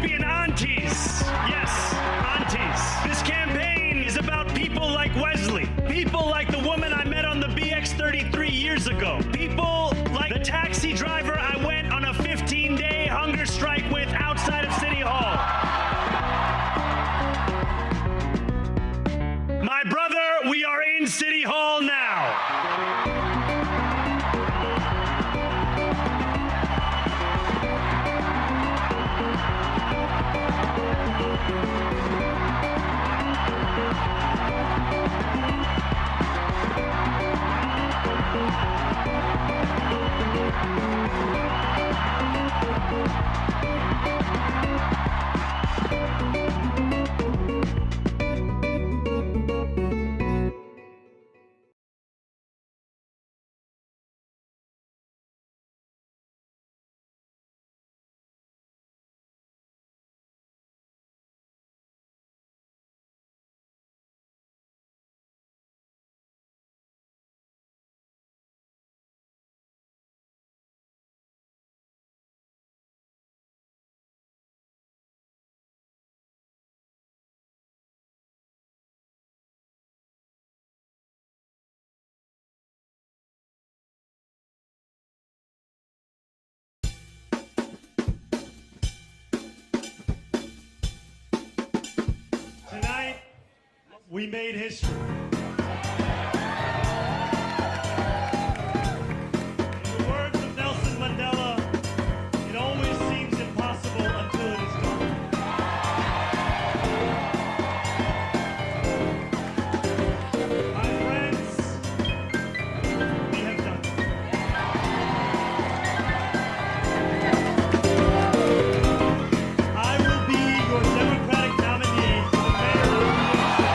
lesbian aunties. Yes, aunties. This campaign is about people like Wesley. People like the woman I met on the BX33 years ago. People like the taxi driver I went on a 15-day hunger strike with outside of City Hall. My brother, we are in City Hall now. Tonight, we made history. In the words of Nelson Mandela, it always seems impossible until it is done. My friends, we have done it. I will be your Democratic nominee for the mayor of New York City.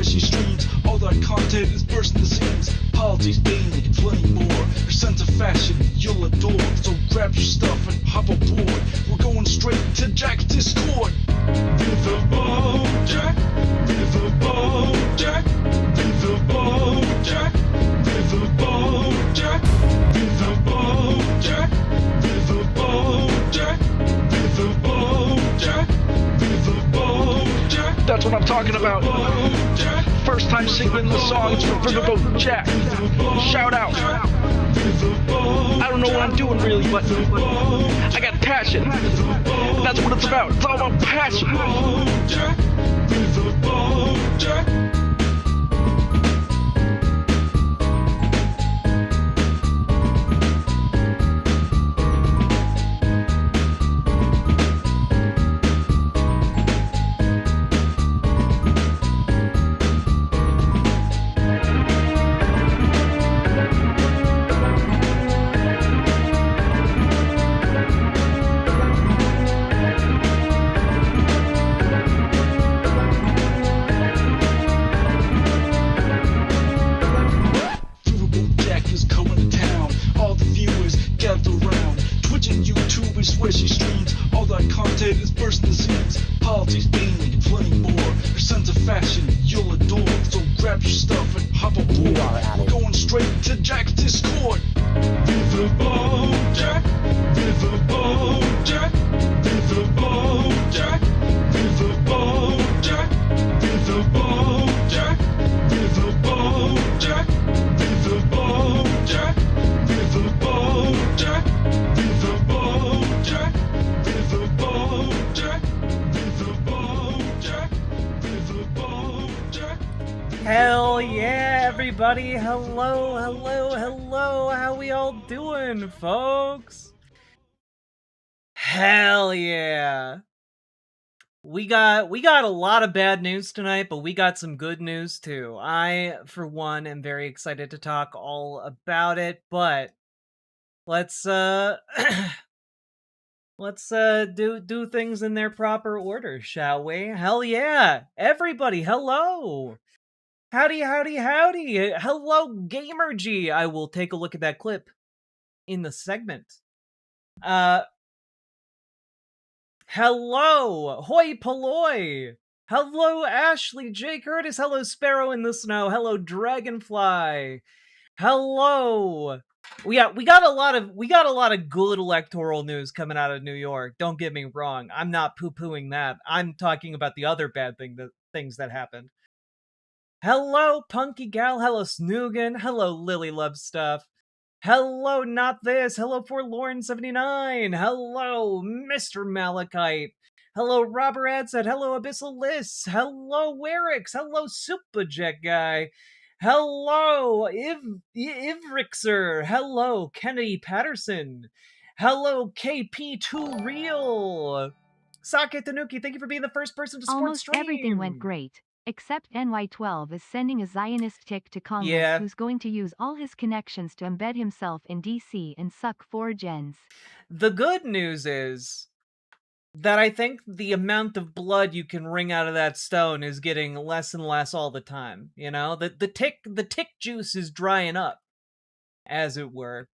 squishy streams. All that content is bursting the seams. Politics, daily, and plenty more. Your sense of fashion you'll adore. So grab your stuff and hop aboard. We're going straight to Jack's Discord. Riverboat Jack, Riverboat Jack, Riverboat Jack, Riverboat Jack, Riverboat Jack, Riverboat Jack, Riverboat Jack, Riverboat Jack. That's what I'm talking about. First time singing the songs from Riverboat Jack. Shout out. I don't know what I'm doing really, but I got passion. And that's what it's about. It's all about passion. Squishy streams, all that content is bursting the seams. Politics, daily, and plenty more. Your sense of fashion you'll adore. So grab your stuff and hop aboard. We're going straight to Jack's Discord. Riverboat Jack, Riverboat Jack, Riverboat Jack, Riverboat Jack, Riverboat Jack, Riverboat Jack, Riverboat Jack, Riverboat Jack, Riverboat Jack, Riverboat Jack, Riverboat Jack, Riverboat Jack. Hell yeah, everybody. Hello, hello, hello. How we all doing, folks? Hell yeah. We got a lot of bad news tonight, but we got some good news too. I, for one, am very excited to talk all about it, but let's let's do things in their proper order, shall we? Hell yeah. Everybody, hello. Howdy, howdy, howdy. Hello, Gamergy. I will take a look at that clip in the segment. Hello, Hoi Polloi. Hello, Ashley J. Curtis. Hello, Sparrow in the Snow. Hello, Dragonfly. Hello. We got a lot of good electoral news coming out of New York. Don't get me wrong. I'm not poo-pooing that. I'm talking about the other bad things that happened. Hello, Punky Gal. Hello, Snoogan. Hello, Lily Love Stuff. Hello, Not This. Hello, Forlorn79. Hello, Mr. Malachite. Hello, Robert Adset. Hello, Abyssal Liss. Hello, Werix. Hello, Superjet Guy. Hello, Ivrixer. Hello, Kennedy Patterson. Hello, KP2 Real. Sake Tanuki, thank you for being the first person to support Almost stream. everything went great, except NY12 is sending a Zionist tick to Congress who's going to use all his connections to embed himself in DC and suck 4 gens. The good news is that I think the amount of blood you can wring out of that stone is getting less and less all the time. You know, the tick juice is drying up, as it were.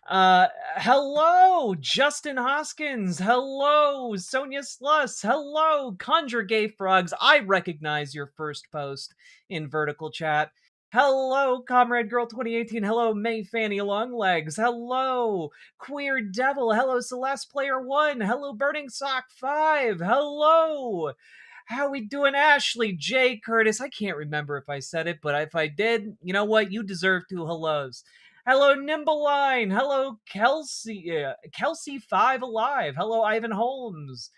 Hello, Justin Hoskins. Hello, Sonia Sluss. Hello, Conjure Gay Frogs. I recognize your first post in Vertical Chat. Hello, Comrade Girl 2018. Hello, May Fanny Longlegs. Hello, Queer Devil. Hello, Celeste Player 1. Hello, Burning Sock 5. Hello. How we doing, Ashley J. Curtis? I can't remember if I said it, but if I did, you know what? You deserve 2 hellos. Hello, Nimbleline. Hello, Kelsey 5 Alive. Hello, Ivan Holmes.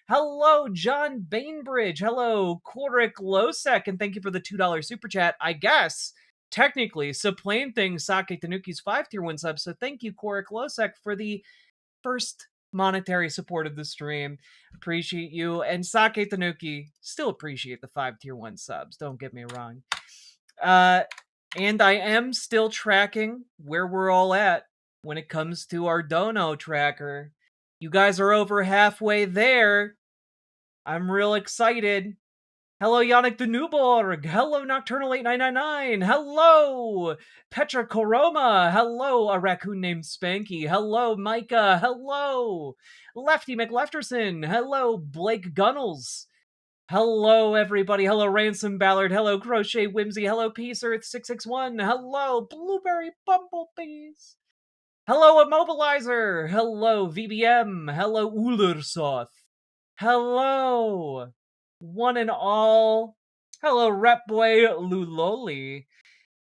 Hello, John Bainbridge. Hello, Korik Losek. And thank you for the $2 super chat. I guess, technically, supplanting Sake Tanuki's 5-tier 1 sub. So thank you, Korik Losek, for the first monetary support of the stream. Appreciate you. And Sake Tanuki, still appreciate the 5-tier 1 subs. Don't get me wrong. And I am still tracking where we're all at when it comes to our dono tracker. You guys are over halfway there. I'm real excited. Hello, Yannick de Newborg. Hello, Nocturnal8999. Hello, Petra Koroma. Hello, a raccoon named Spanky. Hello, Micah. Hello, Lefty McLefterson. Hello, Blake Gunnels. Hello, everybody. Hello, Ransom Ballard. Hello, Crochet Whimsy. Hello, Peace Earth 661. Hello, Blueberry Bumblebees. Hello, Immobilizer. Hello, VBM. Hello, Ulursoth. Hello, one and all. Hello, Rep Boy Luloli.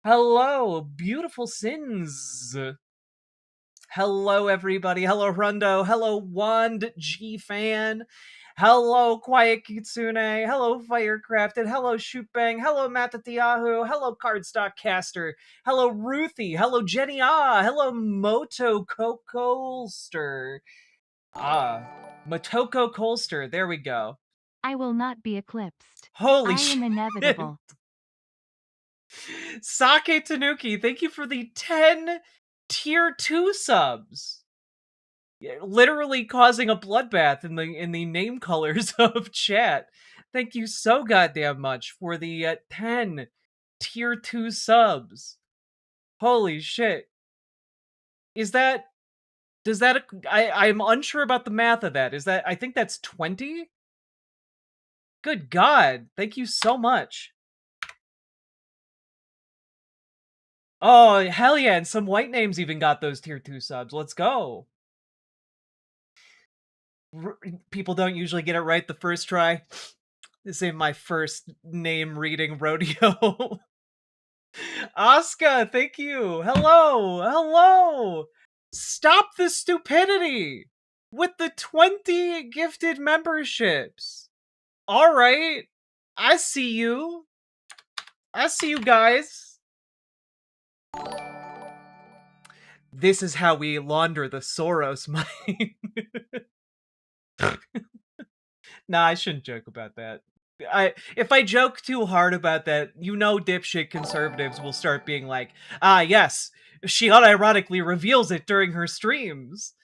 Hello, Beautiful Sins. Hello, everybody. Hello, Rundo. Hello, Wand G Fan. Hello, Quiet Kitsune. Hello, Firecrafted. Hello, Shootbang. Hello, Matatiahu. Hello, Cardstock Caster. Hello, Ruthie. Hello, Jenny Ah. Hello, Moto Colster. Motoko Colster. There we go. I will not be eclipsed. Holy I am inevitable. Sake Tanuki, thank you for the 10 tier 2 subs. Literally causing a bloodbath in the name colors of chat. Thank you so goddamn much for the 10 tier 2 subs. Holy shit. I'm unsure about the math of that. I think that's 20? Good God. Thank you so much. Oh, hell yeah, and some white names even got those tier 2 subs. Let's go. People don't usually get it right the first try. This ain't my first name reading rodeo. Asuka, thank you. Hello. Stop the stupidity with the 20 gifted memberships. All right. I see you guys. This is how we launder the Soros money. Nah, I shouldn't joke about that. If I joke too hard about that, dipshit conservatives will start being like, yes, she unironically reveals it during her streams.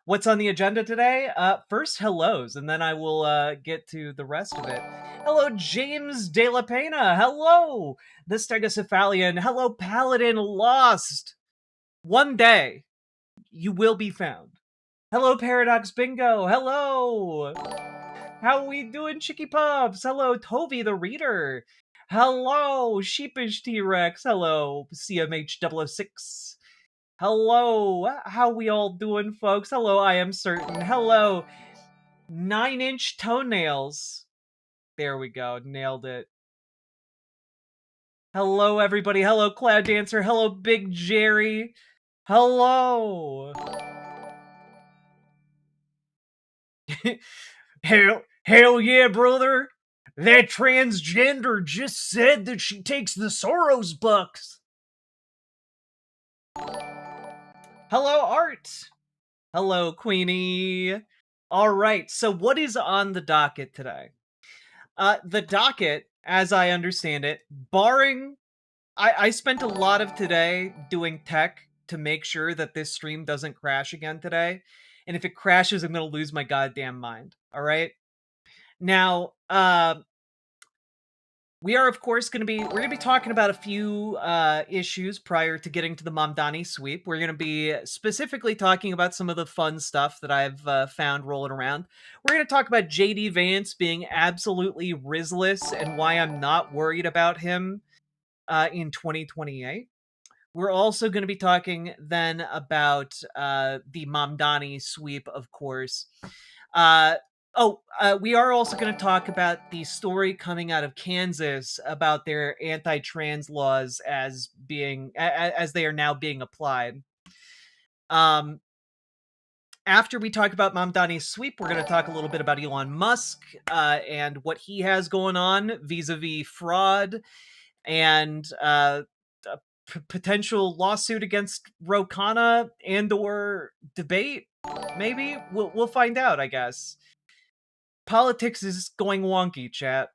What's on the agenda today? First, hellos, and then I will get to the rest of it. Hello, James De La Pena. Hello, the Stegocephalian. Hello, Paladin Lost. One day, you will be found. Hello, Paradox Bingo. Hello. How we doing, Chicky Puffs? Hello, Toby the Reader. Hello, Sheepish T-Rex. Hello, CMH006. Hello, how we all doing, folks? Hello, I am certain. Hello, 9-inch toenails. There we go, nailed it. Hello, everybody. Hello, Cloud Dancer. Hello, Big Jerry. Hello. Hell yeah, brother. That transgender just said that she takes the Soros bucks. Hello, Art. Hello, Queenie. All right, so what is on the docket today? The docket, as I understand it, barring... I spent a lot of today doing tech to make sure that this stream doesn't crash again today. And if it crashes, I'm going to lose my goddamn mind. All right? Now, we are, of course, we're going to be talking about a few issues prior to getting to the Mamdani sweep. We're going to be specifically talking about some of the fun stuff that I've found rolling around. We're going to talk about JD Vance being absolutely rizless and why I'm not worried about him in 2028. We're also going to be talking then about the Mamdani sweep, of course. We are also going to talk about the story coming out of Kansas about their anti-trans laws as they are now being applied. After we talk about Mamdani's sweep, we're going to talk a little bit about Elon Musk and what he has going on vis-a-vis fraud and potential lawsuit against Ro Khanna and/or debate. Maybe we'll find out, I guess. Politics is going wonky, chat.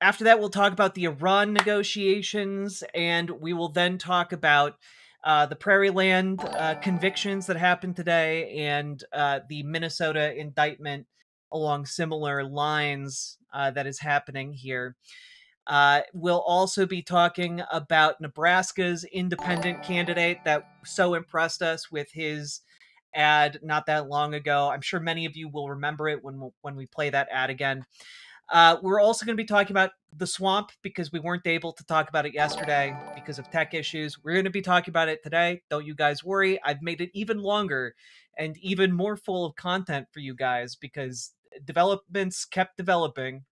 After that, we'll talk about the Iran negotiations, and we will then talk about the Prairie Land convictions that happened today and the Minnesota indictment along similar lines that is happening here. We'll also be talking about Nebraska's independent candidate that so impressed us with his ad not that long ago. I'm sure many of you will remember it when we play that ad again. We're also going to be talking about the swamp because we weren't able to talk about it yesterday because of tech issues. We're going to be talking about it today. Don't you guys worry. I've made it even longer and even more full of content for you guys because developments kept developing.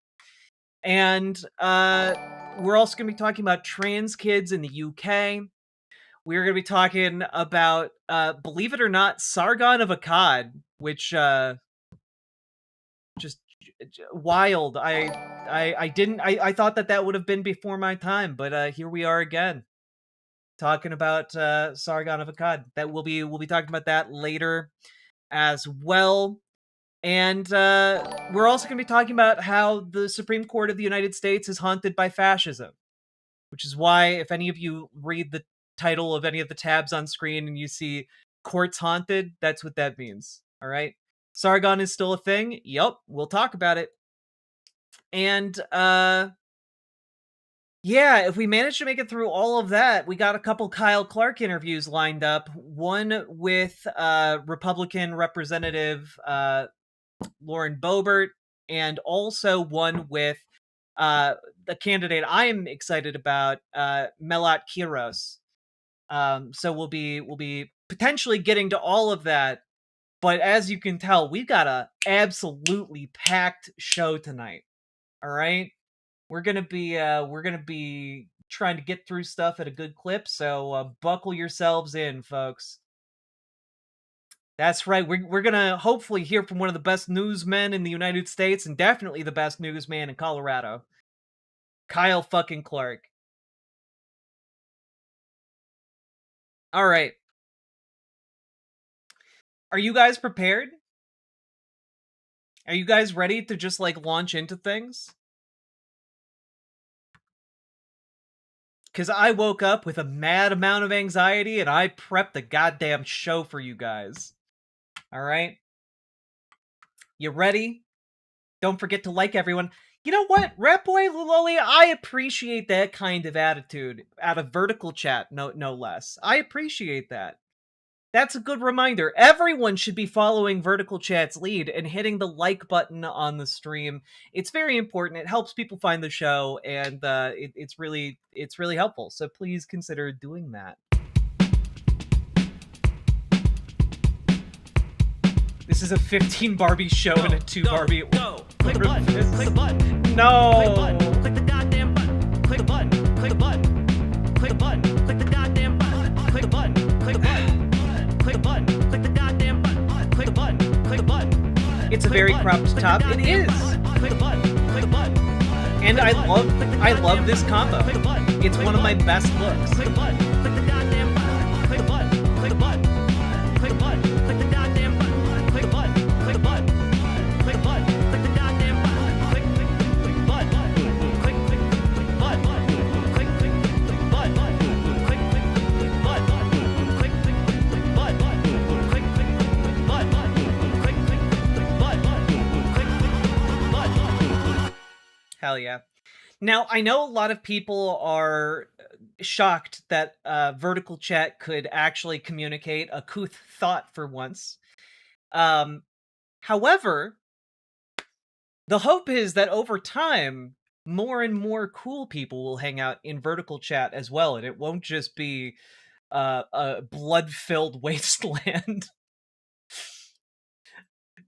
And we're also going to be talking about trans kids in the UK. We're going to be talking about, believe it or not, Sargon of Akkad, which just wild. I thought that would have been before my time, but here we are again talking about Sargon of Akkad. That we'll be talking about that later as well. And we're also going to be talking about how the Supreme Court of the United States is haunted by fascism, which is why if any of you read the title of any of the tabs on screen and you see courts haunted, that's what that means. All right. Sargon is still a thing. Yup, we'll talk about it. And yeah, if we manage to make it through all of that, we got a couple Kyle Clark interviews lined up. One with Republican Representative Lauren Boebert, and also one with the candidate I'm excited about, Melat Kiros. So we'll be potentially getting to all of that. But as you can tell, we've got a absolutely packed show tonight. All right, we're gonna be trying to get through stuff at a good clip. So buckle yourselves in, folks. That's right. We're gonna hopefully hear from one of the best newsmen in the United States, and definitely the best newsman in Colorado, Kyle fucking Clark. All right. Are you guys prepared? Are you guys ready to just like launch into things? Because I woke up with a mad amount of anxiety and I prepped the goddamn show for you guys. All right? You ready? Don't forget to like everyone. You know what, Rat Boy Luloli, I appreciate that kind of attitude out of Vertical Chat, no less. I appreciate that. That's a good reminder. Everyone should be following Vertical Chat's lead and hitting the like button on the stream. It's very important. It helps people find the show, and it's really helpful. So please consider doing that. This is a 15 Barbie show and a 2 Barbie. Go. Click the button. Click the button. No. Click the button. Click the goddamn button. Click the button. Click the button. Click the button. Click the goddamn button. Click the button. Click the button. Click the button. Click the goddamn button. Click the button. Click the button. It's a very cropped top. It is. Click the button. Click the button. And I love this combo. It's one of my best looks. Click the button. Click the goddamn button. Click the button. Click the button. Click the button. Click the goddamn button. Click the button. Click the button. Click the button. Click the goddamn button. Click button. Click button. Click button. Click Hell yeah. Now, I know a lot of people are shocked that Vertical Chat could actually communicate a couth thought for once. However, the hope is that over time, more and more cool people will hang out in Vertical Chat as well, and it won't just be a blood-filled wasteland.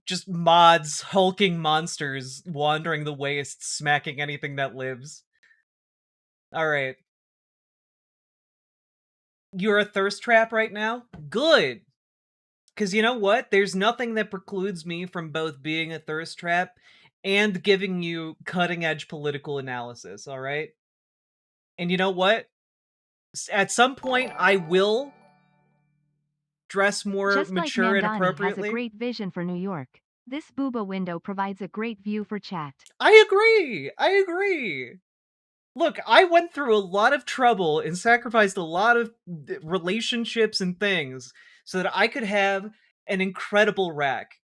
Just mods, hulking monsters wandering the wastes, smacking anything that lives. Alright. You're a thirst trap right now? Good! Because you know what? There's nothing that precludes me from both being a thirst trap and giving you cutting-edge political analysis, alright? And you know what? At some point, I will dress more Just mature like and Mamdani appropriately. has a great vision for New York. This booba window provides a great view for chat. I agree. Look, I went through a lot of trouble and sacrificed a lot of relationships and things so that I could have an incredible rack.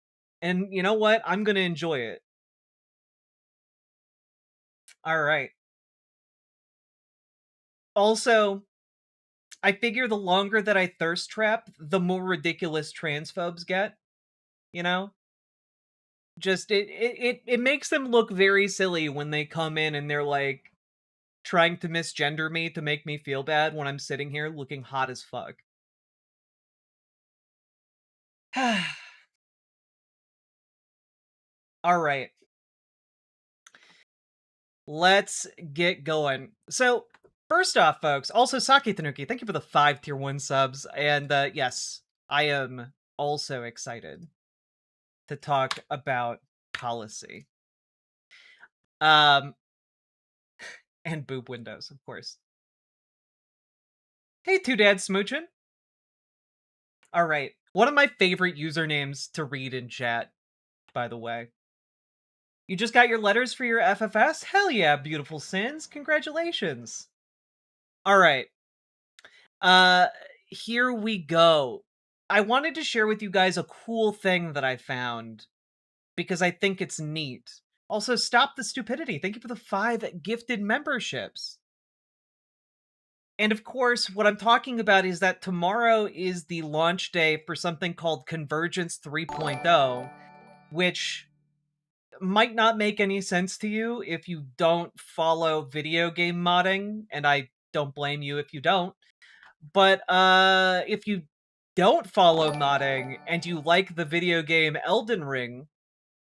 And you know what? I'm gonna enjoy it. Alright. Also, I figure the longer that I thirst trap, the more ridiculous transphobes get, you know? Just it makes them look very silly when they come in and they're like trying to misgender me to make me feel bad when I'm sitting here looking hot as fuck. All right. Let's get going. So, first off, folks, also Saki Tanuki, thank you for the 5 tier 1 subs. And yes, I am also excited to talk about policy. And boob windows, of course. Hey, Two Dads Smoochin'. All right. One of my favorite usernames to read in chat, by the way. You just got your letters for your FFS? Hell yeah, beautiful sins. Congratulations. All right. Here we go. I wanted to share with you guys a cool thing that I found because I think it's neat. Also, Stop the Stupidity. Thank you for the 5 gifted memberships. And of course, what I'm talking about is that tomorrow is the launch day for something called Convergence 3.0, which might not make any sense to you if you don't follow video game modding, and I don't blame you if you don't. But if you don't follow modding and you like the video game Elden Ring,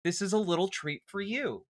this is a little treat for you.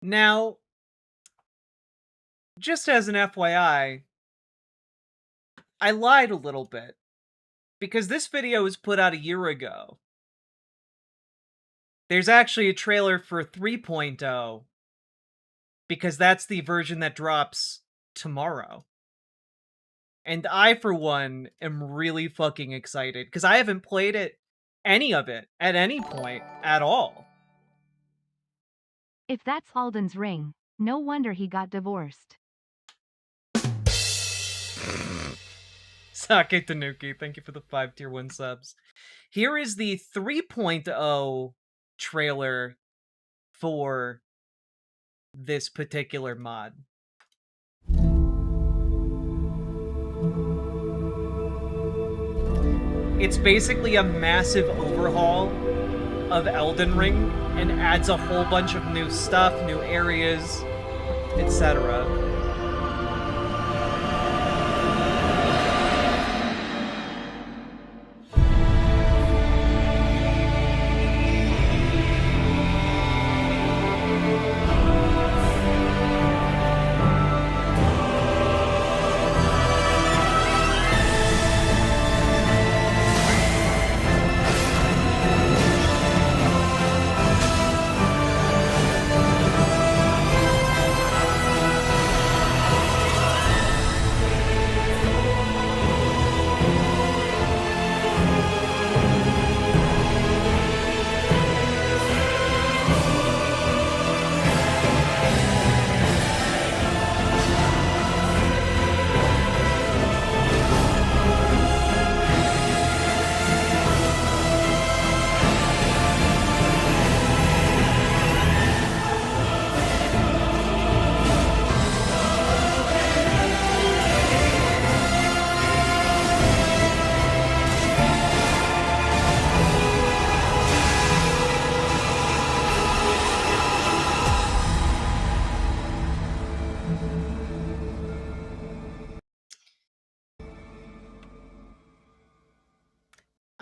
Now, just as an FYI, I lied a little bit. because this video was put out a year ago. There's actually a trailer for 3.0, because that's the version that drops tomorrow. And I, for one, am really fucking excited, because I haven't played any of it, at any point, at all. If that's Alden's ring, no wonder he got divorced. Sake Tanuki, thank you for the 5 tier 1 subs. Here is the 3.0 trailer for this particular mod. It's basically a massive overhaul of Elden Ring and adds a whole bunch of new stuff, new areas, etc.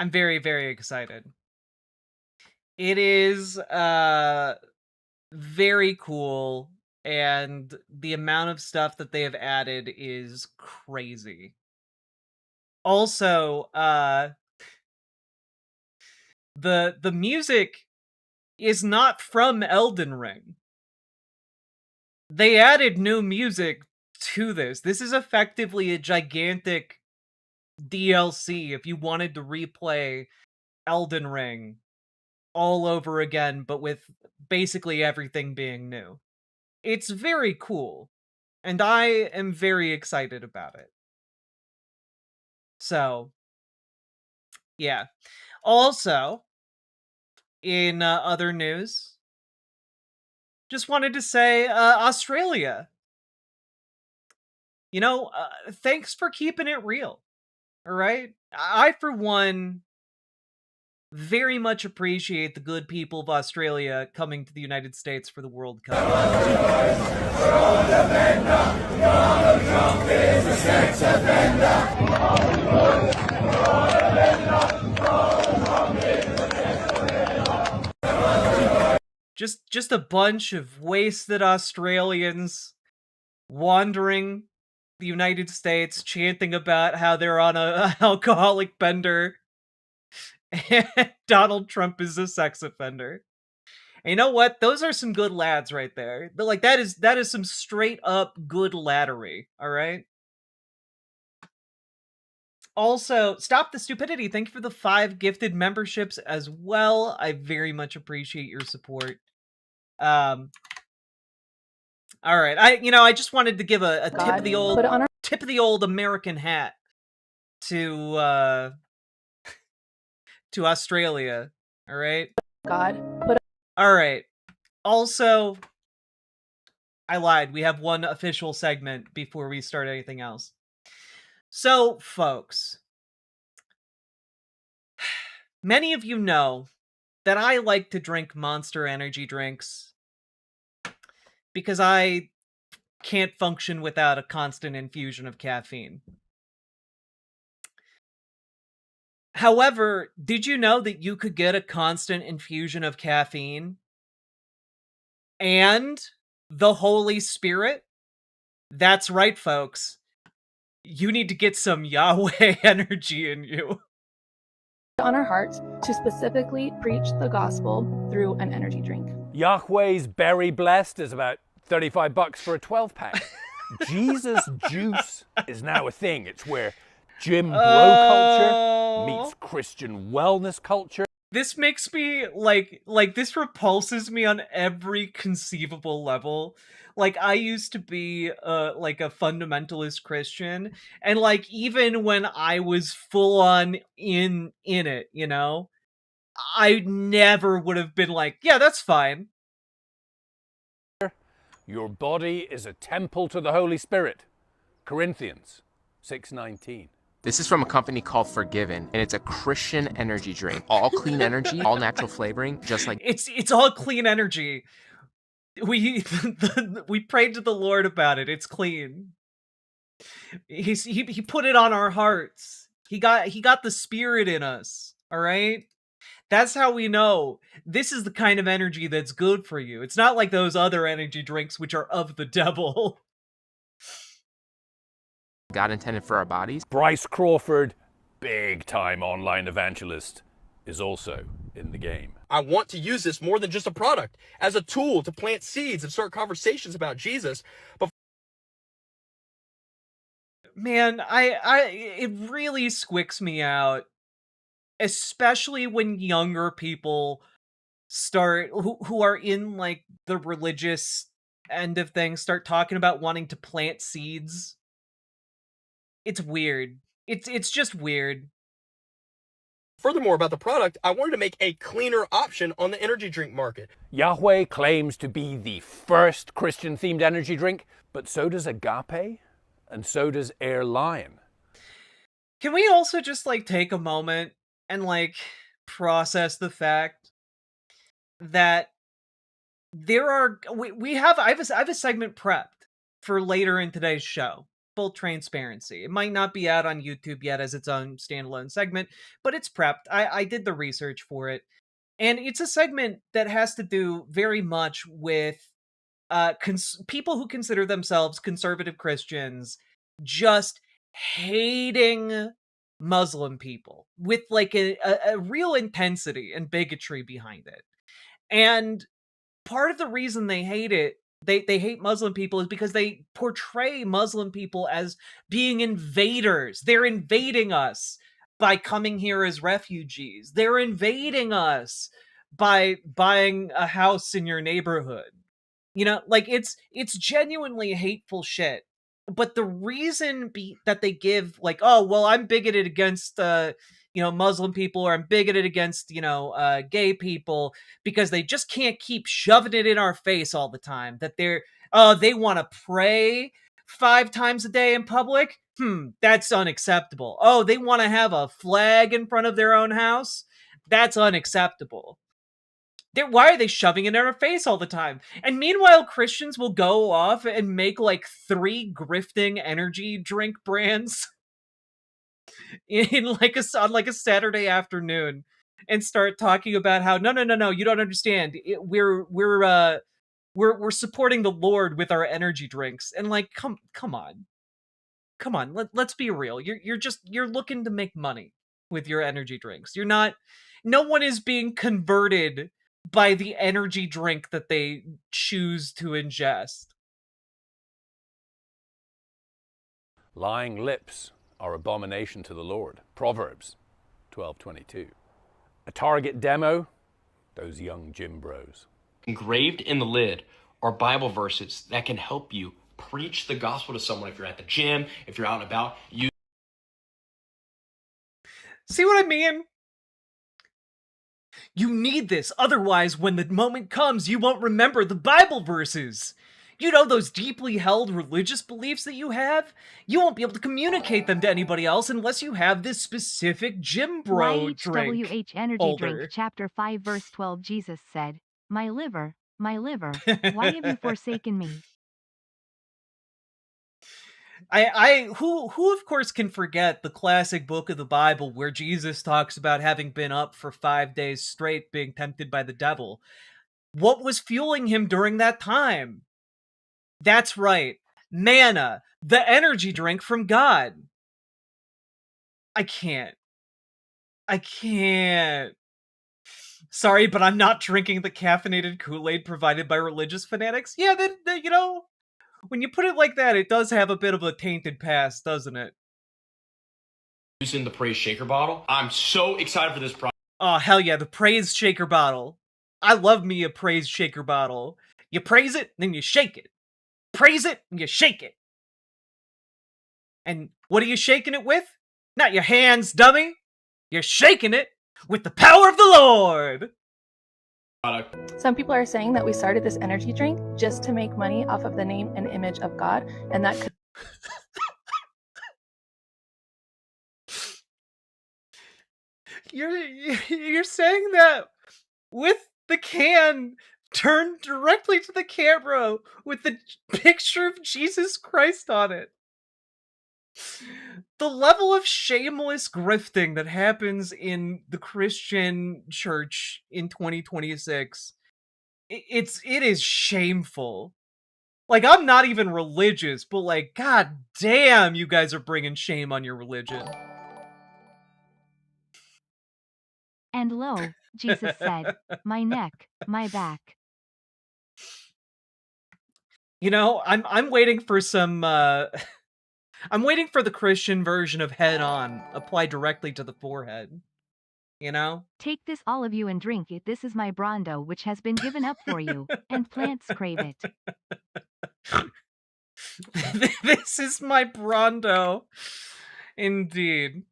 I'm very, very excited. It is very cool, and the amount of stuff that they have added is crazy. Also, the music is not from Elden Ring. They added new music to this. This is effectively a gigantic DLC if you wanted to replay Elden Ring all over again, but with basically everything being new. It's very cool, and I am very excited about it. So, yeah. Also, in other news, just wanted to say, Australia. You know, thanks for keeping it real. All right? I, for one, very much appreciate the good people of Australia coming to the United States for the World Cup. Just a bunch of wasted Australians wandering the United States, chanting about how they're on a alcoholic bender, and Donald Trump is a sex offender. And you know what? Those are some good lads right there. But like that is some straight up good laddery, all right? Also, Stop the Stupidity, thank you for the 5 gifted memberships as well. I very much appreciate your support. All right, I just wanted to give a tip of the old American hat to Australia. All right. All right. Also, I lied. We have one official segment before we start anything else. So, folks, many of you know that I like to drink Monster energy drinks because I can't function without a constant infusion of caffeine. However, did you know that you could get a constant infusion of caffeine and the Holy Spirit? That's right, folks. You need to get some Yahweh energy in you. on our hearts to specifically preach the gospel through an energy drink. Yahweh's Berry Blessed is about $35 for a 12-pack. Jesus Juice is now a thing. It's where Jim Bro culture meets Christian wellness culture. This makes me like this repulses me on every conceivable level. Like, I used to be like a fundamentalist Christian, and like even when I was full on in it, you know, I never would have been like, yeah, that's fine. Your body is a temple to the Holy Spirit. Corinthians 6:19. This is from a company called Forgiven, and it's a Christian energy drink. All clean energy, all natural flavoring, just like... It's all clean energy. We prayed to the Lord about it. It's clean. He put it on our hearts. He got the Spirit in us. All right? That's how we know this is the kind of energy that's good for you. It's not like those other energy drinks which are of the devil. God intended for our bodies. Bryce Crawford, big-time online evangelist, is also in the game. I want to use this more than just a product, as a tool to plant seeds and start conversations about Jesus. But man, it really squicks me out, especially when younger people start who are in like the religious end of things start talking about wanting to plant seeds. It's weird. It's just weird. Furthermore, about the product, I wanted to make a cleaner option on the energy drink market. Yahweh claims to be the first Christian-themed energy drink, but so does Agape, and so does Air Lion. Can we also just like take a moment and like process the fact that there are I have a segment prepped for later in today's show. Full transparency. It might not be out on YouTube yet as its own standalone segment, but it's prepped. I did the research for it. And it's a segment that has to do very much with people who consider themselves conservative Christians just hating Muslim people with like a real intensity and bigotry behind it. And part of the reason they hate it, they hate Muslim people, is because they portray Muslim people as being invaders. They're invading us by coming here as refugees. They're invading us by buying a house in your neighborhood. You know, like it's genuinely hateful shit. But the reason that they give, like, oh, well, I'm bigoted against Muslim people, or I'm bigoted against, gay people, because they just can't keep shoving it in our face all the time that they want to pray 5 times a day in public. That's unacceptable. Oh, they want to have a flag in front of their own house. That's unacceptable. Why are they shoving it in our face all the time? And meanwhile, Christians will go off and make like 3 grifting energy drink brands on like a Saturday afternoon, and start talking about how no, you don't understand. We're supporting the Lord with our energy drinks, and like come on. Let's be real. You're looking to make money with your energy drinks. You're not. No one is being converted by the energy drink that they choose to ingest. Lying lips are abomination to the Lord. Proverbs 12:22. A target demo, those young Jim Bros. Engraved in the lid are Bible verses that can help you preach the gospel to someone if you're at the gym, if you're out and about. See what I mean? You need this, otherwise when the moment comes, you won't remember the Bible verses. You know, those deeply held religious beliefs that you have? You won't be able to communicate them to anybody else unless you have this specific Jim Bro drink. YHWH Energy Drink, chapter 5, verse 12, Jesus said, my liver, why have you forsaken me? Who of course can forget the classic book of the Bible where Jesus talks about having been up for 5 days straight being tempted by the devil. What was fueling him during that time? That's right. Manna, the energy drink from God. I can't. I can't. Sorry, but I'm not drinking the caffeinated Kool-Aid provided by religious fanatics. Yeah, then, you know, when you put it like that, it does have a bit of a tainted past, doesn't it? Using the praise shaker bottle. I'm so excited for this product. Oh, hell yeah, the praise shaker bottle. I love me a praise shaker bottle. You praise it, then you shake it. Praise it, and you shake it. And what are you shaking it with? Not your hands, dummy. You're shaking it with the power of the Lord. Some people are saying that we started this energy drink just to make money off of the name and image of God, and that could... You're saying that with the can turned directly to the camera with the picture of Jesus Christ on it. The level of shameless grifting that happens in the Christian church in 2026, it is shameful. Like, I'm not even religious, but like, god damn, you guys are bringing shame on your religion. And lo, Jesus said, my neck, my back. You know, I'm waiting for some I'm waiting for the Christian version of head on applied directly to the forehead. You know? Take this, all of you, and drink it. This is my Brondo, which has been given up for you, and plants crave it. This is my Brondo. Indeed.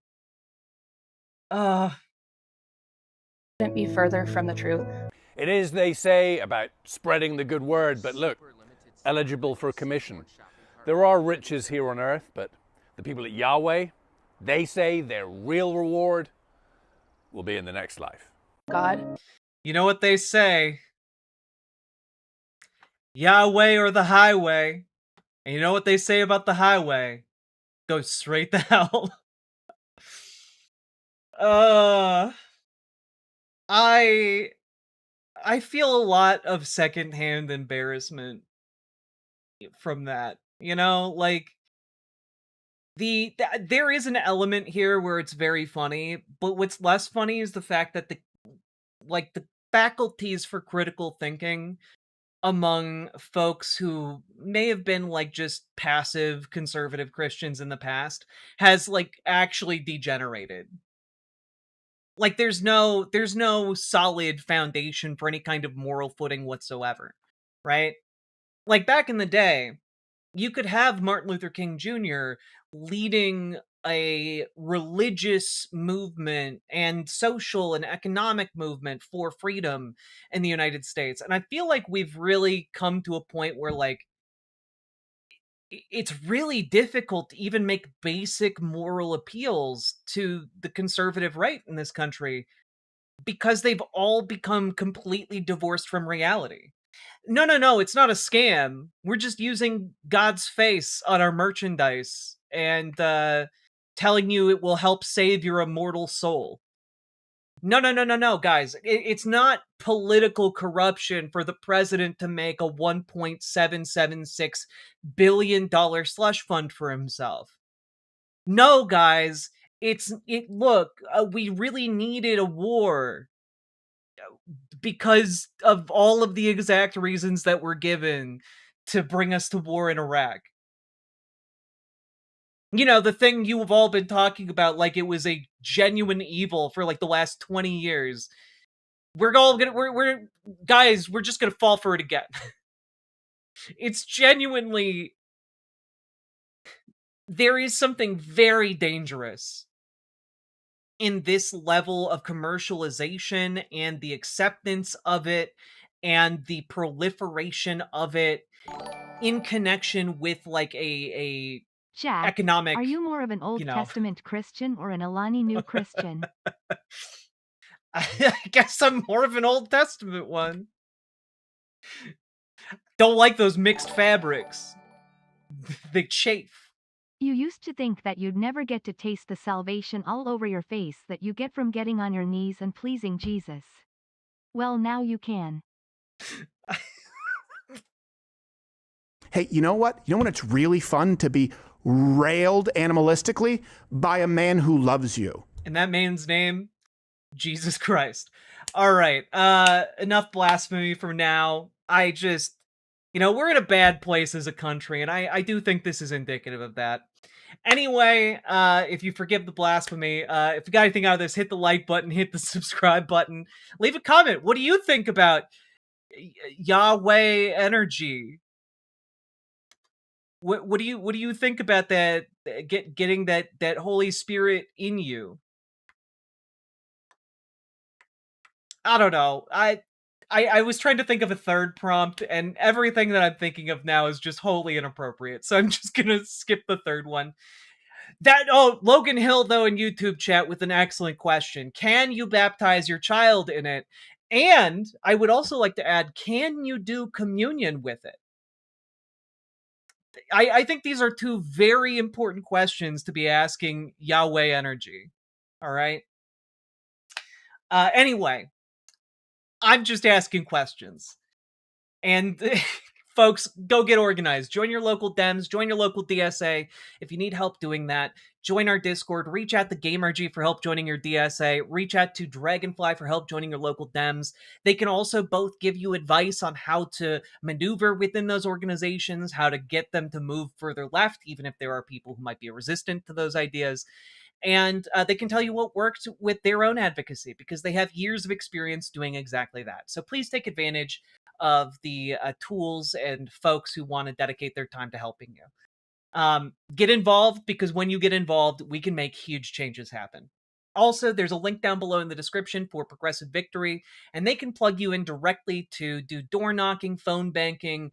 Couldn't be further from the truth. It is, they say, about spreading the good word, but look, eligible for commission. There are riches here on earth, but the people at Yahweh, they say their real reward will be in the next life. God. You know what they say? Yahweh or the highway. And you know what they say about the highway? Go straight to hell. I feel a lot of secondhand embarrassment from that. You know, like, there is an element here where it's very funny, but what's less funny is the fact that the faculties for critical thinking among folks who may have been like just passive conservative Christians in the past has like actually degenerated. Like, there's no solid foundation for any kind of moral footing whatsoever, right? Like, back in the day, you could have Martin Luther King Jr. leading a religious movement and social and economic movement for freedom in the United States. And I feel like we've really come to a point where, like, it's really difficult to even make basic moral appeals to the conservative right in this country because they've all become completely divorced from reality. No, it's not a scam. We're just using God's face on our merchandise and telling you it will help save your immortal soul. No, guys. It's not political corruption for the president to make a $1.776 billion slush fund for himself. No, guys. Look, we really needed a war because of all of the exact reasons that were given to bring us to war in Iraq. You know, the thing you have all been talking about like it was a genuine evil for like the last 20 years. We're just gonna fall for it again. It's genuinely... There is something very dangerous in this level of commercialization and the acceptance of it and the proliferation of it in connection with like a Jack, economic... are you more of an Old Testament Christian or an Elani New Christian? I guess I'm more of an Old Testament one. Don't like those mixed fabrics. They chafe. You used to think that you'd never get to taste the salvation all over your face that you get from getting on your knees and pleasing Jesus. Well, now you can. Hey, you know what? You know when it's really fun to be railed animalistically by a man who loves you? And that man's name Jesus Christ. All right. Enough blasphemy for now. I just, we're in a bad place as a country, and I do think this is indicative of that. Anyway, if you forgive the blasphemy, if you got anything out of this, hit the like button, hit the subscribe button, leave a comment. What do you think about Yahweh energy? What do you think about that? Getting that Holy Spirit in you? I don't know. I was trying to think of a third prompt, and everything that I'm thinking of now is just wholly inappropriate. So I'm just gonna skip the third one. Logan Hill, though, in YouTube chat with an excellent question. Can you baptize your child in it? And I would also like to add, can you do communion with it? I think these are two very important questions to be asking Yahweh energy. All right. Anyway, I'm just asking questions. And folks, go get organized. Join your local Dems, join your local DSA. If you need help doing that, join our Discord. Reach out to Gamergy for help joining your DSA. Reach out to Dragonfly for help joining your local Dems. They can also both give you advice on how to maneuver within those organizations, how to get them to move further left, even if there are people who might be resistant to those ideas. And they can tell you what worked with their own advocacy because they have years of experience doing exactly that. So please take advantage of the tools and folks who want to dedicate their time to helping you. Get involved, because when you get involved, we can make huge changes happen. Also, there's a link down below in the description for Progressive Victory, and they can plug you in directly to do door knocking, phone banking,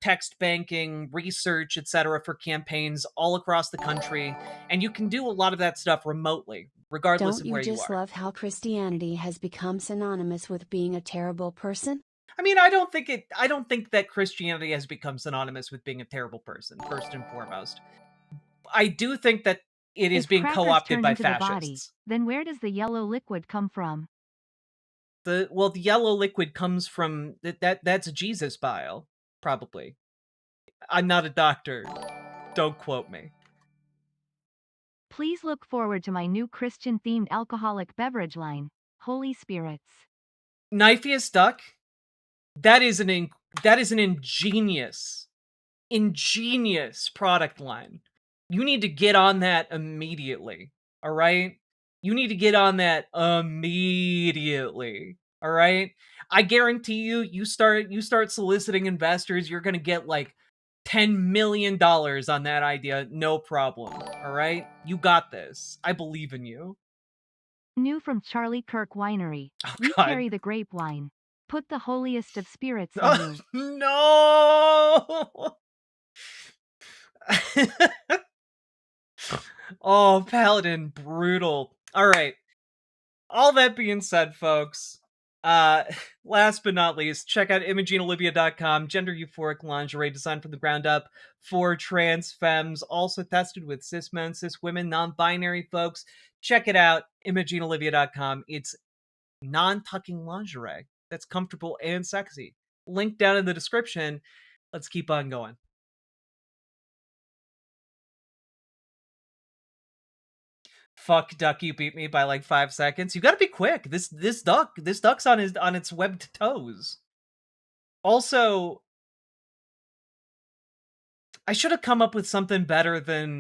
text banking, research, etc. for campaigns all across the country. And you can do a lot of that stuff remotely, regardless of where you are. Don't you just love how Christianity has become synonymous with being a terrible person? I mean, I don't think that Christianity has become synonymous with being a terrible person, first and foremost. I do think that it is being co-opted by fascists. Then where does the yellow liquid come from? The yellow liquid comes from that's Jesus bile, probably. I'm not a doctor. Don't quote me. Please look forward to my new Christian-themed alcoholic beverage line, Holy Spirits. Knifeiest Duck? That is an ingenious product line. You need to get on that immediately. All right? You need to get on that immediately. All right? I guarantee you start soliciting investors, you're going to get like $10 million on that idea, no problem. All right? You got this. I believe in you. New from Charlie Kirk Winery. We carry the grape wine. Put the holiest of spirits in you. No! Oh, Paladin, brutal. All right. All that being said, folks, last but not least, check out ImogeneOlivia.com, gender euphoric lingerie designed from the ground up for trans femmes, also tested with cis men, cis women, non-binary folks. Check it out, ImogeneOlivia.com. It's non-tucking lingerie that's comfortable and sexy. Link down in the description. Let's keep on going. Fuck, Duck, you beat me by like 5 seconds. You gotta be quick. This duck's on its webbed toes. Also, I should have come up with something better than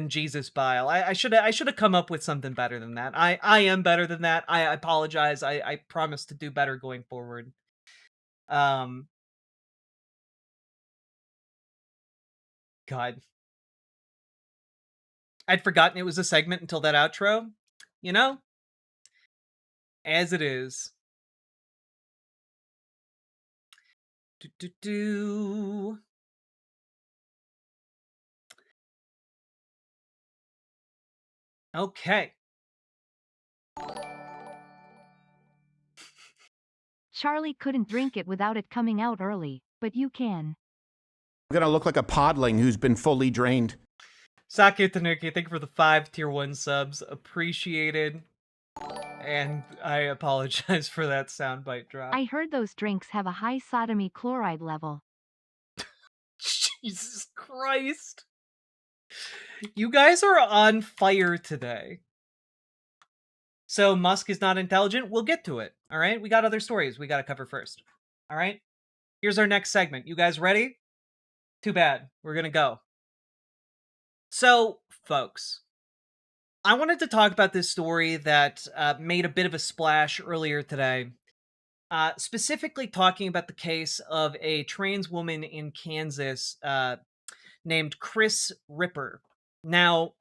Jesus bile. I should have come up with something better than that. I am better than that. I apologize. I promise to do better going forward. God. I'd forgotten it was a segment until that outro. You know? As it is. Okay. Charlie couldn't drink it without it coming out early, but you can. I'm gonna look like a podling who's been fully drained. Sake Tanuki, thank you for the 5 tier 1 subs. Appreciated. And I apologize for that soundbite drop. I heard those drinks have a high sodomy chloride level. Jesus Christ. You guys are on fire today. So Musk is not intelligent. We'll get to it. All right. We got other stories we got to cover first. All right. Here's our next segment. You guys ready? Too bad. We're going to go. So, folks, I wanted to talk about this story that made a bit of a splash earlier today. Specifically talking about the case of a trans woman in Kansas named Chris Ripper. Now,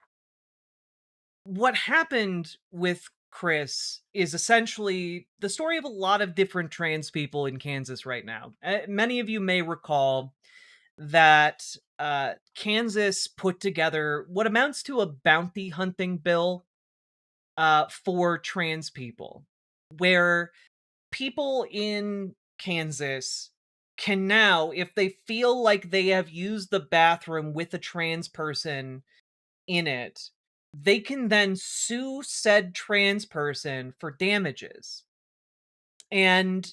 what happened with Chris is essentially the story of a lot of different trans people in Kansas right now. Many of you may recall that Kansas put together what amounts to a bounty hunting bill for trans people, where people in Kansas can now, if they feel like they have used the bathroom with a trans person in it, they can then sue said trans person for damages. And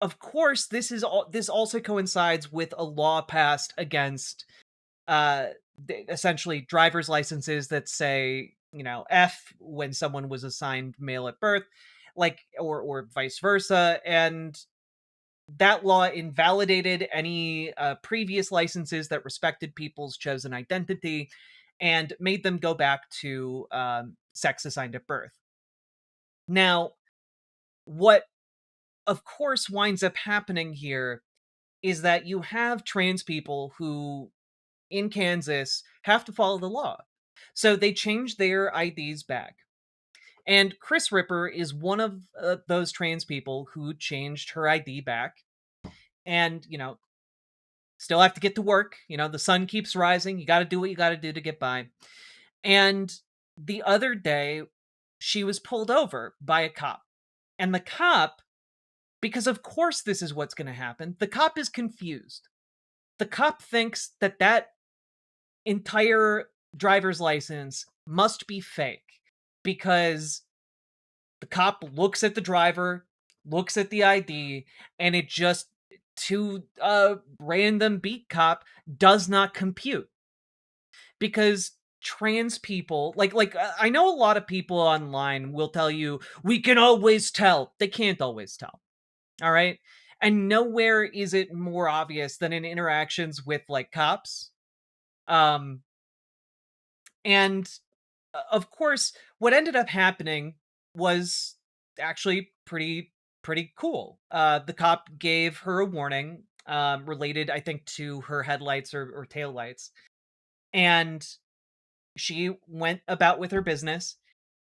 of course, this also coincides with a law passed against essentially driver's licenses that say, F when someone was assigned male at birth, like or vice versa. And that law invalidated any previous licenses that respected people's chosen identity and made them go back to sex assigned at birth. Now, what of course winds up happening here is that you have trans people who in Kansas have to follow the law. So they change their IDs back. And Chris Ripper is one of those trans people who changed her ID back. And, still have to get to work. The sun keeps rising. You got to do what you got to do to get by. And the other day, she was pulled over by a cop. And the cop, because of course this is what's going to happen, the cop is confused. The cop thinks that entire driver's license must be fake because the cop looks at the driver, looks at the ID, and it just, to a random beat cop, does not compute. Because trans people, like I know a lot of people online will tell you, we can always tell. They can't always tell. All right? And nowhere is it more obvious than in interactions with, like, cops. And of course, what ended up happening was actually pretty cool. The cop gave her a warning related, I think, to her headlights or taillights. And she went about with her business.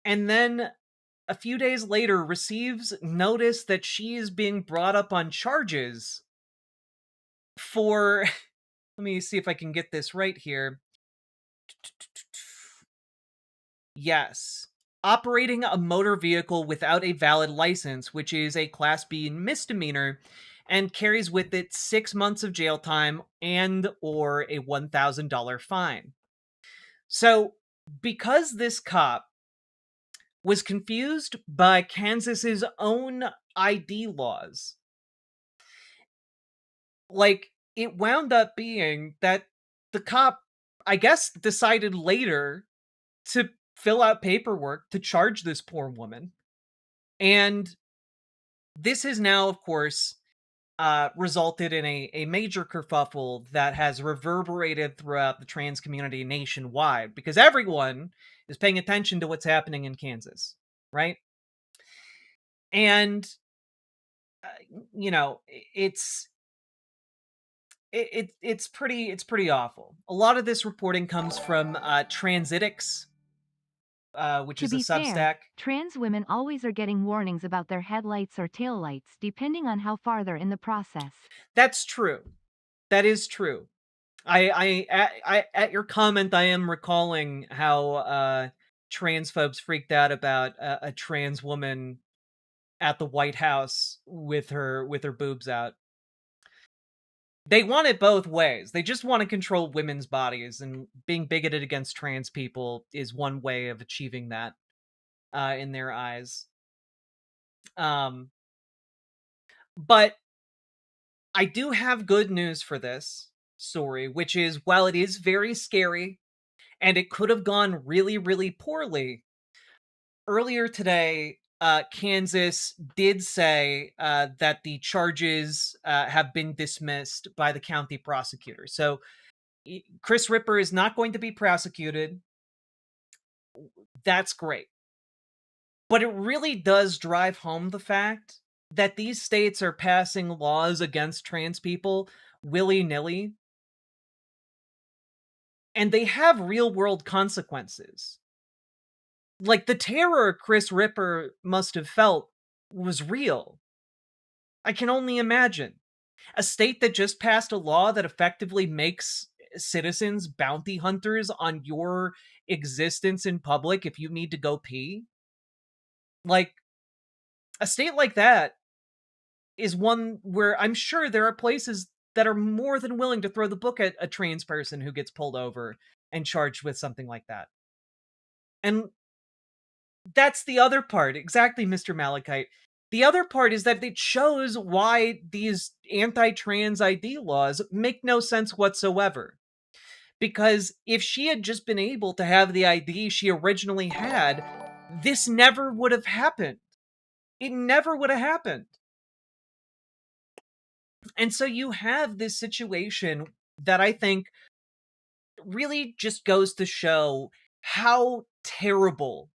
And then a few days later receives notice that she is being brought up on charges for, let me see if I can get this right here. Yes. Operating a motor vehicle without a valid license, which is a Class B misdemeanor, and carries with it 6 months of jail time and or a $1,000 fine. So, because this cop was confused by Kansas's own ID laws, like, it wound up being that the cop, I guess, decided later to fill out paperwork to charge this poor woman. And this has now, of course, resulted in a major kerfuffle that has reverberated throughout the trans community nationwide, because everyone is paying attention to what's happening in Kansas, right? And, it's pretty awful. A lot of this reporting comes from Transitics, which is a Substack. Fair, trans women always are getting warnings about their headlights or taillights depending on how far they're in the process. That's true. That is true. I at your comment, I am recalling how transphobes freaked out about a trans woman at the White House with her boobs out. They want it both ways. They just want to control women's bodies, and being bigoted against trans people is one way of achieving that in their eyes. But I do have good news for this story, which is, while it is very scary and it could have gone really, really poorly, earlier today, Kansas did say that the charges have been dismissed by the county prosecutor. So Chris Ripper is not going to be prosecuted. That's great. But it really does drive home the fact that these states are passing laws against trans people willy-nilly. And they have real-world consequences. Like, the terror Chris Ripper must have felt was real. I can only imagine. A state that just passed a law that effectively makes citizens bounty hunters on your existence in public if you need to go pee. Like, a state like that is one where I'm sure there are places that are more than willing to throw the book at a trans person who gets pulled over and charged with something like that. And that's the other part. Exactly, Mr. Malachite. The other part is that it shows why these anti-trans ID laws make no sense whatsoever. Because if she had just been able to have the ID she originally had, this never would have happened. It never would have happened. And so you have this situation that I think really just goes to show how terrible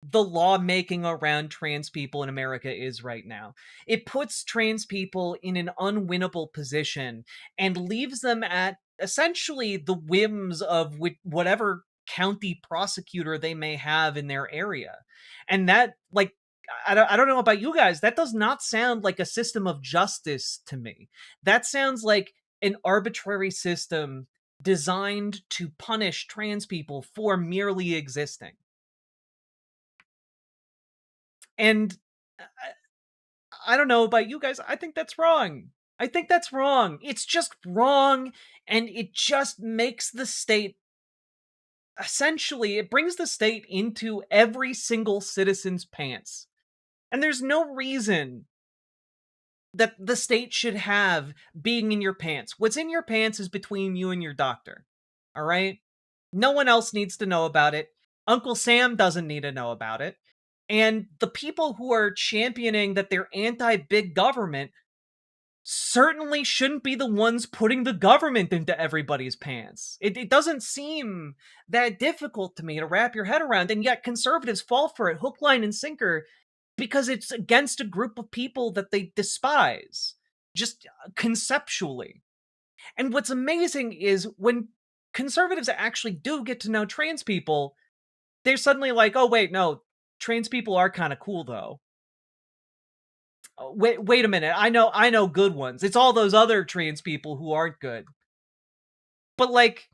the lawmaking around trans people in America is right now. It puts trans people in an unwinnable position and leaves them at essentially the whims of whatever county prosecutor they may have in their area. And that, like, I don't know about you guys, that does not sound like a system of justice to me. That sounds like an arbitrary system designed to punish trans people for merely existing. And I don't know about you guys, I think that's wrong. I think that's wrong. It's just wrong, and it just makes the state, essentially, it brings the state into every single citizen's pants. And there's no reason that the state should have being in your pants. What's in your pants is between you and your doctor. All right? No one else needs to know about it. Uncle Sam doesn't need to know about it. And the people who are championing that they're anti-big government certainly shouldn't be the ones putting the government into everybody's pants. It doesn't seem that difficult to me to wrap your head around, and yet conservatives fall for it hook, line, and sinker because it's against a group of people that they despise, just conceptually. And what's amazing is when conservatives actually do get to know trans people, they're suddenly like, oh, wait, no, trans people are kind of cool, though. Wait a minute. I know good ones. It's all those other trans people who aren't good. But, like,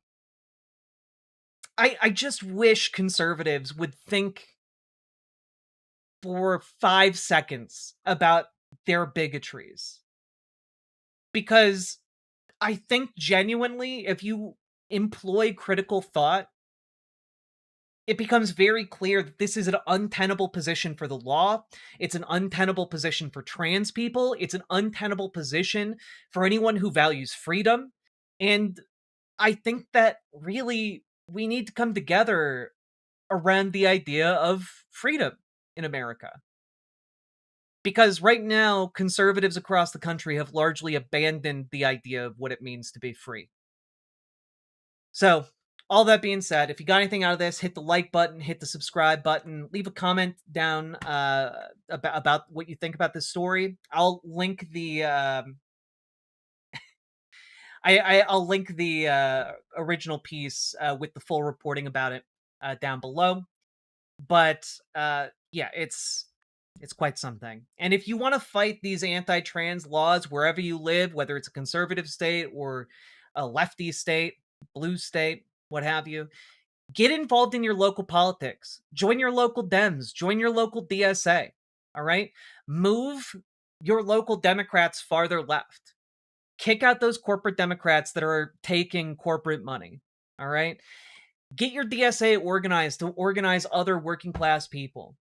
I just wish conservatives would think for 5 seconds about their bigotries. Because I think genuinely, if you employ critical thought, it becomes very clear that this is an untenable position for the law. It's an untenable position for trans people. It's an untenable position for anyone who values freedom. And I think that really we need to come together around the idea of freedom in America. Because right now, conservatives across the country have largely abandoned the idea of what it means to be free. So, all that being said, if you got anything out of this, hit the like button, hit the subscribe button, leave a comment down about what you think about this story. I'll link the I'll link the original piece with the full reporting about it down below. But yeah, it's quite something. And if you want to fight these anti-trans laws wherever you live, whether it's a conservative state or a lefty state, blue state, what have you, get involved in your local politics. Join your local Dems. Join your local DSA. All right? Move your local Democrats farther left. Kick out those corporate Democrats that are taking corporate money. All right? Get your DSA organized to organize other working class people.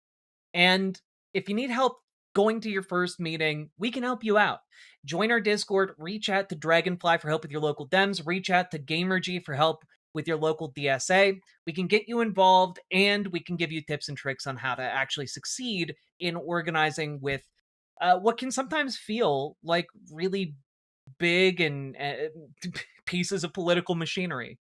And if you need help going to your first meeting, we can help you out. Join our Discord, reach out to Dragonfly for help with your local Dems, reach out to GamerG for help with your local DSA. We can get you involved, and we can give you tips and tricks on how to actually succeed in organizing with what can sometimes feel like really big and pieces of political machinery.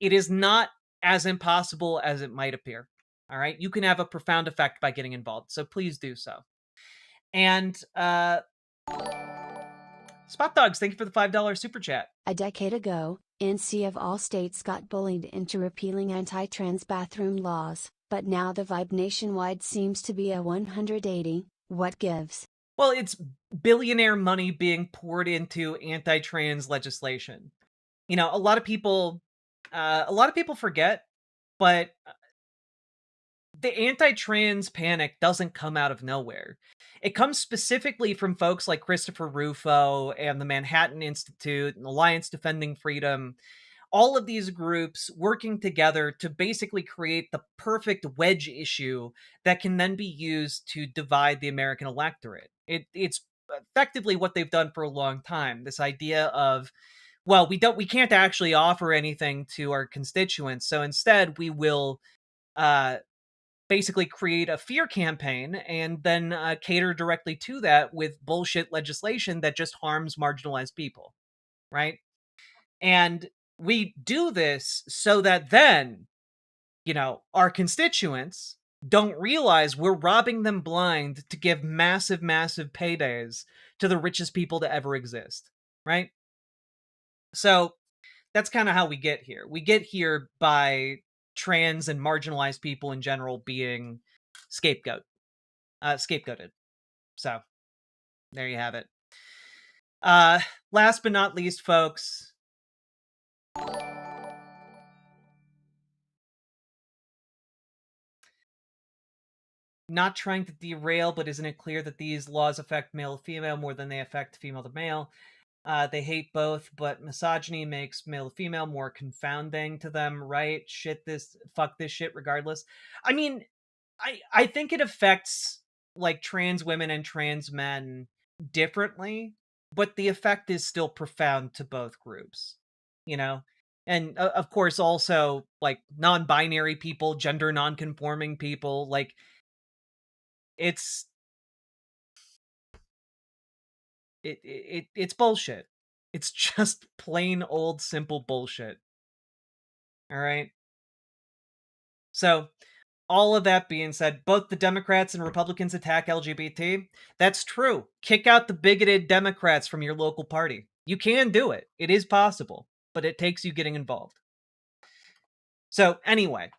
It is not as impossible as it might appear. All right, you can have a profound effect by getting involved, so please do so. And Spot Dogs, thank you for the $5 super chat. A decade ago, NC of all states got bullied into repealing anti-trans bathroom laws, but now the vibe nationwide seems to be a 180. What gives? Well, it's billionaire money being poured into anti-trans legislation. You know, a lot of people forget, but the anti-trans panic doesn't come out of nowhere. It comes specifically from folks like Christopher Rufo and the Manhattan Institute and Alliance Defending Freedom. All of these groups working together to basically create the perfect wedge issue that can then be used to divide the American electorate. It's effectively what they've done for a long time. This idea of, well, we can't actually offer anything to our constituents, so instead we will basically create a fear campaign and then cater directly to that with bullshit legislation that just harms marginalized people, right? And we do this so that then, you know, our constituents don't realize we're robbing them blind to give massive, massive paydays to the richest people to ever exist, right? So that's kind of how we get here. We get here by trans and marginalized people in general being scapegoated. So there you have it. Last but not least, folks, not trying to derail, but isn't it clear that these laws affect male to female more than they affect female to male? They hate both, but misogyny makes male to female more confounding to them, right? Fuck this shit regardless. I mean, I think it affects like trans women and trans men differently, but the effect is still profound to both groups, you know? And of course, also like non-binary people, gender non-conforming people, like it's bullshit. It's just plain old simple bullshit. All right. So, all of that being said, both the Democrats and Republicans attack LGBT. That's true. Kick out the bigoted Democrats from your local party. You can do it. It is possible, but it takes you getting involved. So, anyway,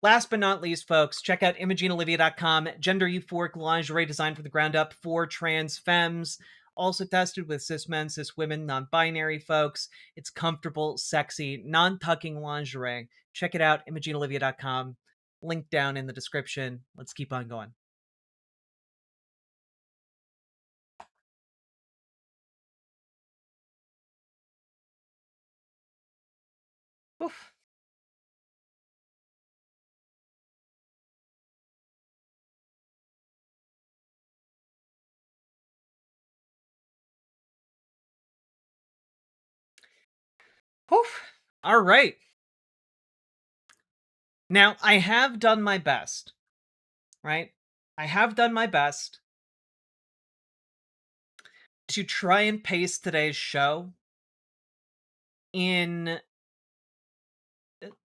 last but not least, folks, check out ImogeneOlivia.com. Gender euphoric lingerie designed from the ground up for trans femmes. Also tested with cis men, cis women, non-binary folks. It's comfortable, sexy, non-tucking lingerie. Check it out, ImogeneOlivia.com. Link down in the description. Let's keep on going. Oof. Oof. All right. Now, I have done my best, right? I have done my best to try and pace today's show in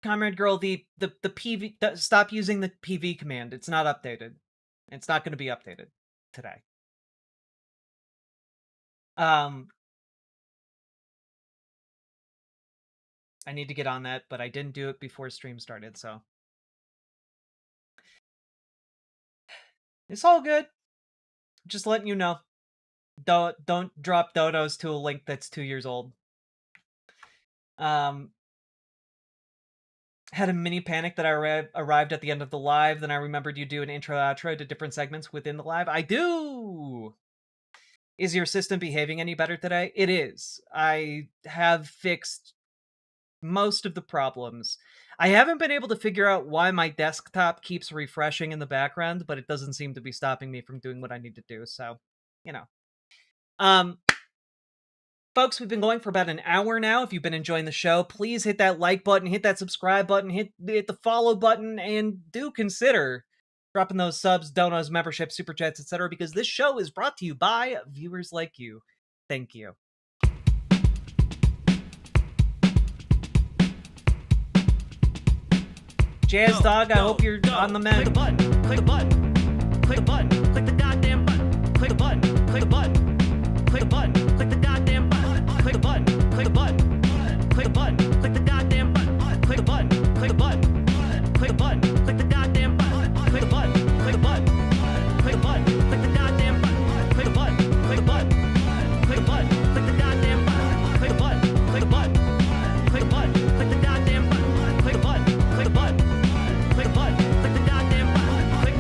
Comrade Girl, the PV, stop using the PV command. It's not updated. It's not going to be updated today. I need to get on that, but I didn't do it before stream started, so it's all good. Just letting you know. Don't drop dodos to a link that's 2 years old. Had a mini panic that I arrived at the end of the live. Then I remembered you do an intro outro to different segments within the live. I do! Is your system behaving any better today? It is. I have fixed most of the problems. I haven't been able to figure out why my desktop keeps refreshing in the background, but it doesn't seem to be stopping me from doing what I need to do, so, you know. folks, we've been going for about an hour now. If you've been enjoying the show, please hit that like button, hit that subscribe button, hit the follow button, and do consider dropping those subs, donos, memberships, super chats, etc., because this show is brought to you by viewers like you. Thank you. Jazz Dog, I hope you're on the mend. Click the button. Click the button. Click the button. Click the goddamn button. Click the button. Click the button. Click the button. Click the goddamn button. Click the button. Click the button. Click the button. Click the goddamn button. Click the button. Click the button. Click the button. Click the goddamn button. Click the button. Click the button. Click the button. Click the goddamn button. Click the button. Click the button. Click the button. Click the goddamn button. Click the button. Click the button. Click the button. Click the goddamn button. Click the button. Click the button. Click the button. Click the goddamn button. Click button.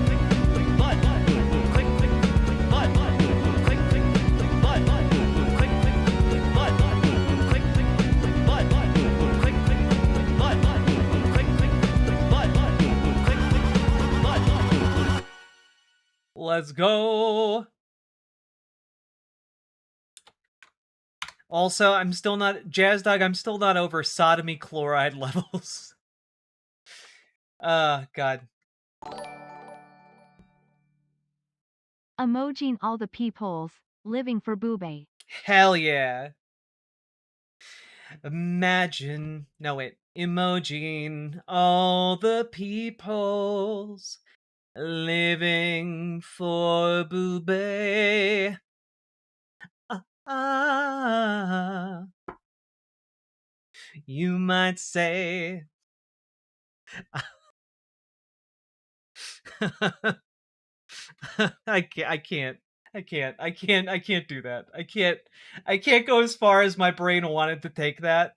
Click button. Click button. Click button. Click button. Click button. Let's go. Also, I'm still not Jazz Dog. I'm still not over sodomy chloride levels. God. Emojing all the peepholes, living for boobay. Hell yeah. Imagine, no wait, emojing all the peepholes, living for boobay. You might say I can't do that. I can't go as far as my brain wanted to take that.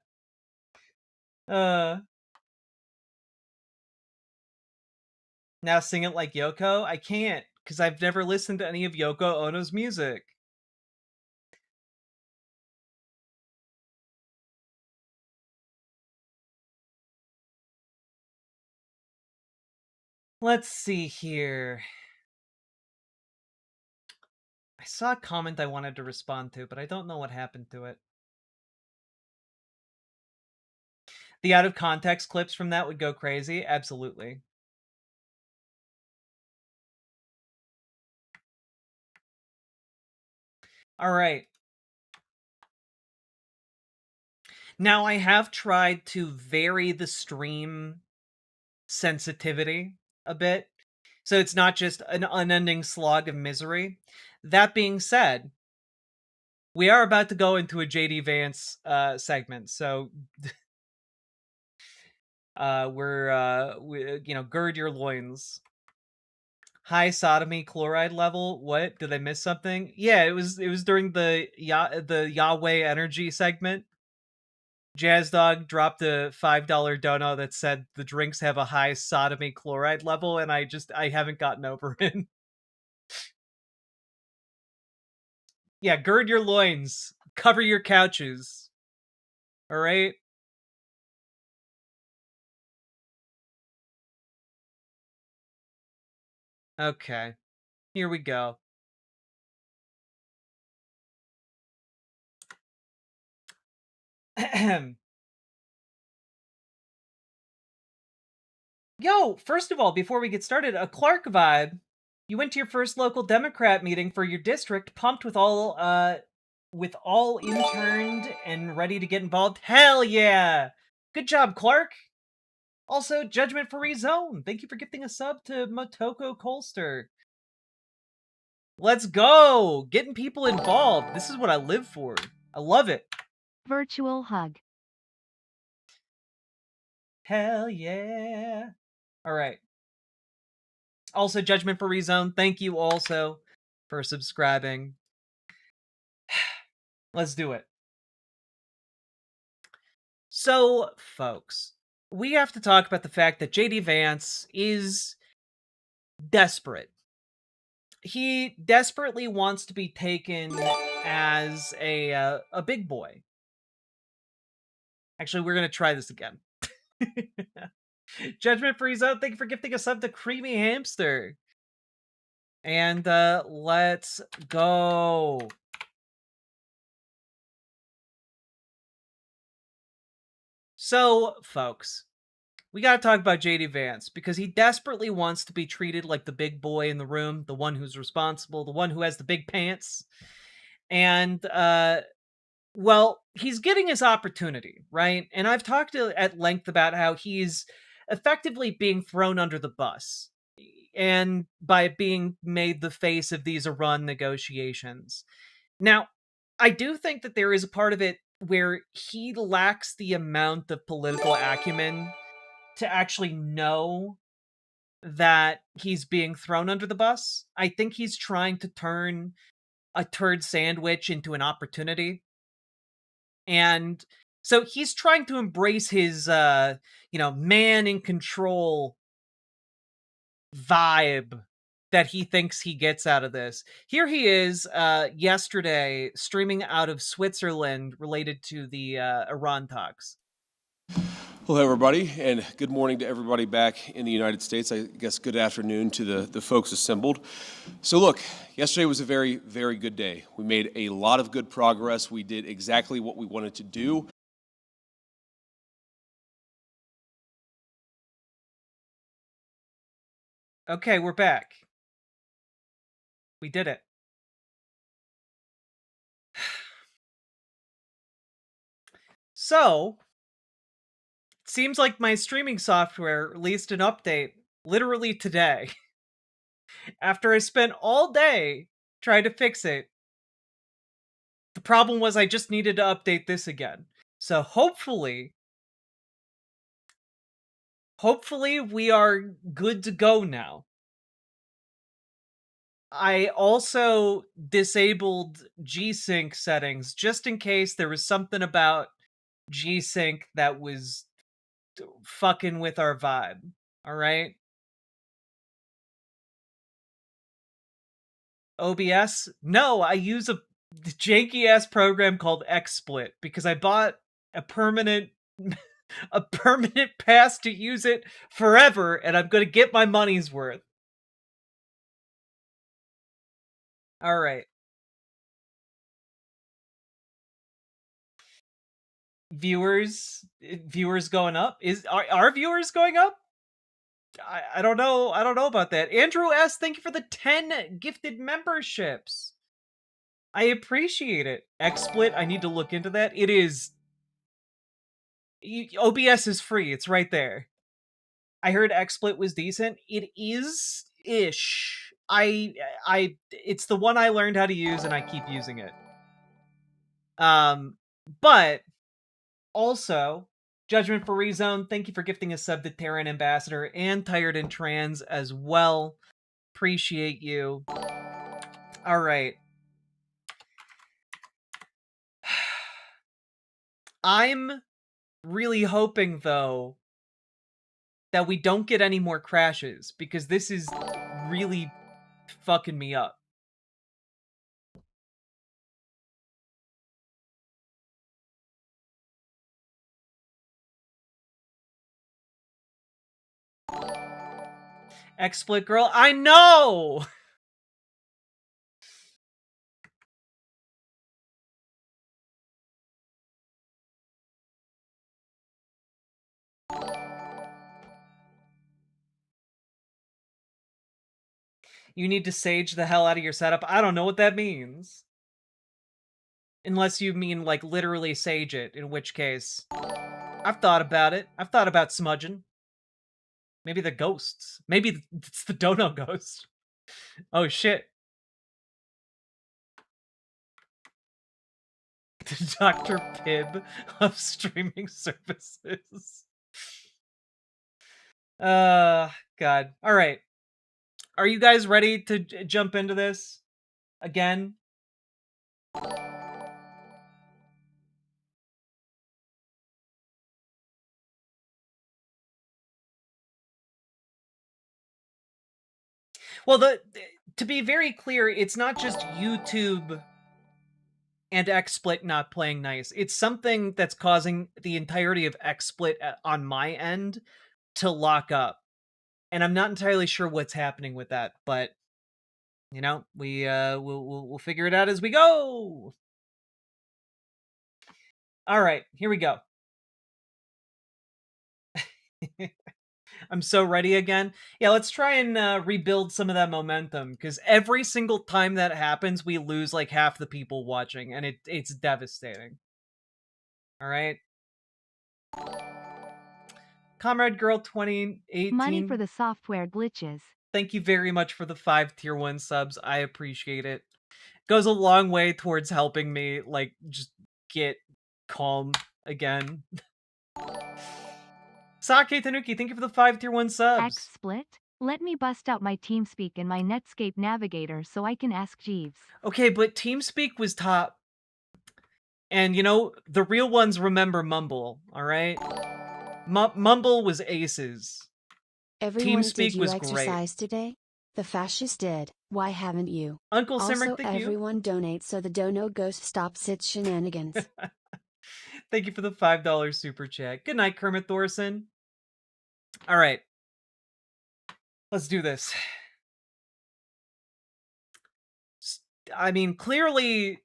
Now sing it like Yoko? I can't, because I've never listened to any of Yoko Ono's music. Let's see here. I saw a comment I wanted to respond to, but I don't know what happened to it. The out of context clips from that would go crazy? Absolutely. All right. Now, I have tried to vary the stream sensitivity a bit, so it's not just an unending slog of misery. That being said, we are about to go into a JD Vance segment, so we gird your loins. High sodomy chloride level. What? Did I miss something? Yeah, it was during the Yahweh energy segment. Jazz Dog dropped a $5 dono that said the drinks have a high sodomy chloride level, and I haven't gotten over it. Yeah, gird your loins. Cover your couches. All right? Okay. Here we go. Yo, first of all, before we get started, a Clark vibe. You went to your first local Democrat meeting for your district, pumped with all interned and ready to get involved. Hell yeah! Good job, Clark. Also, Judgment Free Zone. Thank you for gifting a sub to Motoko Colster. Let's go! Getting people involved. This is what I live for. I love it. Virtual hug. Hell yeah. All right. Also, Judgment Free Zone, thank you also for subscribing. Let's do it. So, folks, we have to talk about the fact that JD Vance is desperate. He desperately wants to be taken as a big boy. Actually, we're going to try this again. Judgment Free Zone, thank you for gifting a sub to Creamy Hamster. And let's go. So, folks, we gotta talk about JD Vance, because he desperately wants to be treated like the big boy in the room, the one who's responsible, the one who has the big pants. And, well, he's getting his opportunity, right? And I've talked at length about how he's effectively being thrown under the bus, and by being made the face of these Iran negotiations. Now, I do think that there is a part of it where he lacks the amount of political acumen to actually know that he's being thrown under the bus. I think he's trying to turn a turd sandwich into an opportunity. And so he's trying to embrace his man in control vibe that he thinks he gets out of this. Here he is yesterday streaming out of Switzerland related to the Iran talks. Hello, everybody, and good morning to everybody back in the United States. I guess good afternoon to the folks assembled. So look, yesterday was a very, very good day. We made a lot of good progress. We did exactly what we wanted to do. Okay, we're back. We did it. So, seems like my streaming software released an update literally today. After I spent all day trying to fix it, the problem was I just needed to update this again. So hopefully we are good to go now. I also disabled G-Sync settings just in case there was something about G-Sync that was fucking with our vibe. All right? OBS? No, I use a janky ass program called XSplit because I bought a permanent pass to use it forever, and I'm going to get my money's worth. All right. Viewers going up? Are viewers going up? I don't know. I don't know about that. Andrew S, thank you for the 10 gifted memberships. I appreciate it. XSplit, I need to look into that. It is OBS is free. It's right there. I heard XSplit was decent. It is ish. It's the one I learned how to use and I keep using it. But also, Judgment for Rezone, thank you for gifting a sub to Terran Ambassador and Tired and Trans as well. Appreciate you. All right. I'm really hoping, though, that we don't get any more crashes, because this is really fucking me up. XSplit girl, I know! You need to sage the hell out of your setup. I don't know what that means. Unless you mean, like, literally sage it, in which case... I've thought about it. I've thought about smudging. Maybe the ghosts. Maybe it's the dono ghost. Oh, shit. Dr. Pibb of streaming services. God. All right. Are you guys ready to jump into this again? Well, to be very clear, it's not just YouTube and XSplit not playing nice. It's something that's causing the entirety of XSplit on my end to lock up. And I'm not entirely sure what's happening with that, but you know, we'll figure it out as we go. All right, here we go. I'm so ready again. Yeah, let's try and rebuild some of that momentum, because every single time that happens, we lose like half the people watching, and it's devastating. All right. Comrade Girl 2018. Money for the software glitches. Thank you very much for the 5 tier 1 subs. I appreciate it. Goes a long way towards helping me, like, just get calm again. Sake Tanuki, thank you for the 5 tier 1 subs. XSplit? Let me bust out my TeamSpeak and my Netscape navigator so I can ask Jeeves. Okay, but TeamSpeak was top. And, you know, the real ones remember Mumble, alright? Mumble was aces. Everyone, TeamSpeak did you was exercise today? The fascists did. Why haven't you? Uncle also, Simric, thank you. everyone donate so the dono ghost stops its shenanigans. Thank you for the $5 super chat. Good night, Kermit Thorson. All right. Let's do this. I mean, clearly,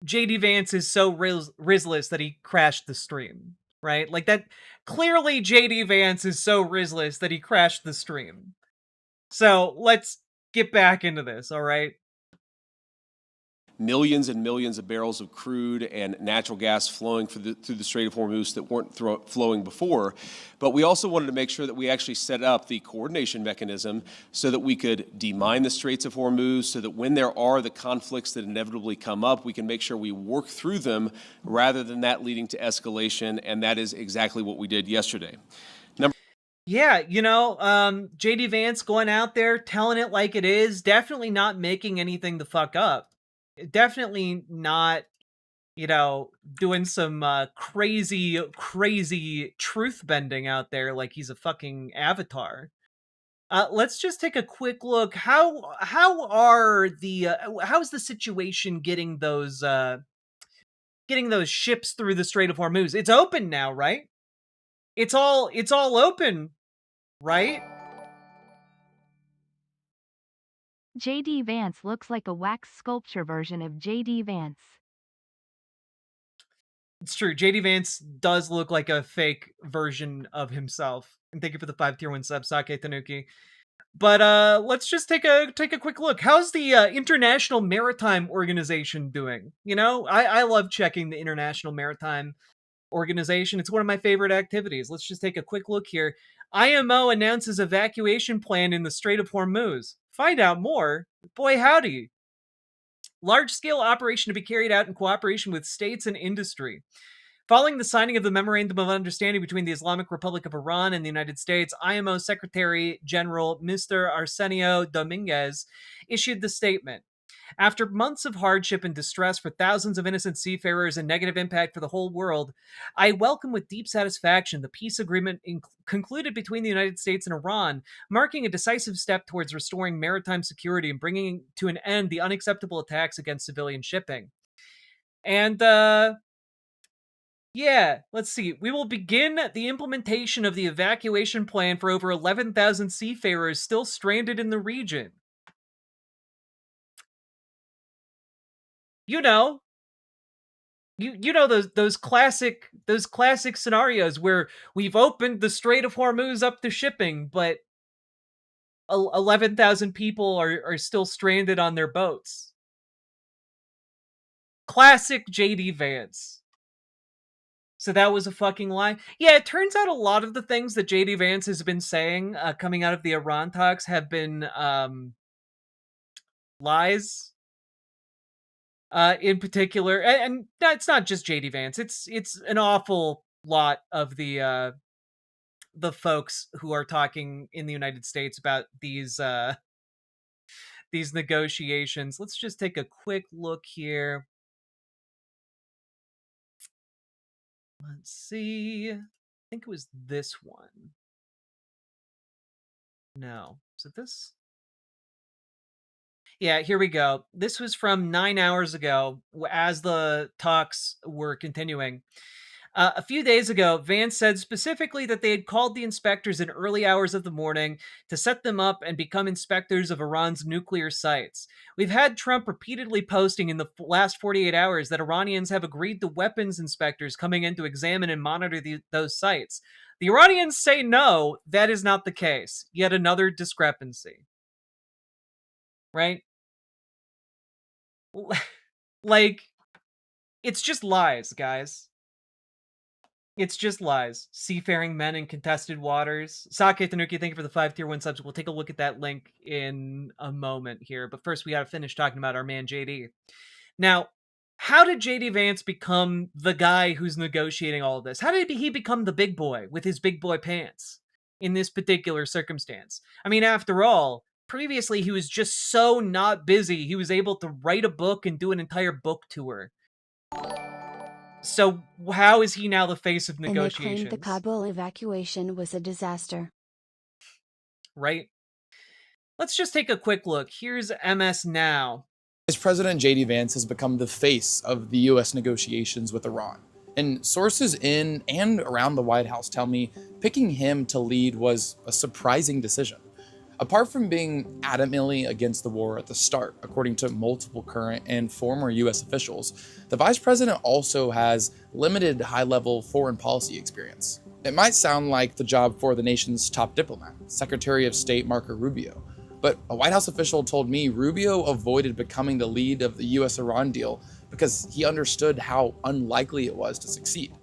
JD Vance is so Rizless that he crashed the stream, right? Like that. Clearly, JD Vance is so Rizless that he crashed the stream. So let's get back into this, all right? Millions and millions of barrels of crude and natural gas flowing through the Strait of Hormuz that weren't flowing before. But we also wanted to make sure that we actually set up the coordination mechanism so that we could demine the Straits of Hormuz, so that when there are the conflicts that inevitably come up, we can make sure we work through them rather than that leading to escalation. And that is exactly what we did yesterday. Yeah, you know, JD Vance going out there, telling it like it is, definitely not making anything the fuck up. Definitely not, you know, doing some crazy truth bending out there like he's a fucking avatar. Let's just take a quick look. How's the situation getting those ships through the Strait of Hormuz? It's open now, right? It's all open, right? JD Vance looks like a wax sculpture version of JD Vance. It's true. JD Vance does look like a fake version of himself. And thank you for the 5 tier 1 sub, Sake Tanuki. But let's just take a quick look. How's the International Maritime Organization doing? You know, I love checking the International Maritime Organization. It's one of my favorite activities. Let's just take a quick look here. IMO announces evacuation plan in the Strait of Hormuz. Find out more. Boy, howdy. Large-scale operation to be carried out in cooperation with states and industry. Following the signing of the Memorandum of Understanding between the Islamic Republic of Iran and the United States, IMO Secretary General Mr. Arsenio Dominguez issued the statement. After months of hardship and distress for thousands of innocent seafarers and negative impact for the whole world, I welcome with deep satisfaction the peace agreement concluded between the United States and Iran, marking a decisive step towards restoring maritime security and bringing to an end the unacceptable attacks against civilian shipping. And, yeah, let's see. We will begin the implementation of the evacuation plan for over 11,000 seafarers still stranded in the region. You know, you know those classic scenarios where we've opened the Strait of Hormuz up to shipping, but 11,000 people are still stranded on their boats. Classic JD Vance. So that was a fucking lie. Yeah, it turns out a lot of the things that JD Vance has been saying coming out of the Iran talks have been lies. In particular, and it's not just JD Vance. It's an awful lot of the folks who are talking in the United States about these negotiations. Let's just take a quick look here. Let's see. I think it was this one. No. Is it this? Yeah, here we go. This was from 9 hours ago as the talks were continuing. A few days ago, Vance said specifically that they had called the inspectors in early hours of the morning to set them up and become inspectors of Iran's nuclear sites. We've had Trump repeatedly posting in the last 48 hours that Iranians have agreed to weapons inspectors coming in to examine and monitor those sites. The Iranians say no, that is not the case. Yet another discrepancy. Right? Like, it's just lies, guys. It's just lies. Seafaring men in contested waters. Sake Tanuki, thank you for the 5 tier 1 subs. We'll take a look at that link in a moment here. But first, we got to finish talking about our man JD. Now, how did JD Vance become the guy who's negotiating all of this? How did he become the big boy with his big boy pants in this particular circumstance? I mean, after all, previously he was just so not busy. He was able to write a book and do an entire book tour. So how is he now the face of negotiations? And they claimed the Kabul evacuation was a disaster. Right? Let's just take a quick look. Here's MS Now. Vice President JD Vance has become the face of the U.S. negotiations with Iran. And sources in and around the White House tell me picking him to lead was a surprising decision. Apart from being adamantly against the war at the start, according to multiple current and former U.S. officials, the vice president also has limited high-level foreign policy experience. It might sound like the job for the nation's top diplomat, Secretary of State Marco Rubio, but a White House official told me Rubio avoided becoming the lead of the U.S.-Iran deal because he understood how unlikely it was to succeed.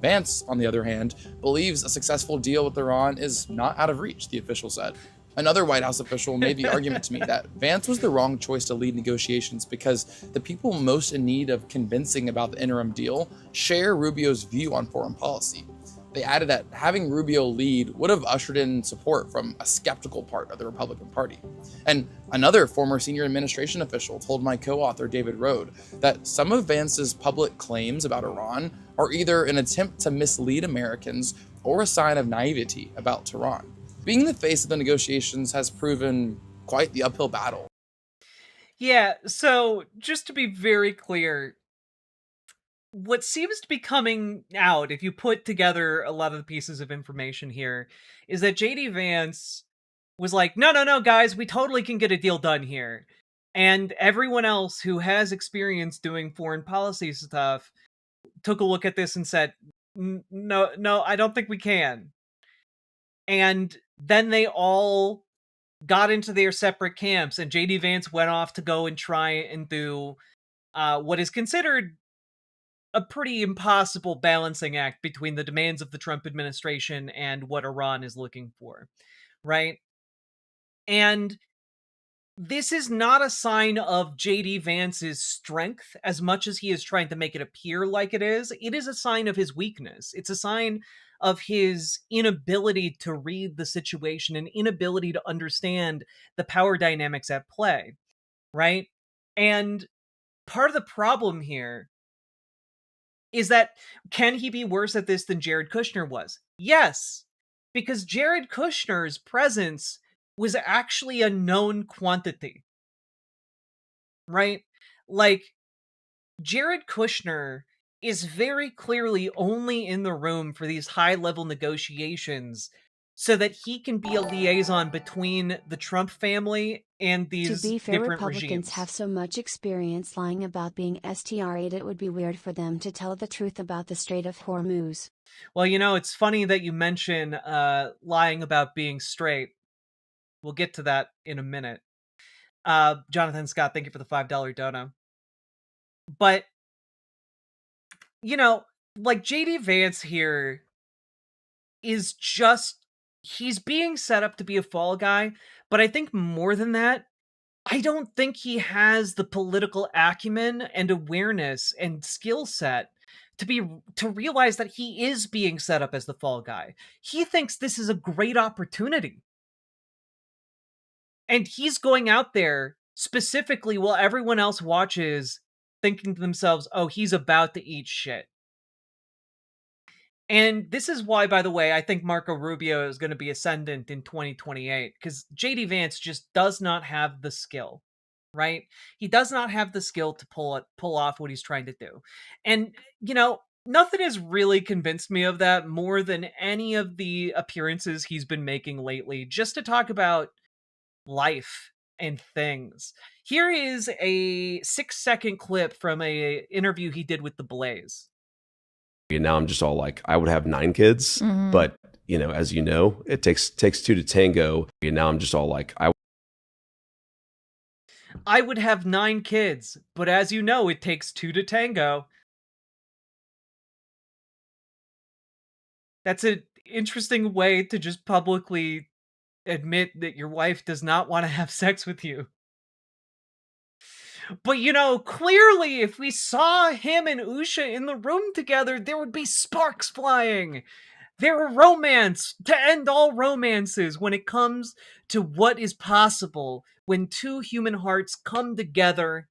Vance, on the other hand, believes a successful deal with Iran is not out of reach, the official said. Another White House official made the argument to me that Vance was the wrong choice to lead negotiations because the people most in need of convincing about the interim deal share Rubio's view on foreign policy. They added that having Rubio lead would have ushered in support from a skeptical part of the Republican Party. And another former senior administration official told my co-author David Rode that some of Vance's public claims about Iran are either an attempt to mislead Americans or a sign of naivety about Tehran. Being the face of the negotiations has proven quite the uphill battle. Yeah, so just to be very clear, what seems to be coming out, if you put together a lot of the pieces of information here, is that JD Vance was like, no, guys, we totally can get a deal done here. And everyone else who has experience doing foreign policy stuff took a look at this and said, no, I don't think we can. And then they all got into their separate camps, and JD Vance went off to go and try and do what is considered a pretty impossible balancing act between the demands of the Trump administration and what Iran is looking for, right? And this is not a sign of JD Vance's strength as much as he is trying to make it appear like it is. It is a sign of his weakness. It's a sign of his inability to read the situation and inability to understand the power dynamics at play, right? And part of the problem here is that, can he be worse at this than Jared Kushner was? Yes, because Jared Kushner's presence was actually a known quantity, right? Like, Jared Kushner is very clearly only in the room for these high-level negotiations so that he can be a liaison between the Trump family and these To be fair, different Republicans regimes. have so much experience lying about being STR8, it would be weird for them to tell the truth about the Strait of Hormuz. Well, it's funny that you mention lying about being straight. We'll get to that in a minute. Jonathan Scott, thank you for the $5 dono. But, like, JD Vance here is just, he's being set up to be a fall guy, but I think more than that, I don't think he has the political acumen and awareness and skill set to realize that he is being set up as the fall guy. He thinks this is a great opportunity. And he's going out there specifically while everyone else watches, thinking to themselves, oh, he's about to eat shit. And this is why, by the way, I think Marco Rubio is going to be ascendant in 2028, because JD Vance just does not have the skill, right? He does not have the skill to pull off what he's trying to do. And, nothing has really convinced me of that more than any of the appearances he's been making lately, just to talk about life and things. Here is a 6-second clip from a interview he did with The Blaze. And now I'm just all like, I would have 9 kids, but you know, as you know, it takes 2 to tango. And now I'm just all like, I would have 9 kids, but as you know, it takes 2 to tango. That's an interesting way to just publicly admit that your wife does not want to have sex with you. But, you know, clearly, if we saw him and Usha in the room together, there would be sparks flying. They're a romance to end all romances when it comes to what is possible when 2 human hearts come together.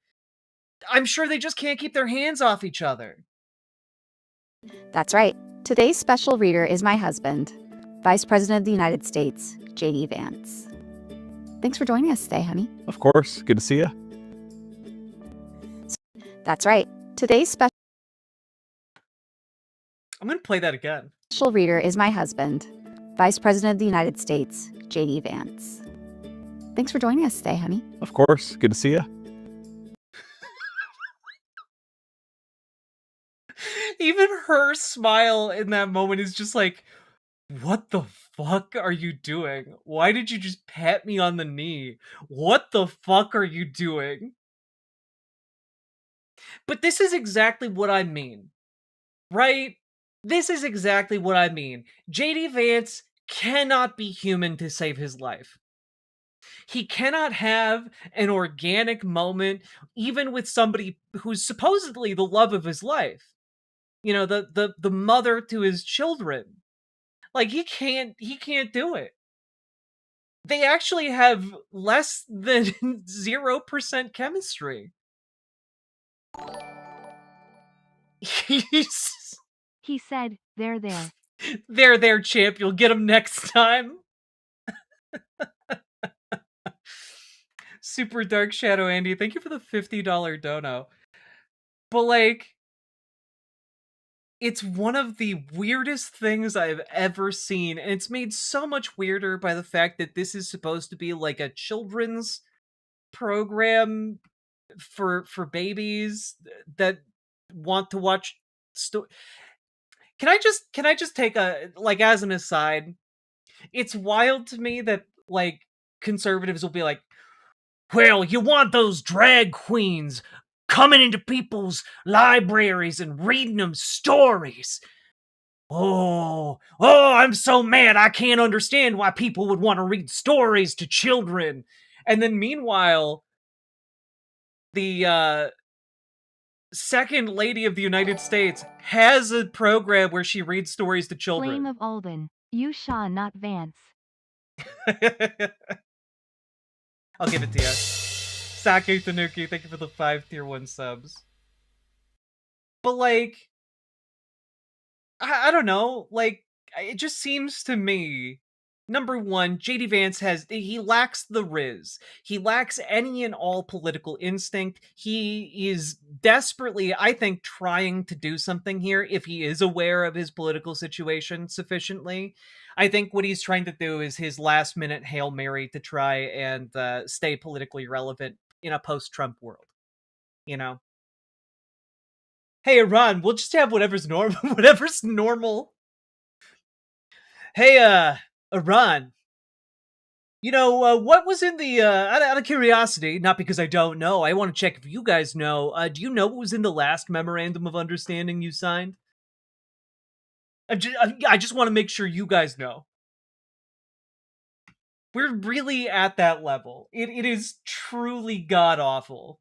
I'm sure they just can't keep their hands off each other. That's right. Today's special reader is my husband, Vice President of the United States, J.D. Vance. Thanks for joining us today, honey. Of course. Good to see you. That's right. Today's special I'm going to play that again. Special reader is my husband, Vice President of the United States, J.D. Vance. Thanks for joining us today, honey. Of course. Good to see you. Even her smile in that moment is just like, what the fuck are you doing? Why did you just pat me on the knee? What the fuck are you doing? But this is exactly what I mean, right? This is exactly what I mean. J.D. Vance cannot be human to save his life. He cannot have an organic moment, even with somebody who's supposedly the love of his life. You know, the mother to his children. Like, he can't do it. They actually have less than 0% chemistry. He said, "They're there." They're there, champ. You'll get them next time. Super Dark Shadow Andy, thank you for the $50 dono. But, like, it's one of the weirdest things I've ever seen, and it's made so much weirder by the fact that this is supposed to be like a children's program for babies that want to watch Can I just take a, like, as an aside, it's wild to me that, like, conservatives will be like, well, you want those drag queens coming into people's libraries and reading them stories. Oh, I'm so mad. I can't understand why people would want to read stories to children. And then meanwhile, the Second Lady of the United States has a program where she reads stories to children. Flame of Alden. You Shaw, not Vance. I'll give it to you. Sake Tanuki, thank you for the 5 tier 1 subs. But, like, I don't know, like, it just seems to me, number one, J.D. Vance he lacks the riz. He lacks any and all political instinct. He is desperately, I think, trying to do something here if he is aware of his political situation sufficiently. I think what he's trying to do is his last-minute Hail Mary to try and stay politically relevant in a post-Trump world, you know? Hey, Iran, we'll just have whatever's normal. Whatever's normal. Hey, Iran. You know, what was in the, out of curiosity, not because I don't know, I want to check if you guys know, do you know what was in the last Memorandum of Understanding you signed? I just want to make sure you guys know. We're really at that level. It is truly god-awful.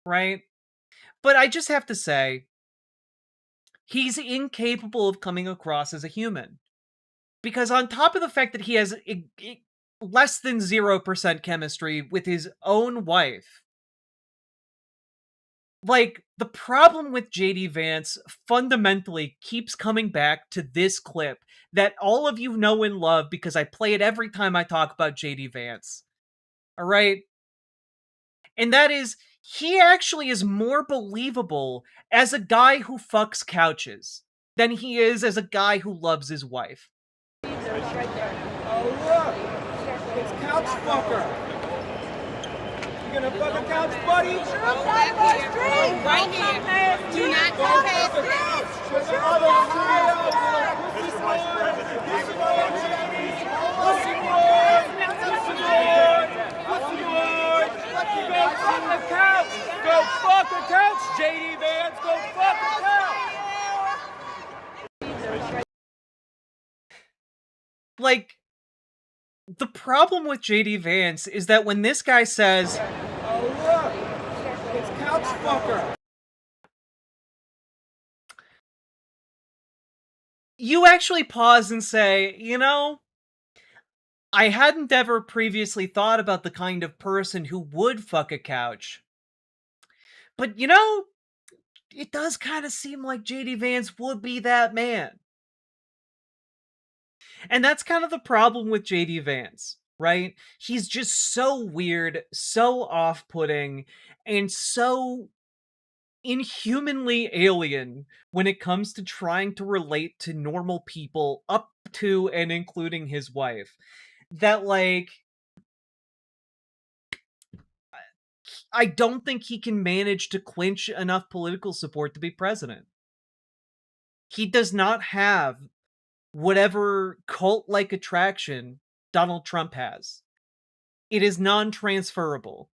Right? But I just have to say, he's incapable of coming across as a human. Because on top of the fact that he has less than 0% chemistry with his own wife, like, the problem with J.D. Vance fundamentally keeps coming back to this clip that all of you know and love because I play it every time I talk about J.D. Vance. Alright? And that is, he actually is more believable as a guy who fucks couches than he is as a guy who loves his wife. Oh, look! It's Couch Fucker! You gonna fuck a couch, buddy? Right here. Do not go past streets! There's another trio! This is Vice President. Pussy boy! Pussy boy! Pussy boy! Pussy boy! Go fuck a couch! Go fuck a couch, JD Vance! Go fuck a couch! Like, the problem with JD Vance is that when this guy says, oh look, it's Couch Fucker, you actually pause and say, you know, I hadn't ever previously thought about the kind of person who would fuck a couch. But, you know, it does kind of seem like JD Vance would be that man. And that's kind of the problem with JD Vance, right? He's just so weird, so off-putting, and so inhumanly alien when it comes to trying to relate to normal people, up to and including his wife, that, like, I don't think he can manage to clinch enough political support to be president. He does not have whatever cult-like attraction Donald Trump has. It is non-transferable.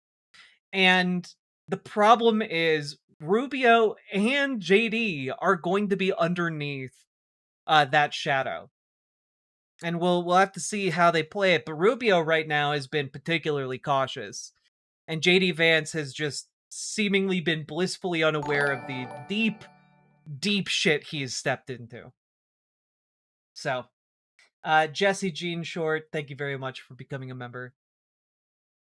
And the problem is Rubio and JD are going to be underneath that shadow. And we'll have to see how they play it. But Rubio right now has been particularly cautious. And JD Vance has just seemingly been blissfully unaware of the deep, deep shit he's stepped into. So, Jesse Jean Short, thank you very much for becoming a member.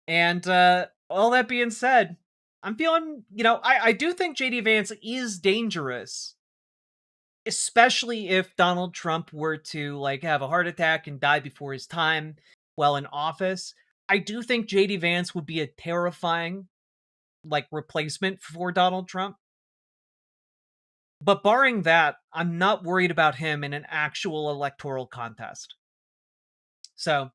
And all that being said, I'm feeling, you know, I do think JD Vance is dangerous, especially if Donald Trump were to, like, have a heart attack and die before his time while in office. I do think JD Vance would be a terrifying, like, replacement for Donald Trump. But barring that, I'm not worried about him in an actual electoral contest. So,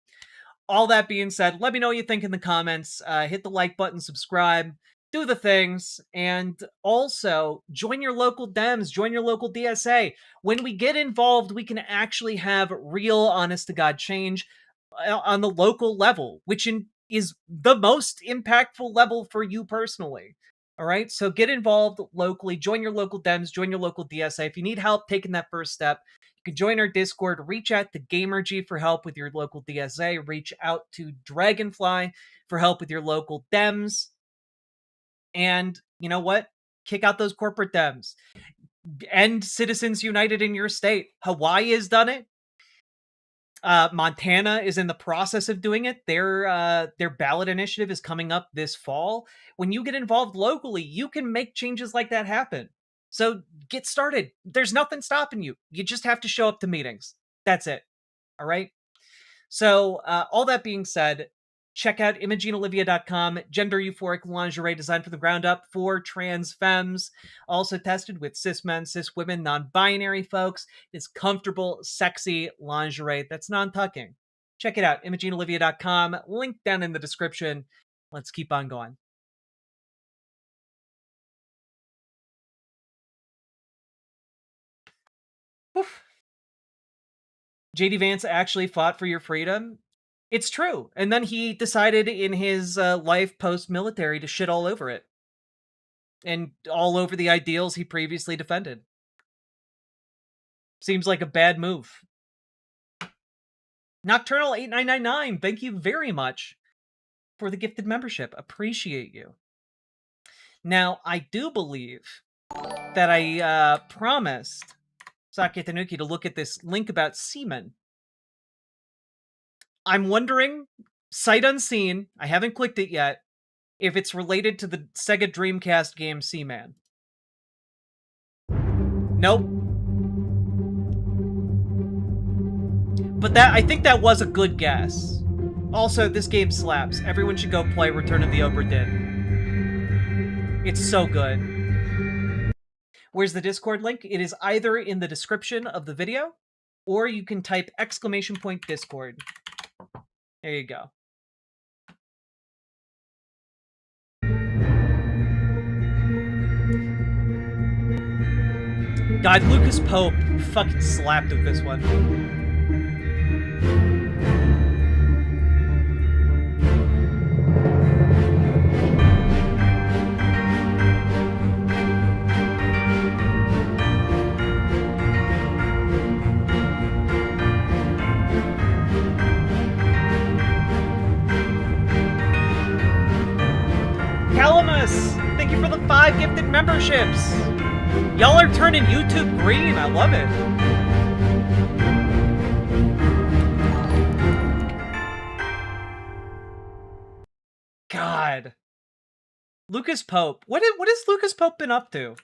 all that being said, let me know what you think in the comments. Hit the like button, subscribe, do the things, and also join your local Dems, join your local DSA. When we get involved, we can actually have real, honest-to-God change on the local level, which is the most impactful level for you personally. All right, so get involved locally, join your local Dems, join your local DSA. If you need help taking that first step, you can join our Discord, reach out to Gamergy for help with your local DSA, reach out to Dragonfly for help with your local Dems. And you know what? Kick out those corporate Dems. End Citizens United in your state. Hawaii has done it. Montana is in the process of doing it. Their ballot initiative is coming up this fall. When you get involved locally, you can make changes like that happen. So get started. There's nothing stopping you. You just have to show up to meetings. That's it. All right? So all that being said, check out ImogeneOlivia.com, gender euphoric lingerie designed from the ground up for trans femmes. Also tested with cis men, cis women, non-binary folks. It's comfortable, sexy lingerie that's non-tucking. Check it out, ImogeneOlivia.com. Link down in the description. Let's keep on going. Oof. JD Vance actually fought for your freedom. It's true. And then he decided in his life post-military to shit all over it. And all over the ideals he previously defended. Seems like a bad move. Nocturnal 8999, thank you very much for the gifted membership. Appreciate you. Now, I do believe that I promised Sake Tanuki to look at this link about semen. I'm wondering, sight unseen, I haven't clicked it yet, if it's related to the Sega Dreamcast game Seaman. Nope. But I think that was a good guess. Also, this game slaps. Everyone should go play Return of the Obra Dinn. It's so good. Where's the Discord link? It is either in the description of the video, or you can type !Discord. There you go. God, Lucas Pope fucking slapped with this one. Calamus, thank you for the 5 gifted memberships. Y'all are turning YouTube green. I love it. God. Lucas Pope. What has Lucas Pope been up to?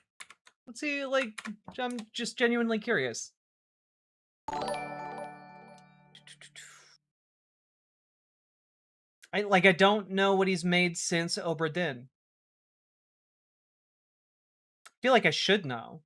What's he like? I'm just genuinely curious. I don't know what he's made since Obra Dinn. I feel like I should know.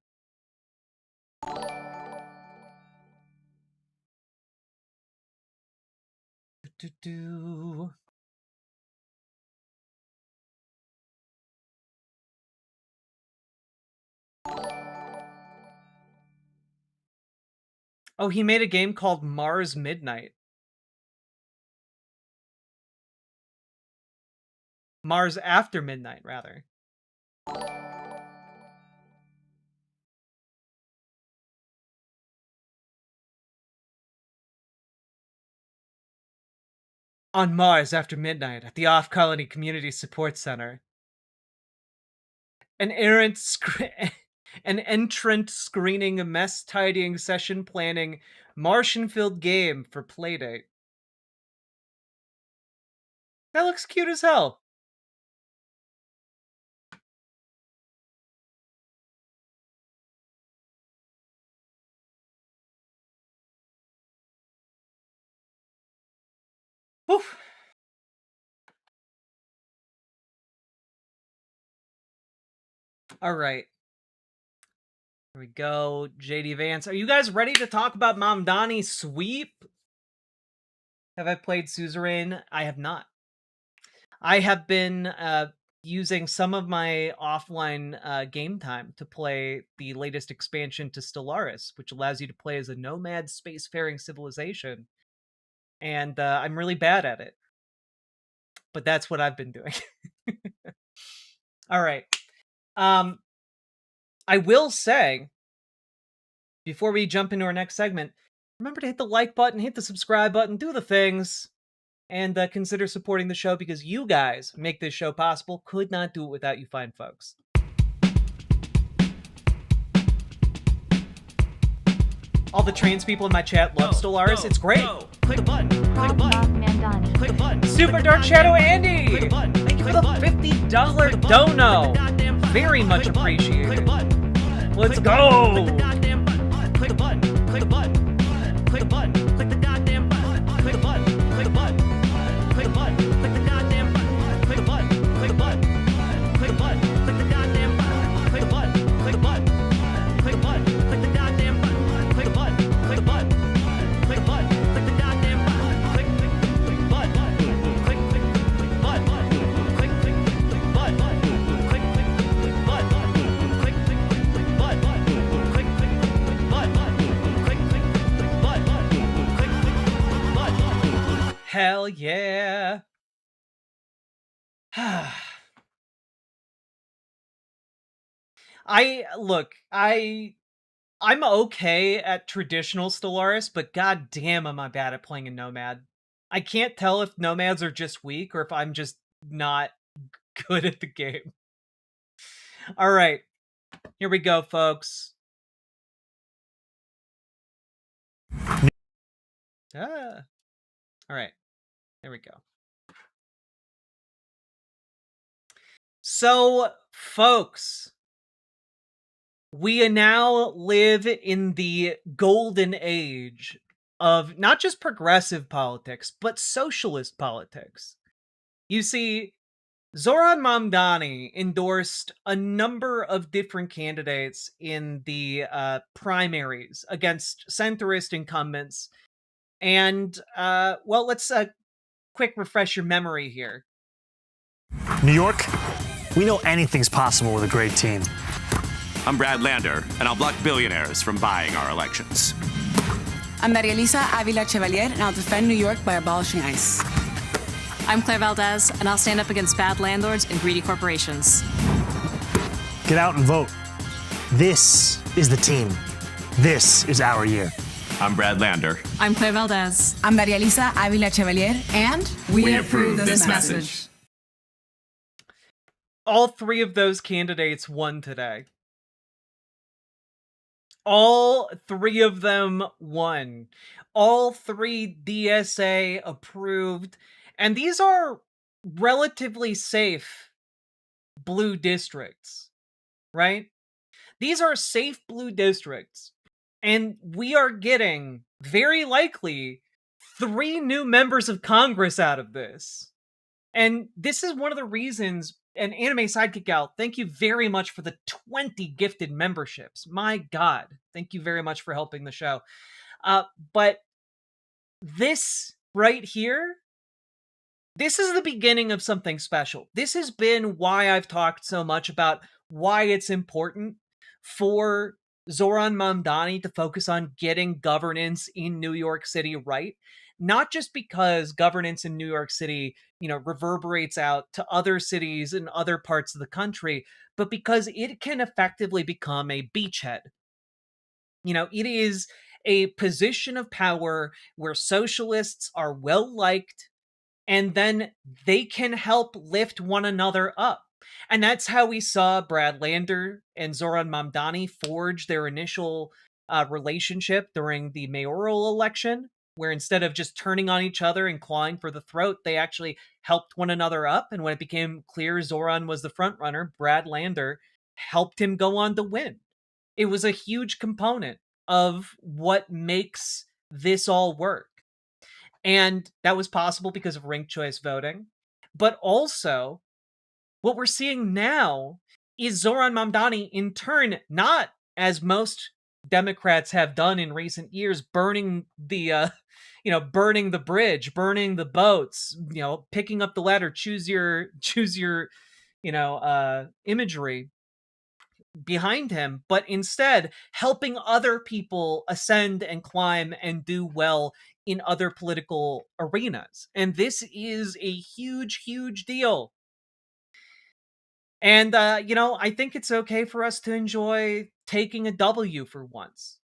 Oh, he made a game called Mars Midnight. Mars After Midnight, rather. On Mars After Midnight at the Off-Colony Community Support Center. An entrant screening, mess tidying, session planning, Martian-filled game for Playdate. That looks cute as hell. Oof. All right. Here we go. JD Vance. Are you guys ready to talk about Mamdani sweep? Have I played Suzerain? I have not. I have been using some of my offline game time to play the latest expansion to Stellaris, which allows you to play as a nomad spacefaring civilization. And I'm really bad at it. But that's what I've been doing. All right. I will say, before we jump into our next segment, remember to hit the like button, hit the subscribe button, do the things, and consider supporting the show because you guys make this show possible. Could not do it without you fine folks. All the trans people in my chat love Stellaris. It's great. Click the button. Click the button. Mamdani. Click the button. Super Dark Shadow Andy. Click the button. Thank you for the $50 dono. Very much appreciated. Click the button. Let's go. Click the goddamn button. Click the button. Click the button. Click the button. Click the goddamn button. Click the button. Click the button. Click the button. Click the goddamn button. Click the button. Click the button. Click the button. Click the goddamn button. Click the button. Click the button. Click the button. Click the goddamn button. Click the button. Click the button. Click the button. Click the goddamn button. Click button. Click button. Click button. Click Hell yeah. I'm okay at traditional Stellaris, but god damn am I bad at playing a Nomad. I can't tell if Nomads are just weak or if I'm just not good at the game. All right. Here we go, folks. All right. There we go. So, folks, we now live in the golden age of not just progressive politics, but socialist politics. You see, Zoran Mamdani endorsed a number of different candidates in the primaries against centrist incumbents. And, well, let's quick refresh your memory here. New York, we know anything's possible with a great team. I'm Brad Lander, and I'll block billionaires from buying our elections. I'm Maria Elisa Avila Chevalier, and I'll defend New York by abolishing ICE. I'm Claire Valdez, and I'll stand up against bad landlords and greedy corporations. Get out and vote. This is the team. This is our year. I'm Brad Lander. I'm Claire Valdez. I'm Maria Elisa Avila Chevalier, and we approve this message. All three of those candidates won today. All three of them won. All three DSA approved. And these are relatively safe blue districts, right? These are safe blue districts. And we are getting, very likely, 3 new members of Congress out of this. And this is one of the reasons, and Anime Sidekick Gal, thank you very much for the 20 gifted memberships. My God, thank you very much for helping the show. But this right here, this is the beginning of something special. This has been why I've talked so much about why it's important for Zoran Mamdani to focus on getting governance in New York City right. Not just because governance in New York City, reverberates out to other cities and other parts of the country, but because it can effectively become a beachhead. It is a position of power where socialists are well liked, and then they can help lift one another up. And that's how we saw Brad Lander and Zoran Mamdani forge their initial relationship during the mayoral election, where instead of just turning on each other and clawing for the throat, they actually helped one another up. And when it became clear Zoran was the front runner, Brad Lander helped him go on to win. It was a huge component of what makes this all work. And that was possible because of ranked choice voting. But also, what we're seeing now is Zoran Mamdani, in turn, not as most Democrats have done in recent years, burning the bridge, burning the boats, picking up the ladder, choose your imagery behind him, but instead helping other people ascend and climb and do well in other political arenas. And this is a huge, huge deal. And, I think it's okay for us to enjoy taking a W for once.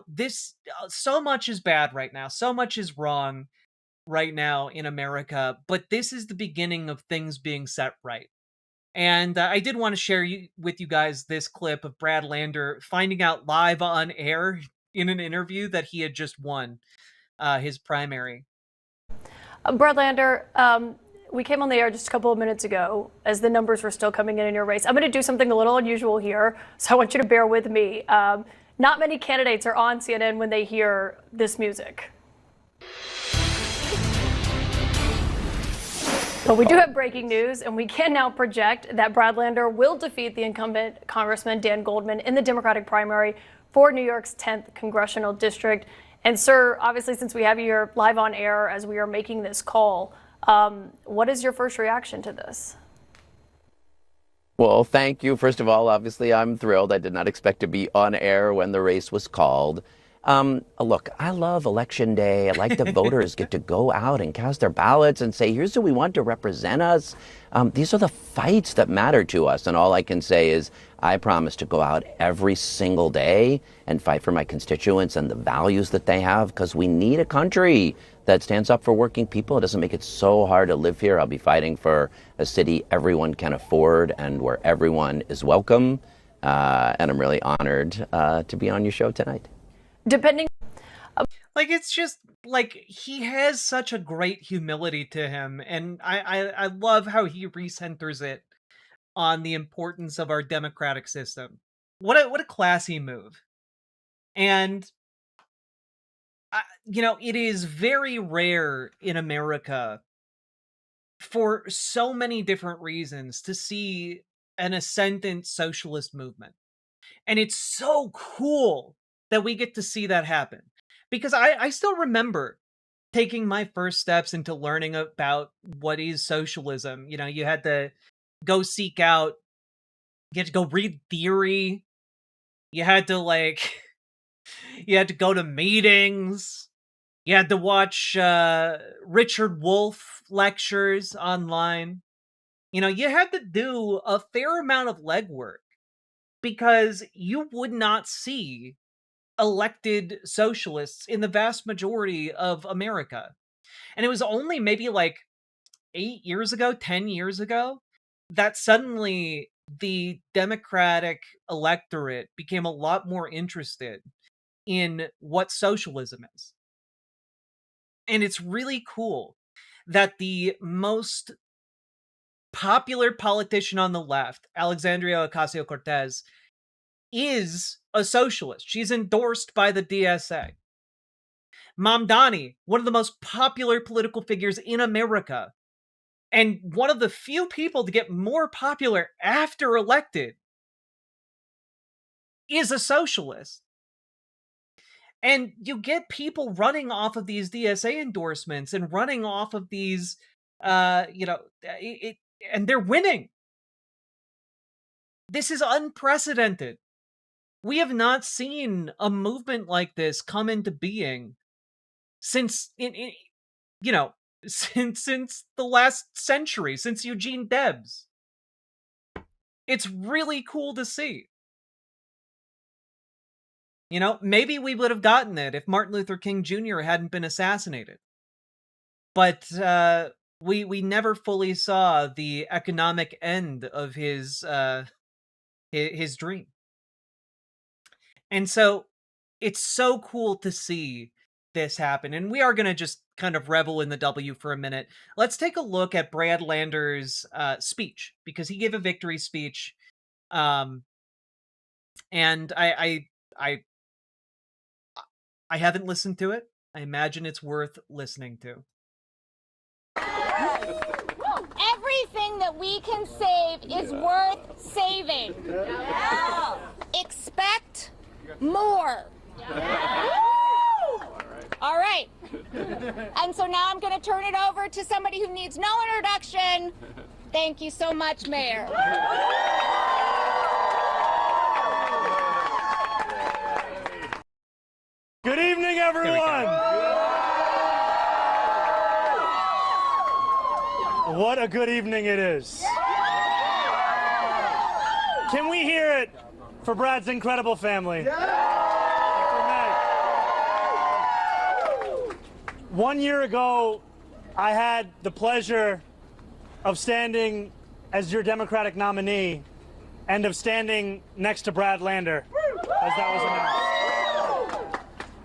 This, so much is bad right now. So much is wrong right now in America, but this is the beginning of things being set right. And I did want to share with you guys this clip of Brad Lander finding out live on air in an interview that he had just won his primary. Brad Lander, we came on the air just a couple of minutes ago as the numbers were still coming in your race. I'm going to do something a little unusual here, so I want you to bear with me. Not many candidates are on CNN when they hear this music. But we do have breaking news, and we can now project that Brad Lander will defeat the incumbent Congressman Dan Goldman in the Democratic primary for New York's 10th congressional district. And sir, obviously, since we have you here live on air as we are making this call, what is your first reaction to this? Well, thank you. First of all, obviously, I'm thrilled. I did not expect to be on air when the race was called. Look, I love Election Day. I like that voters get to go out and cast their ballots and say, here's who we want to represent us. These are the fights that matter to us. And all I can say is I promise to go out every single day and fight for my constituents and the values that they have, because we need a country that stands up for working people. It doesn't make it so hard to live here. I'll be fighting for a city everyone can afford and where everyone is welcome. And I'm really honored to be on your show tonight. Depending, it's just he has such a great humility to him, and I love how he recenters it on the importance of our democratic system. What a classy move. And it is very rare in America for so many different reasons to see an ascendant socialist movement. And it's so cool that we get to see that happen. Because I still remember taking my first steps into learning about what is socialism. You know, you had to go seek out, you had to go read theory. You had to you had to go to meetings. You had to watch Richard Wolff lectures online. You know, you had to do a fair amount of legwork because you would not see elected socialists in the vast majority of America. And it was only maybe like 8 years ago, 10 years ago, that suddenly the Democratic electorate became a lot more interested in what socialism is. And it's really cool that the most popular politician on the left, Alexandria Ocasio-Cortez, is a socialist. She's endorsed by the DSA. Mamdani, one of the most popular political figures in America, and one of the few people to get more popular after elected, is a socialist. And you get people running off of these DSA endorsements and running off of these, and they're winning. This is unprecedented. We have not seen a movement like this come into being since, since the last century, since Eugene Debs. It's really cool to see. You know, maybe we would have gotten it if Martin Luther King Jr. hadn't been assassinated. But we never fully saw the economic end of his dream. And so it's so cool to see this happen. And we are going to just kind of revel in the W for a minute. Let's take a look at Brad Lander's speech, because he gave a victory speech. And I haven't listened to it. I imagine it's worth listening to. Everything that we can save is worth saving. Yeah. Expect more. Yeah. All right. And so now I'm going to turn it over to somebody who needs no introduction. Thank you so much, Mayor. Good evening, everyone. What a good evening it is. Can we hear it for Brad's incredible family? For Meg. 1 year ago, I had the pleasure of standing as your Democratic nominee and of standing next to Brad Lander as that was announced.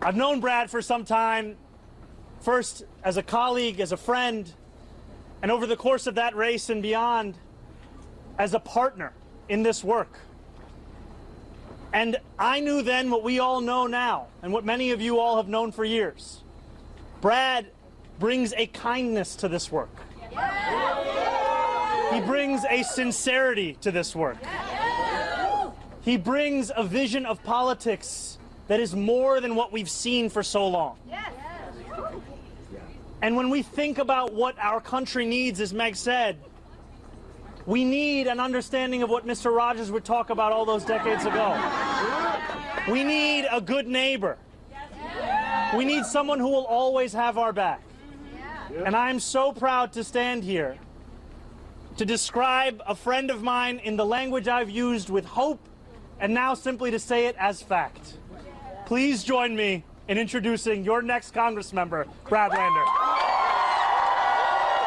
I've known Brad for some time, first as a colleague, as a friend, and over the course of that race and beyond, as a partner in this work. And I knew then what we all know now, and what many of you all have known for years. Brad brings a kindness to this work. He brings a sincerity to this work. He brings a vision of politics that is more than what we've seen for so long. And when we think about what our country needs, as Meg said, we need an understanding of what Mr. Rogers would talk about all those decades ago. We need a good neighbor. We need someone who will always have our back. And I'm so proud to stand here to describe a friend of mine in the language I've used with hope, and now simply to say it as fact. Please join me in introducing your next Congress member, Brad Lander.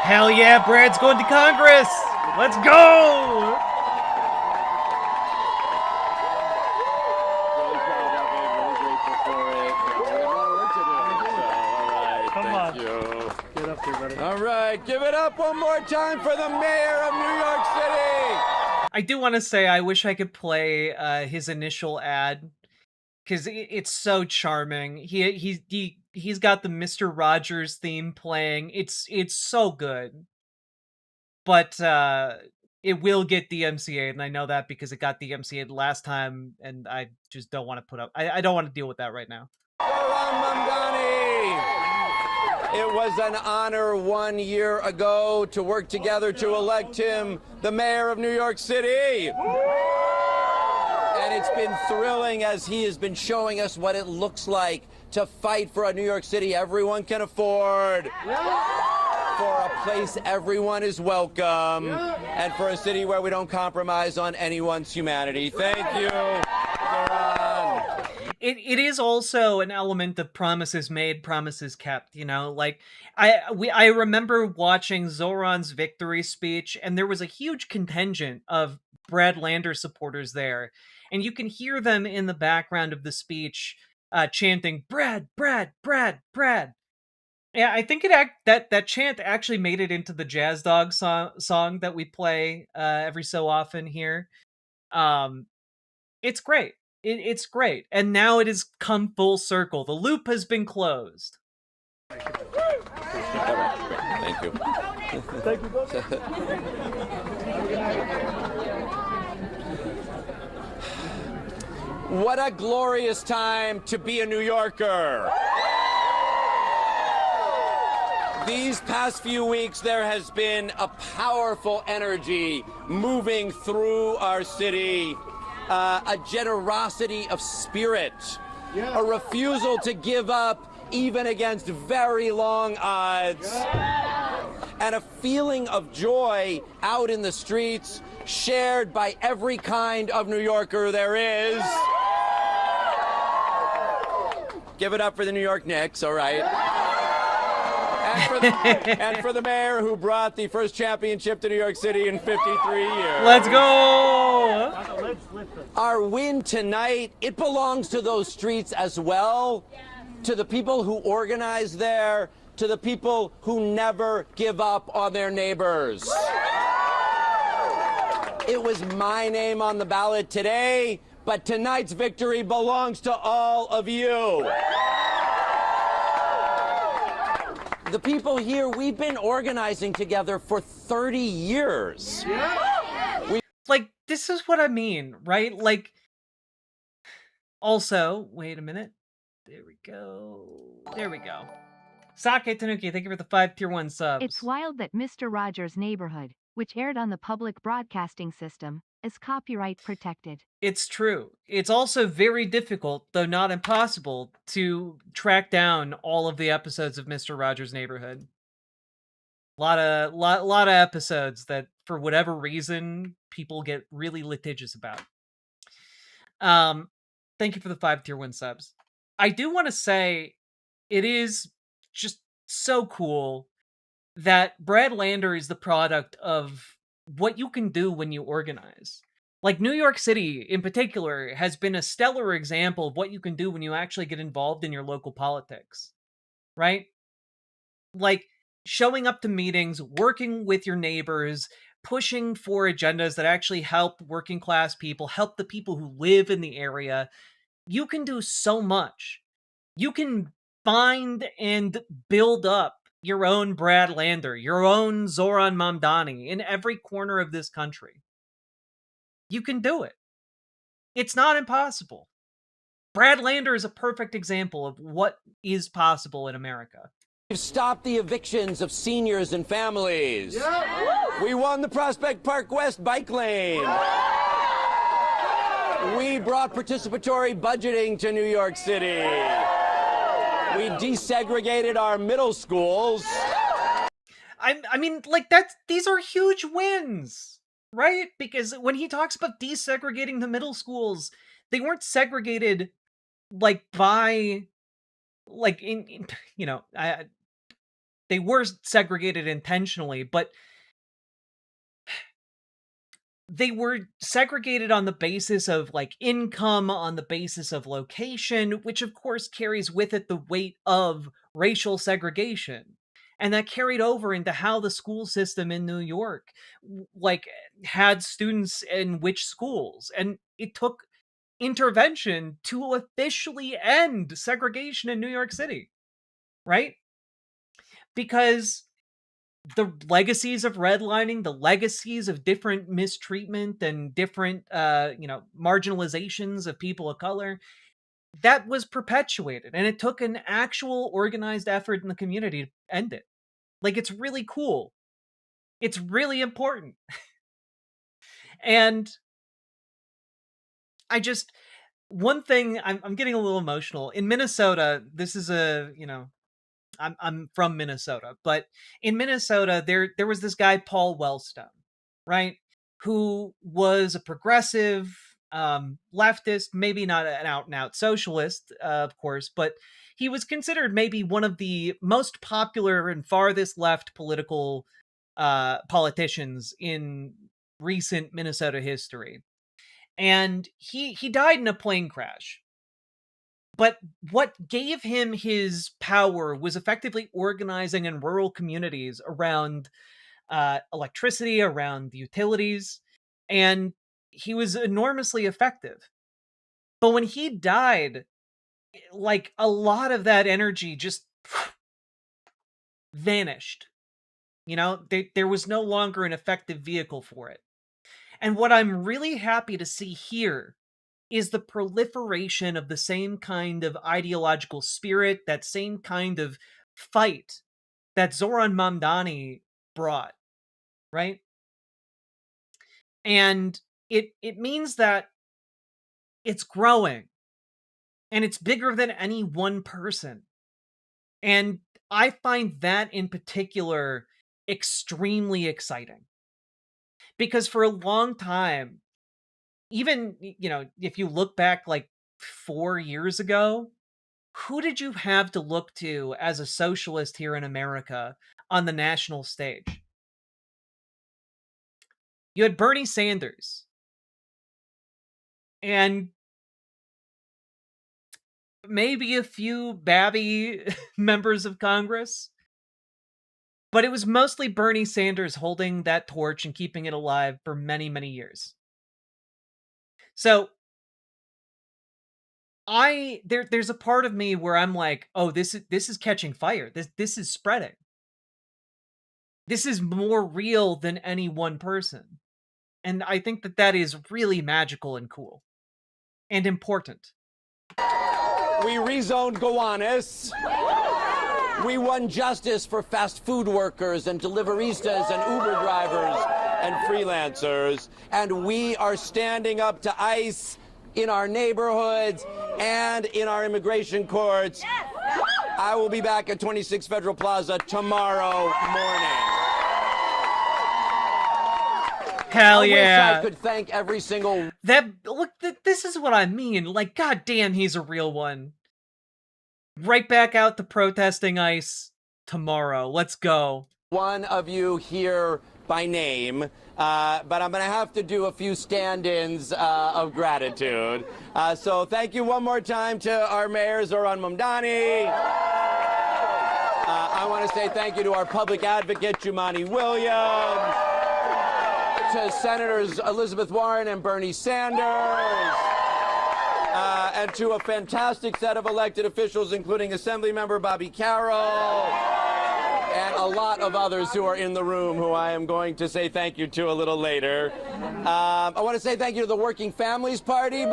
Hell yeah, Brad's going to Congress! Let's go! Come on. Get up here, buddy. All right, give it up one more time for the mayor of New York City. I do want to say I wish I could play his initial ad, because it's so charming. He's got the Mr. Rogers theme playing. It's so good. but it will get DMCA'd, and I know that because it got DMCA'd last time, and I just don't want to put up. I don't want to deal with that right now. Mamdani! It was an honor 1 year ago to work together to elect him the mayor of New York City. And it's been thrilling as he has been showing us what it looks like to fight for a New York City everyone can afford. For a place everyone is welcome, and for a city where we don't compromise on anyone's humanity. Thank you, Zoran. It is also an element of promises made, promises kept, you know, like I remember watching Zoran's victory speech, and there was a huge contingent of Brad Lander supporters there, and you can hear them in the background of the speech chanting, "Brad, Brad, Brad, Brad." Yeah, I think that chant actually made it into the Jazz Dog song that we play every so often here. It's great. It's great, and now it has come full circle. The loop has been closed. Thank you. Thank you. What a glorious time to be a New Yorker. These past few weeks, there has been a powerful energy moving through our city, a generosity of spirit, a refusal to give up even against very long odds, and a feeling of joy out in the streets shared by every kind of New Yorker there is. Give it up for the New York Knicks, all right? And for the mayor who brought the first championship to New York City in 53 years. Let's go! Our win tonight, it belongs to those streets as well, to the people who organize there, to the people who never give up on their neighbors. It was my name on the ballot today, but tonight's victory belongs to all of you. The people here, we've been organizing together for 30 years. Like, this is what I mean, right? Like, also, wait a minute. There we go. There we go. Sake Tanuki, thank you for the 5 tier 1 subs. It's wild that Mr. Rogers' Neighborhood, which aired on the public broadcasting system, is copyright protected. It's true. It's also very difficult, though not impossible, to track down all of the episodes of Mr. Rogers' Neighborhood. Lot of episodes that, for whatever reason, people get really litigious about. Thank you for the 5 tier 1 subs. I do want to say it is just so cool that Brad Lander is the product of what you can do when you organize. Like, New York City, in particular, has been a stellar example of what you can do when you actually get involved in your local politics. Right? Like, showing up to meetings, working with your neighbors, pushing for agendas that actually help working class people, help the people who live in the area. You can do so much. You can find and build up your own Brad Lander, your own Zoran Mamdani in every corner of this country. You can do it. It's not impossible. Brad Lander is a perfect example of what is possible in America. We've stopped the evictions of seniors and families. Yeah. We won the Prospect Park West bike lane. We brought participatory budgeting to New York City. We desegregated our middle schools. I mean, like, these are huge wins, right? Because when he talks about desegregating the middle schools, they weren't segregated, like, by, like, in you know, they were segregated intentionally, but they were segregated on the basis of, like, income, on the basis of location, which of course carries with it the weight of racial segregation. And that carried over into how the school system in New York, like, had students in which schools. And it took intervention to officially end segregation in New York City, right? Because the legacies of redlining, the legacies of different mistreatment and different, marginalizations of people of color, that was perpetuated. And it took an actual organized effort in the community to end it. Like, it's really cool. It's really important. And one thing, I'm getting a little emotional. In Minnesota, this is I'm from Minnesota, but in Minnesota, there was this guy, Paul Wellstone, right? Who was a progressive, leftist, maybe not an out and out socialist, of course, but he was considered maybe one of the most popular and farthest left political politicians in recent Minnesota history. And he died in a plane crash. But what gave him his power was effectively organizing in rural communities around electricity, around the utilities, and he was enormously effective. But when he died, like, a lot of that energy just vanished. There was no longer an effective vehicle for it. And what I'm really happy to see here is the proliferation of the same kind of ideological spirit, that same kind of fight that Zoran Mamdani brought, right? And it means that it's growing, and it's bigger than any one person. And I find that in particular extremely exciting. Because for a long time, even, if you look back like 4 years ago, who did you have to look to as a socialist here in America on the national stage? You had Bernie Sanders. And maybe a few babby members of Congress. But it was mostly Bernie Sanders holding that torch and keeping it alive for many, many years. So there's a part of me where I'm like, oh, this is catching fire. This is spreading. This is more real than any one person. And I think that is really magical and cool. And important. We rezoned Gowanus. We won justice for fast food workers and deliveristas and Uber drivers and freelancers. And we are standing up to ICE in our neighborhoods and in our immigration courts. Yes. I will be back at 26 Federal Plaza tomorrow morning. Hell yeah. I wish I could thank every single... This is what I mean. Like, goddamn, he's a real one. Right back out to protesting ICE tomorrow. Let's go. One of you here by name, but I'm going to have to do a few stand-ins of gratitude. So thank you one more time to our mayor, Zoran Mamdani. I want to say thank you to our public advocate, Jumaane Williams, to Senators Elizabeth Warren and Bernie Sanders, and to a fantastic set of elected officials, including Assemblymember Bobby Carroll, and a lot of others who are in the room who I am going to say thank you to a little later. I want to say thank you to the Working Families Party,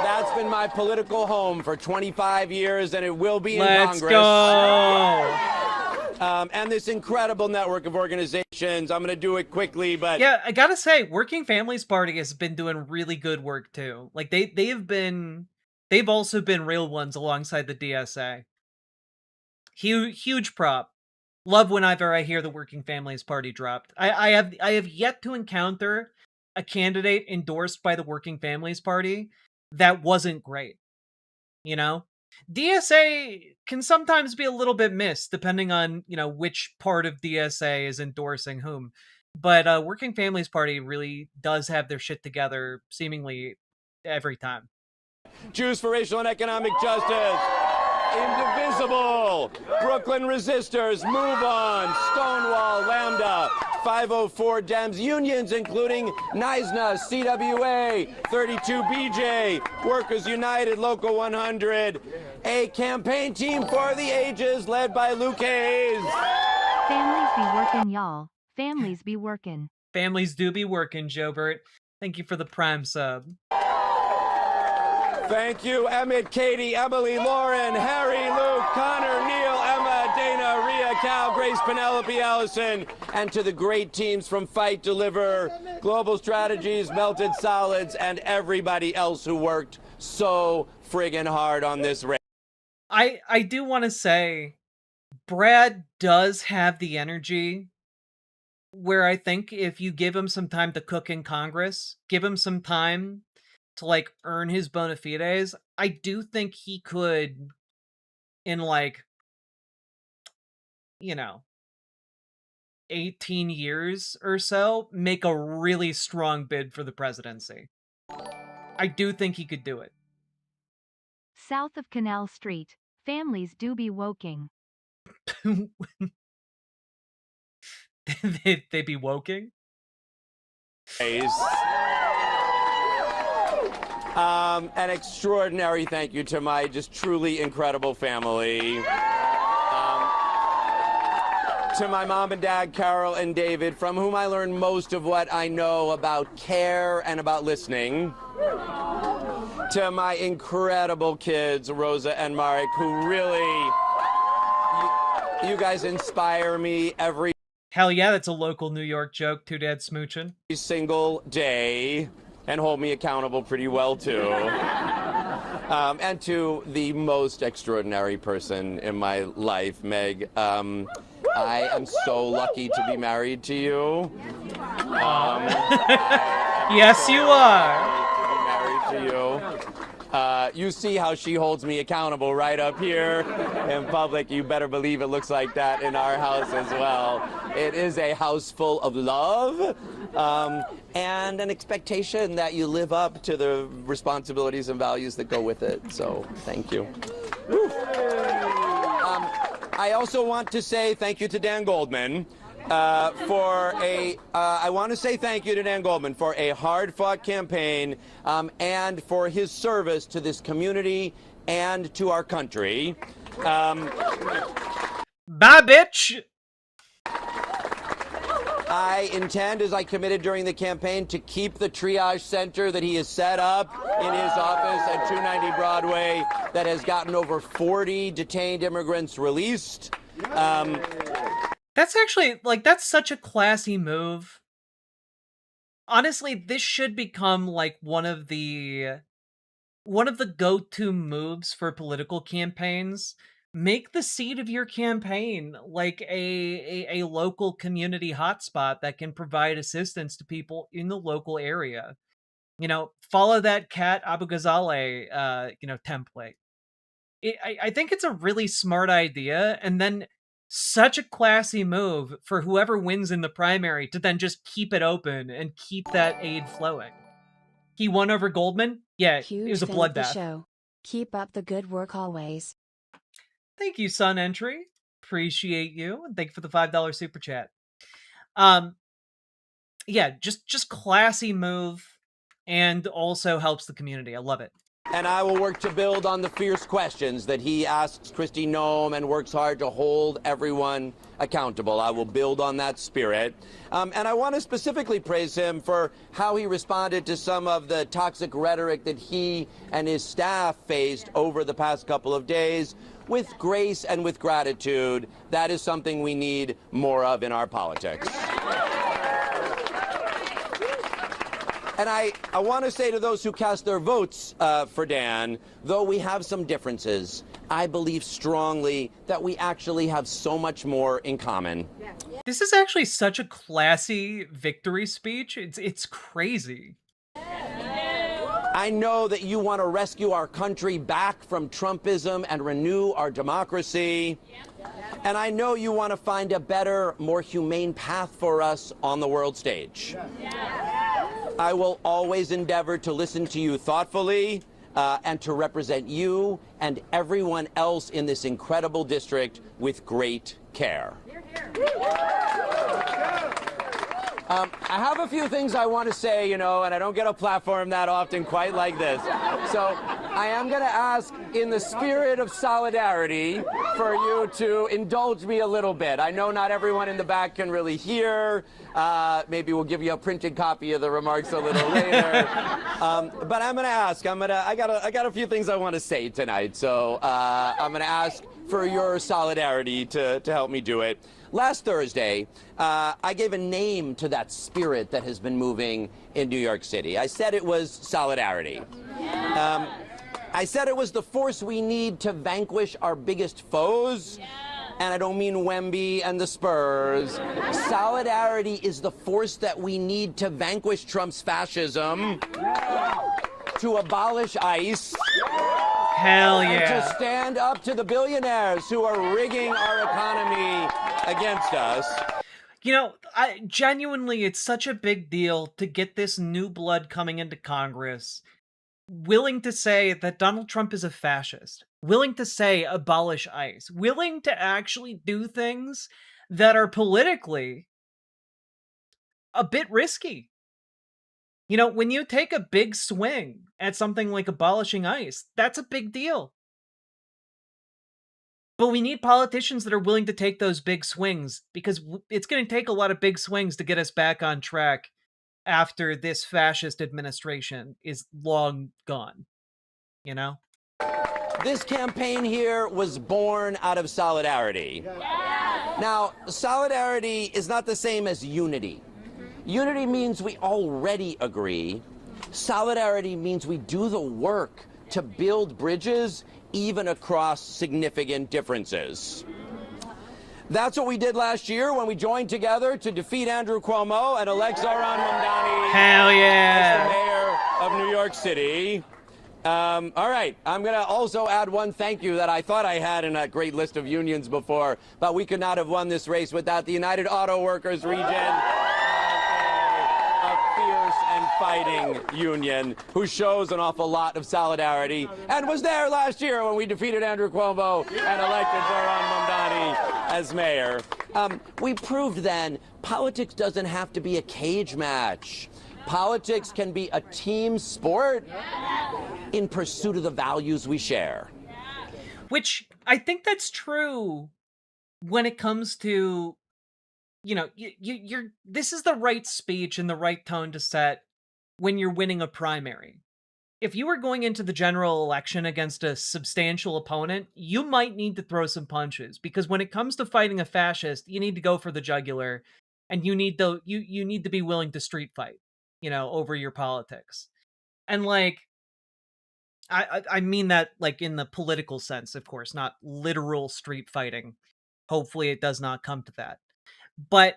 that's been my political home for 25 years, and it will be in Congress. Let's go! And this incredible network of organizations. I'm going to do it quickly, but... Yeah, I gotta say, Working Families Party has been doing really good work, too. Like, they've also been real ones alongside the DSA. Huge prop. Love whenever I hear the Working Families Party dropped. I have yet to encounter a candidate endorsed by the Working Families Party that wasn't great. You know? DSA can sometimes be a little bit missed, depending on, which part of DSA is endorsing whom. But Working Families Party really does have their shit together, seemingly every time. Jews for Racial and Economic Justice, Indivisible, Brooklyn Resistors, Move On, Stonewall, Lambda, 504 Dems, unions including NISNA, CWA, 32BJ, Workers United, Local 100, a campaign team for the ages led by Luke Hayes. Families be workin', y'all. Families be workin'. Families do be working, Jobert. Thank you for the Prime sub. Thank you, Emmett, Katie, Emily, Lauren, Harry, Luke, Connor, Neil, Emma, Dana, Ria, Cal, Grace, Penelope, Allison, and to the great teams from Fight, Deliver, Global Strategies, Melted Solids, and everybody else who worked so friggin' hard on this race. I do want to say, Brad does have the energy where I think if you give him some time to cook in Congress, give him some time to like earn his bona fides, I do think he could, in like, 18 years or so, make a really strong bid for the presidency. I do think he could do it. South of Canal Street, families do be woking. they be woking? An extraordinary thank you to my just truly incredible family. To my mom and dad, Carol and David, from whom I learned most of what I know about care and about listening. To my incredible kids, Rosa and Marek, who really, you guys inspire me every Hell yeah, that's a local New York joke, two dads smooching. single day, and hold me accountable pretty well, too. And to the most extraordinary person in my life, Meg. I am so lucky to be married to you. Yes, you are. To be married to you. You see how she holds me accountable right up here in public. You better believe it looks like that in our house as well. It is a house full of love and an expectation that you live up to the responsibilities and values that go with it. So thank you. I also want to say thank you to Dan Goldman I want to say thank you to Dan Goldman for a hard-fought campaign and for his service to this community and to our country. Bye, bitch! I intend, as I committed during the campaign, to keep the triage center that he has set up in his office at 290 Broadway that has gotten over 40 detained immigrants released. That's actually, like, that's such a classy move. Honestly, this should become, like, one of the go-to moves for political campaigns. Make the seat of your campaign like a local community hotspot that can provide assistance to people in the local area. You know, follow that Kat Abu Ghazaleh, template. I think it's a really smart idea, and then such a classy move for whoever wins in the primary to then just keep it open and keep that aid flowing. He won over Goldman? Yeah, Huge it was a fan of the bloodbath. show. Keep up the good work always. Thank you, Sun Entry. Appreciate you. And thank you for the $5 super chat. Yeah, just classy move and also helps the community. I love it. And I will work to build on the fierce questions that he asks Kristi Noem and works hard to hold everyone accountable. I will build on that spirit. And I want to specifically praise him for how he responded to some of the toxic rhetoric that he and his staff faced over the past couple of days. With grace and with gratitude, that is something we need more of in our politics. And I want to say to those who cast their votes for Dan, though we have some differences, I believe strongly that we actually have so much more in common. This is actually such a classy victory speech. It's crazy. I know that you want to rescue our country back from Trumpism and renew our democracy. And I know you want to find a better, more humane path for us on the world stage. I will always endeavor to listen to you thoughtfully and to represent you and everyone else in this incredible district with great care. I have a few things I want to say, and I don't get a platform that often quite like this. So I am going to ask, in the spirit of solidarity, for you to indulge me a little bit. I know not everyone in the back can really hear. Maybe we'll give you a printed copy of the remarks a little later. But I'm going to ask. I got a few things I want to say tonight. So I'm going to ask for your solidarity to help me do it. Last Thursday, I gave a name to that spirit that has been moving in New York City. I said it was solidarity. I said it was the force we need to vanquish our biggest foes. And I don't mean Wemby and the Spurs. Solidarity is the force that we need to vanquish Trump's fascism, to abolish ICE. Hell yeah. And to stand up to the billionaires who are rigging our economy against us. You know, genuinely, it's such a big deal to get this new blood coming into Congress, willing to say that Donald Trump is a fascist, willing to say abolish ICE, willing to actually do things that are politically a bit risky. You know, when you take a big swing at something like abolishing ICE, that's a big deal. But we need politicians that are willing to take those big swings, because it's going to take a lot of big swings to get us back on track after this fascist administration is long gone, you know? This campaign here was born out of solidarity. Now, solidarity is not the same as unity. Unity means we already agree. Solidarity means we do the work to build bridges even across significant differences. That's what we did last year when we joined together to defeat Andrew Cuomo and elect Zohran Mamdani Hell yeah. as the mayor of New York City. All right, I'm going to also add one thank you that I thought I had in a great list of unions before, but we could not have won this race without the United Auto Workers region. And fighting union who shows an awful lot of solidarity and was there last year when we defeated Andrew Cuomo and elected Zohran Mamdani as mayor. We proved then politics doesn't have to be a cage match. Politics can be a team sport in pursuit of the values we share. Which I think that's true when it comes to, you know, this is the right speech and the right tone to set when you're winning a primary. If you were going into the general election against a substantial opponent, you might need to throw some punches, because when it comes to fighting a fascist, you need to go for the jugular, and you need to be willing to street fight, you know, over your politics. And like, I mean that like in the political sense, of course, not literal street fighting. Hopefully it does not come to that. But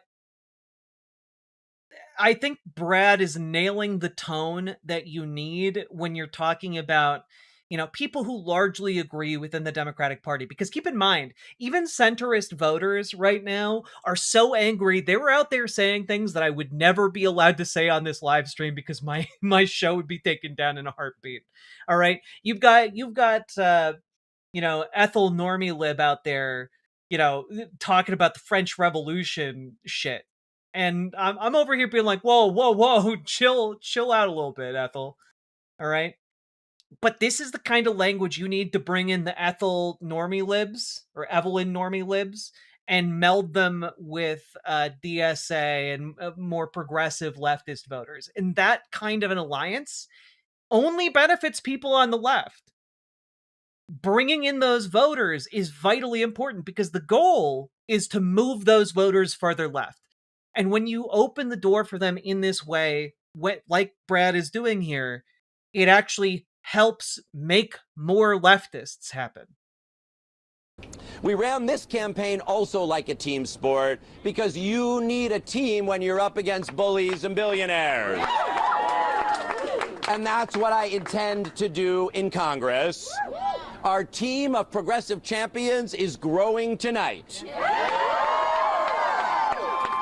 I think Brad is nailing the tone that you need when you're talking about, you know, people who largely agree within the Democratic Party. Because keep in mind, even centrist voters right now are so angry. They were out there saying things that I would never be allowed to say on this live stream because my show would be taken down in a heartbeat. All right. You've got you know, Ethel Normie Lib out there, you know, talking about the French Revolution shit. And I'm over here being like, whoa, chill out a little bit, Ethel. All right? But this is the kind of language you need to bring in the Ethel Normie Libs, or Evelyn Normie Libs, and meld them with DSA and more progressive leftist voters. And that kind of an alliance only benefits people on the left. Bringing in those voters is vitally important, because the goal is to move those voters further left. And when you open the door for them in this way, like Brad is doing here, it actually helps make more leftists happen. We ran this campaign also like a team sport, because you need a team when you're up against bullies and billionaires. And that's what I intend to do in Congress. Our team of progressive champions is growing tonight.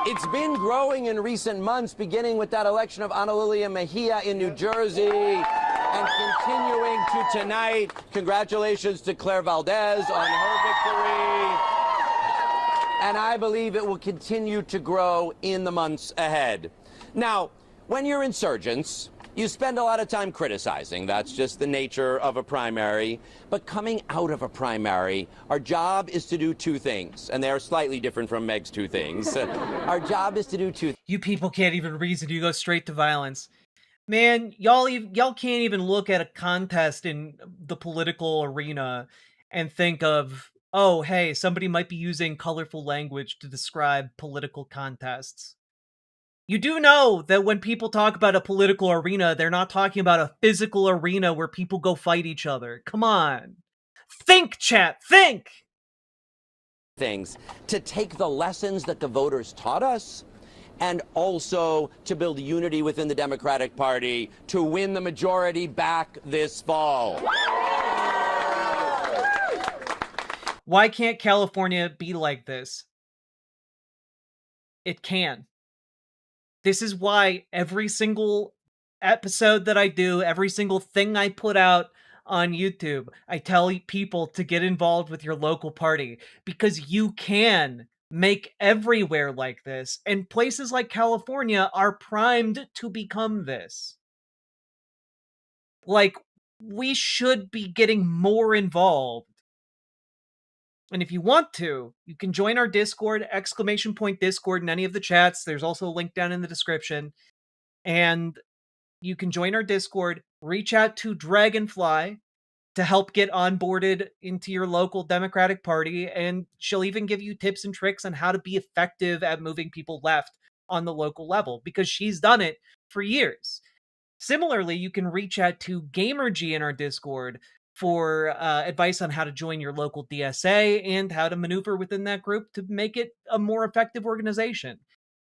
It's been growing in recent months, beginning with that election of Ana Lilia Mejia in New Jersey and continuing to tonight. Congratulations to Claire Valdez on her victory. And I believe it will continue to grow in the months ahead. Now, when you're insurgents, You spend a lot of time criticizing. That's just the nature of a primary. But coming out of a primary, our job is to do two things, and they are slightly different from Meg's two things. Our job is to do two. You people can't even reason. You go straight to violence. Man, y'all can't even look at a contest in the political arena and think of, oh, hey, somebody might be using colorful language to describe political contests. You do know that when people talk about a political arena, they're not talking about a physical arena where people go fight each other. Come on. Think, chat, think! Things to take the lessons that the voters taught us and also to build unity within the Democratic Party to win the majority back this fall. Why can't California be like this? It can. This is why every single episode that I do, every single thing I put out on YouTube, I tell people to get involved with your local party, because you can make everywhere like this, and places like California are primed to become this. Like, we should be getting more involved. And if you want to, you can join our Discord, !Discord in any of the chats. There's also a link down in the description. And you can join our Discord, reach out to Dragonfly to help get onboarded into your local Democratic Party, and she'll even give you tips and tricks on how to be effective at moving people left on the local level, because she's done it for years. Similarly, you can reach out to GamerG in our Discord for advice on how to join your local DSA and how to maneuver within that group to make it a more effective organization.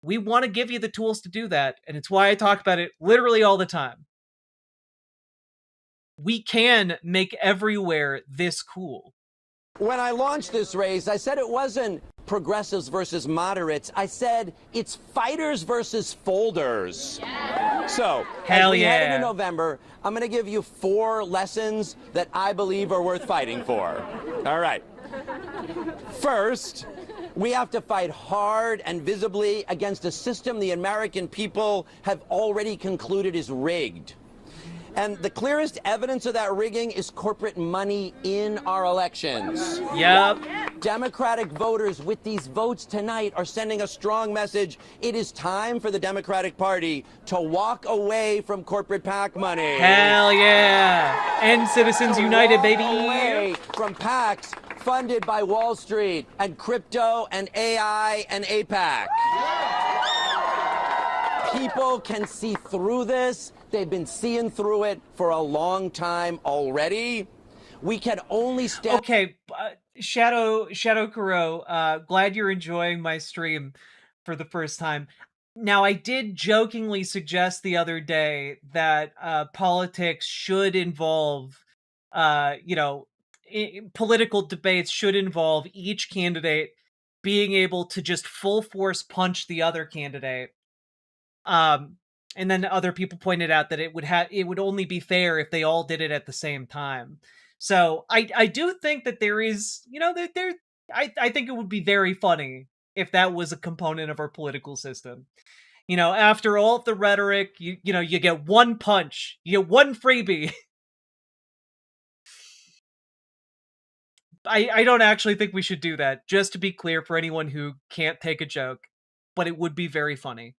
We want to give you the tools to do that, and it's why I talk about it literally all the time. We can make everywhere this cool. When I launched this race, I said it wasn't progressives versus moderates. I said it's fighters versus folders. Yeah. So, as we head into November, I'm going to give you 4 lessons that I believe are worth fighting for. All right. First, we have to fight hard and visibly against a system the American people have already concluded is rigged. And the clearest evidence of that rigging is corporate money in our elections. Yep. Democratic voters with these votes tonight are sending a strong message. It is time for the Democratic Party to walk away from corporate PAC money. Hell yeah. And Citizens United, baby. Away from PACs funded by Wall Street and crypto and AI and APAC. People can see through this. They've been seeing through it for a long time already. We can only stand. Okay, Shadow Kuro, glad you're enjoying my stream for the first time. Now, I did jokingly suggest the other day that politics should involve, political debates should involve each candidate being able to just full force punch the other candidate. And then other people pointed out that it would only be fair if they all did it at the same time. So I do think that there is, I think it would be very funny if that was a component of our political system. After all of the rhetoric, you get one punch, you get one freebie. I don't actually think we should do that, just to be clear for anyone who can't take a joke, but it would be very funny.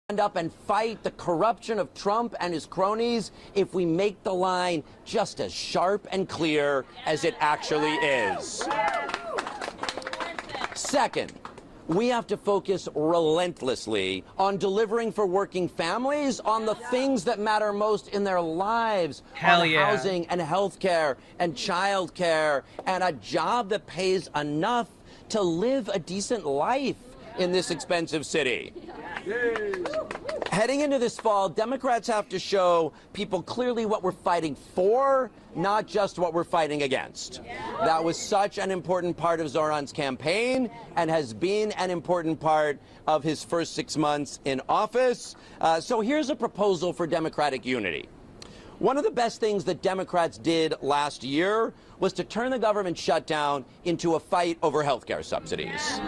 Stand up and fight the corruption of Trump and his cronies if we make the line just as sharp and clear as it actually is. Second, we have to focus relentlessly on delivering for working families on the things that matter most in their lives. Hell yeah. Housing and health care and child care and a job that pays enough to live a decent life in this expensive city. Heading into this fall, Democrats have to show people clearly what we're fighting for, not just what we're fighting against. That was such an important part of Zoran's campaign and has been an important part of his first 6 months in office. So here's a proposal for Democratic unity. One of the best things that Democrats did last year was to turn the government shutdown into a fight over health care subsidies.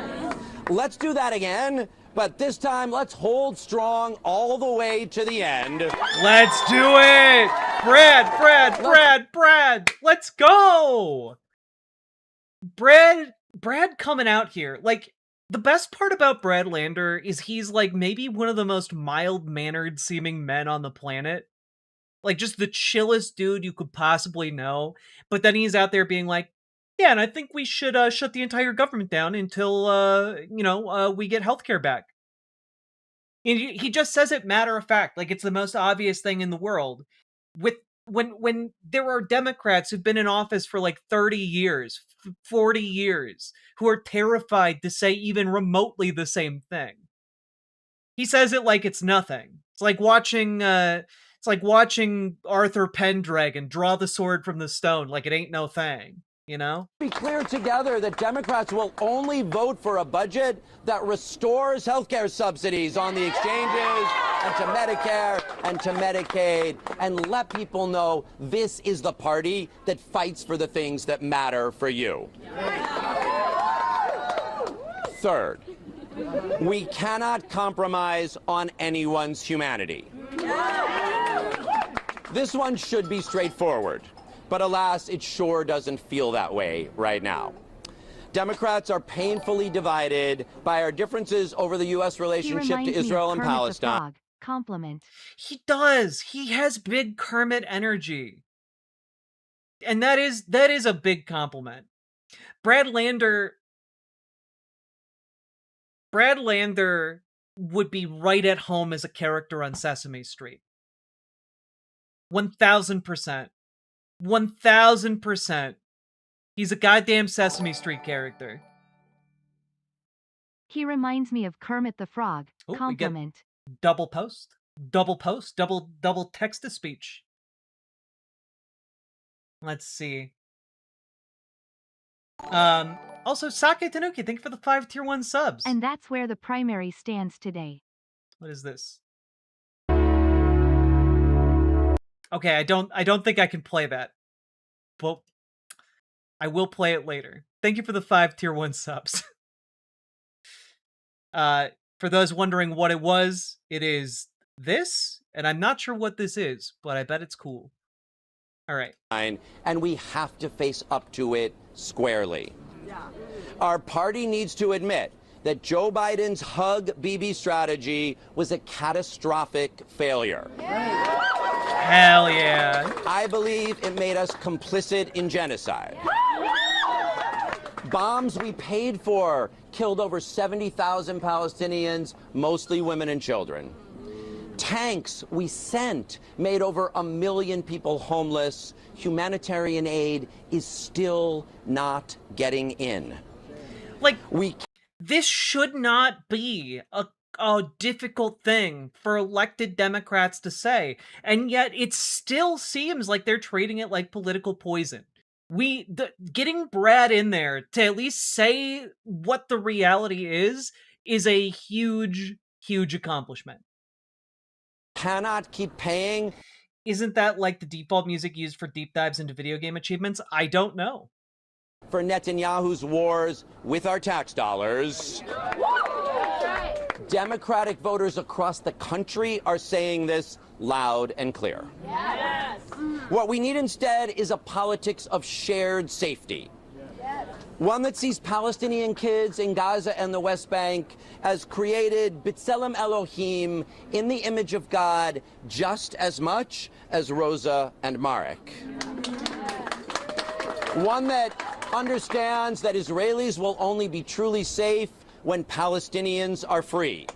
Let's do that again, But this time, let's hold strong all the way to the end. Let's do it! Brad! Let's go! Brad coming out here. Like, the best part about Brad Lander is he's, like, maybe one of the most mild-mannered seeming men on the planet. Like, just the chillest dude you could possibly know. But then he's out there being like, yeah, and I think we should shut the entire government down until, we get healthcare back. And he just says it matter of fact, like it's the most obvious thing in the world. When there are Democrats who've been in office for like 30 years, 40 years, who are terrified to say even remotely the same thing. He says it like it's nothing. It's like watching Arthur Pendragon draw the sword from the stone like it ain't no thing. You know? Be clear together that Democrats will only vote for a budget that restores healthcare subsidies on the exchanges and to Medicare and to Medicaid, and let people know this is the party that fights for the things that matter for you. Third, we cannot compromise on anyone's humanity. This one should be straightforward. But alas, it sure doesn't feel that way right now. Democrats are painfully divided by our differences over the U.S. relationship to Israel and Palestine. Compliment. He does. He has big Kermit energy. And that is a big compliment. Brad Lander would be right at home as a character on Sesame Street. 1000%. 1000%. He's a goddamn Sesame Street character. He reminds me of Kermit the Frog. Ooh, compliment. Double text-to-speech. Let's see. Also, Sake Tanuki, thank you for the 5 tier 1 subs. And that's where the primary stands today. What is this? Okay, I don't think I can play that. But I will play it later. Thank you for the 5 tier 1 subs. For those wondering what it was, it is this, and I'm not sure what this is, but I bet it's cool. All right. And we have to face up to it squarely. Our party needs to admit that Joe Biden's Hug Bibi strategy was a catastrophic failure. Hell yeah. I believe it made us complicit in genocide. Bombs we paid for killed over 70,000 Palestinians, mostly women and children. Tanks we sent made over 1 million people homeless. Humanitarian aid is still not getting in. Like, this should not be a difficult thing for elected Democrats to say, and yet it still seems like they're treating it like political poison. Getting Brad in there to at least say what the reality is a huge, huge accomplishment. Cannot keep paying. Isn't that like the default music used for deep dives into video game achievements? I don't know. For Netanyahu's wars with our tax dollars. Democratic voters across the country are saying this loud and clear. Yes. What we need instead is a politics of shared safety. Yes. One that sees Palestinian kids in Gaza and the West Bank as created B'Tselem Elohim in the image of God just as much as Rosa and Marek. One that understands that Israelis will only be truly safe when Palestinians are free.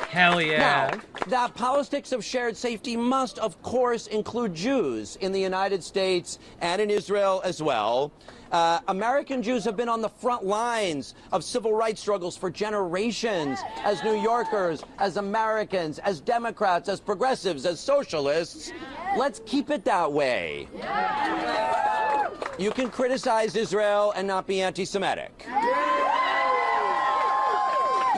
Hell yeah. Now, that politics of shared safety must, of course, include Jews in the United States and in Israel as well. American Jews have been on the front lines of civil rights struggles for generations as New Yorkers, as Americans, as Democrats, as progressives, as socialists. Let's keep it that way. You can criticize Israel and not be anti-Semitic.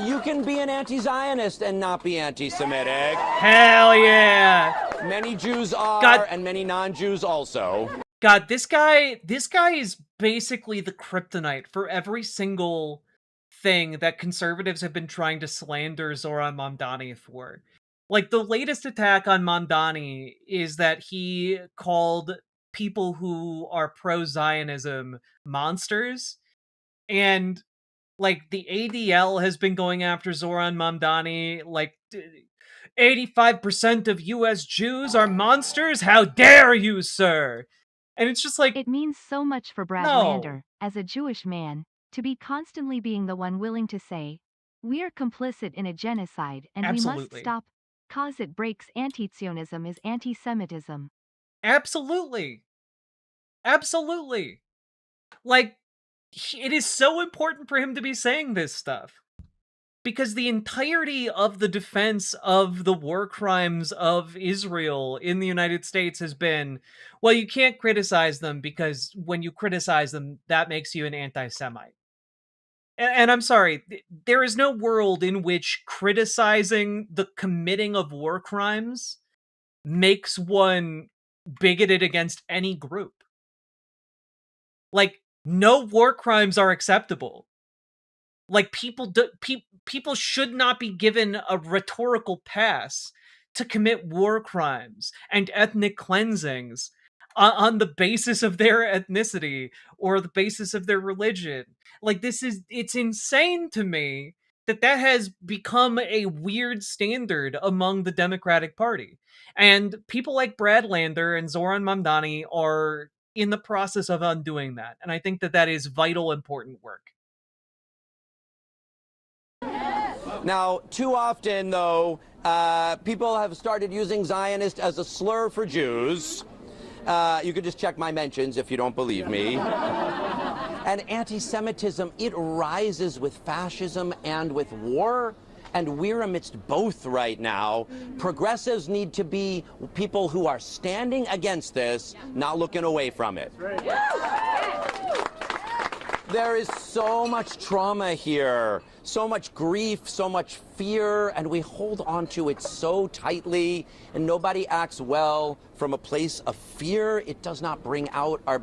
You can be an anti-Zionist and not be anti-Semitic. Hell yeah. Many Jews are, and many non-Jews also. God, this guy is basically the kryptonite for every single thing that conservatives have been trying to slander Zoran Mamdani for. Like, the latest attack on Mamdani is that he called people who are pro-Zionism monsters, and like the ADL has been going after Zoran Mamdani, like 85% of US Jews are monsters? How dare you, sir? And it's just like, it means so much for Brad Lander, as a Jewish man, to be constantly being the one willing to say, we're complicit in a genocide and we must stop, cause it breaks. Anti-Zionism is anti-Semitism. Absolutely. Absolutely. Like, it is so important for him to be saying this stuff. Because the entirety of the defense of the war crimes of Israel in the United States has been, well, you can't criticize them because when you criticize them, that makes you an anti-Semite. And I'm sorry, there is no world in which criticizing the committing of war crimes makes one bigoted against any group. Like, no war crimes are acceptable. Like, people should not be given a rhetorical pass to commit war crimes and ethnic cleansings on the basis of their ethnicity or the basis of their religion. Like, it's insane to me that has become a weird standard among the Democratic Party. And people like Brad Lander and Zoran Mamdani are in the process of undoing that. And I think that is vital, important work. Now, too often, though, people have started using Zionist as a slur for Jews. You can just check my mentions if you don't believe me. And anti-Semitism, it rises with fascism and with war. And we're amidst both right now. Progressives need to be people who are standing against this, not looking away from it. There is so much trauma here, so much grief, so much fear, and we hold on to it so tightly, and nobody acts well from a place of fear. It does not bring out our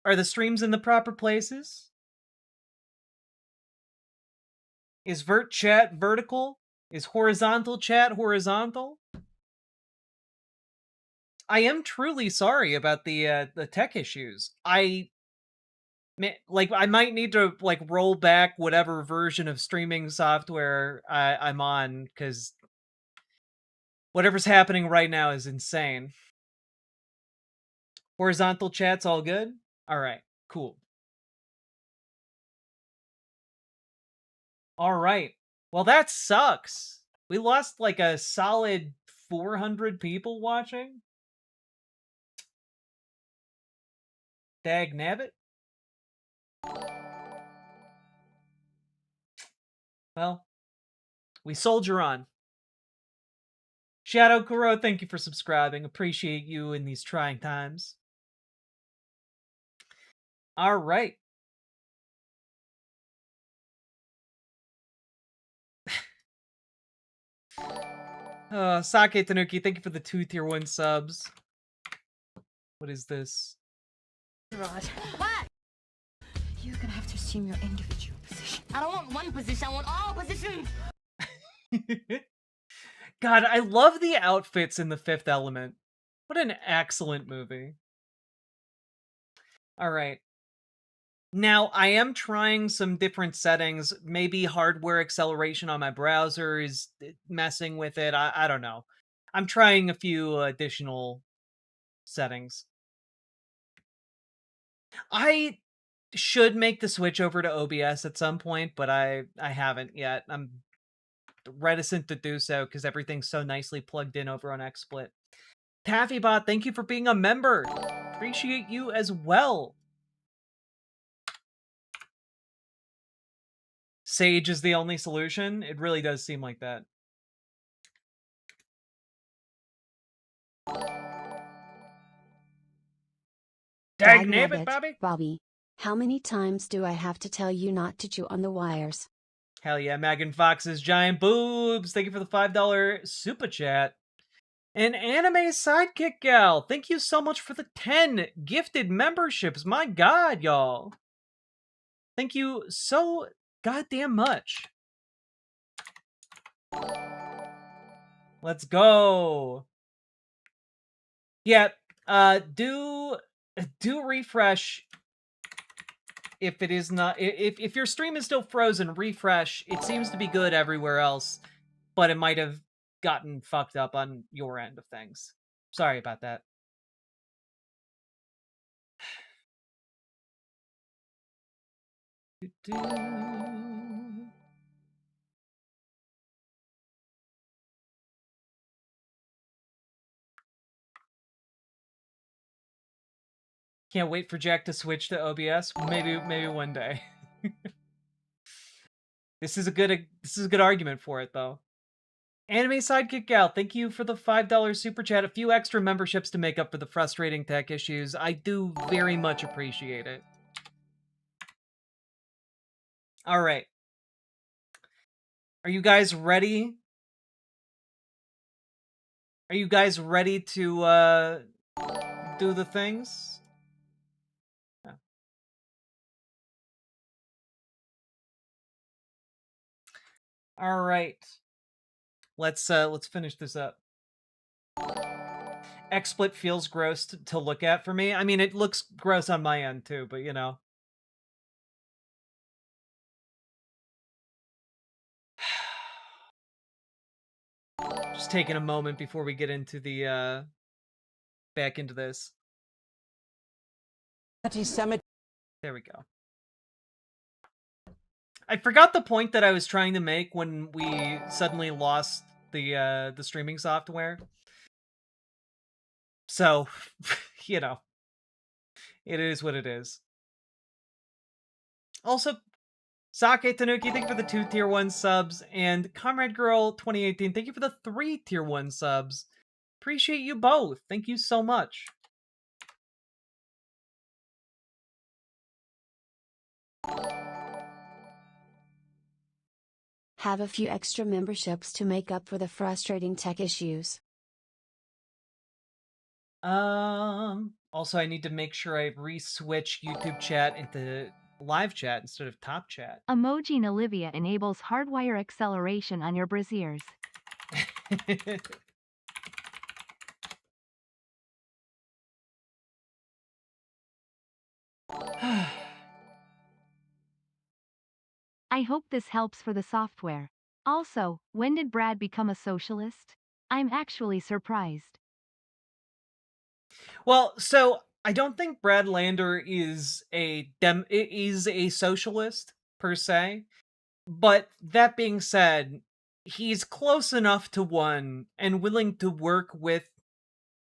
Are the streams in the proper places? Is vert chat vertical? Is horizontal chat horizontal? I am truly sorry about the tech issues. I might need to roll back whatever version of streaming software I'm on, because whatever's happening right now is insane. Horizontal chat's all good? Alright, cool. Alright. Well, that sucks. We lost like a solid 400 people watching. Dag nabbit. Well, we soldier on. Shadow Kuro, thank you for subscribing. Appreciate you in these trying times. All right. Sake Tanuki, thank you for the 2 tier 1 subs. What is this? What? You're gonna have to assume your individual position. I don't want one position, I want all positions! God, I love the outfits in The Fifth Element. What an excellent movie. Alright. Now, I am trying some different settings. Maybe hardware acceleration on my browser is messing with it. I don't know. I'm trying a few additional settings. I should make the switch over to OBS at some point, but I haven't yet. I'm reticent to do so because everything's so nicely plugged in over on XSplit. TaffyBot, thank you for being a member. Appreciate you as well. Sage is the only solution? It really does seem like that. Dag nabbit, Bobby. Bobby, how many times do I have to tell you not to chew on the wires? Hell yeah, Megan Fox's giant boobs. Thank you for the $5 super chat. And Anime Sidekick Gal, thank you so much for the 10 gifted memberships. My God, y'all. Thank you so goddamn much. Let's go. Yeah, do refresh if it is not, if your stream is still frozen, refresh. It seems to be good everywhere else, but it might have gotten fucked up on your end of things. Sorry about that. Can't wait for Jack to switch to OBS. Maybe one day. This is a good argument for it though. Anime Sidekick Gal, thank you for the $5 super chat. A few extra memberships to make up for the frustrating tech issues. I do very much appreciate it. All right. Are you guys ready? Are you guys ready to do the things? Yeah. All right. Let's finish this up. XSplit feels gross to look at for me. I mean, it looks gross on my end too, but you know. Just taking a moment before we get into the back into this. There we go. I forgot the point that I was trying to make when we suddenly lost the streaming software. So, you know, it is what it is. Also, Sake Tanuki, thank you for the 2 tier 1 subs, and Comrade Girl 2018, thank you for the 3 tier 1 subs. Appreciate you both. Thank you so much. Have a few extra memberships to make up for the frustrating tech issues. Also, I need to make sure I re-switch YouTube chat into live chat instead of top chat. Emoji Olivia enables hardwire acceleration on your braziers. I hope this helps for the software. Also, when did Brad become a socialist? I'm actually surprised. Well, so I don't think Brad Lander is a socialist per se, but that being said, he's close enough to one and willing to work with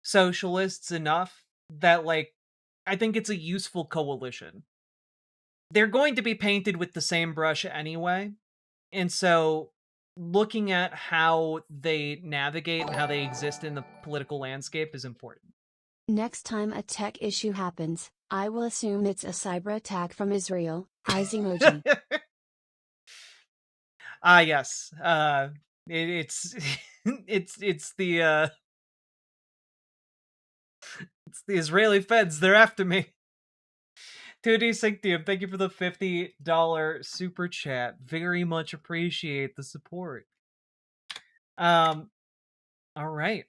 socialists enough that, like, I think it's a useful coalition. They're going to be painted with the same brush anyway, and so looking at how they navigate and how they exist in the political landscape is important. Next time a tech issue happens, I will assume it's a cyber attack from Israel. Eyes emoji. Yes. It's it's the Israeli feds. They're after me. 2D Synctium, thank you for the $50 super chat. Very much appreciate the support. All right.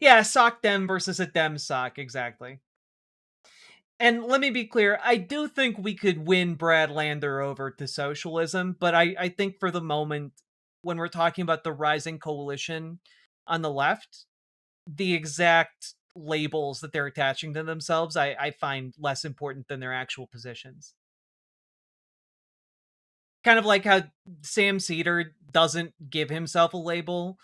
Yeah, sock dem versus a dem sock, exactly. And let me be clear, I do think we could win Brad Lander over to socialism, but I think for the moment, when we're talking about the rising coalition on the left, the exact labels that they're attaching to themselves, I find less important than their actual positions. Kind of like how Sam Cedar doesn't give himself a label,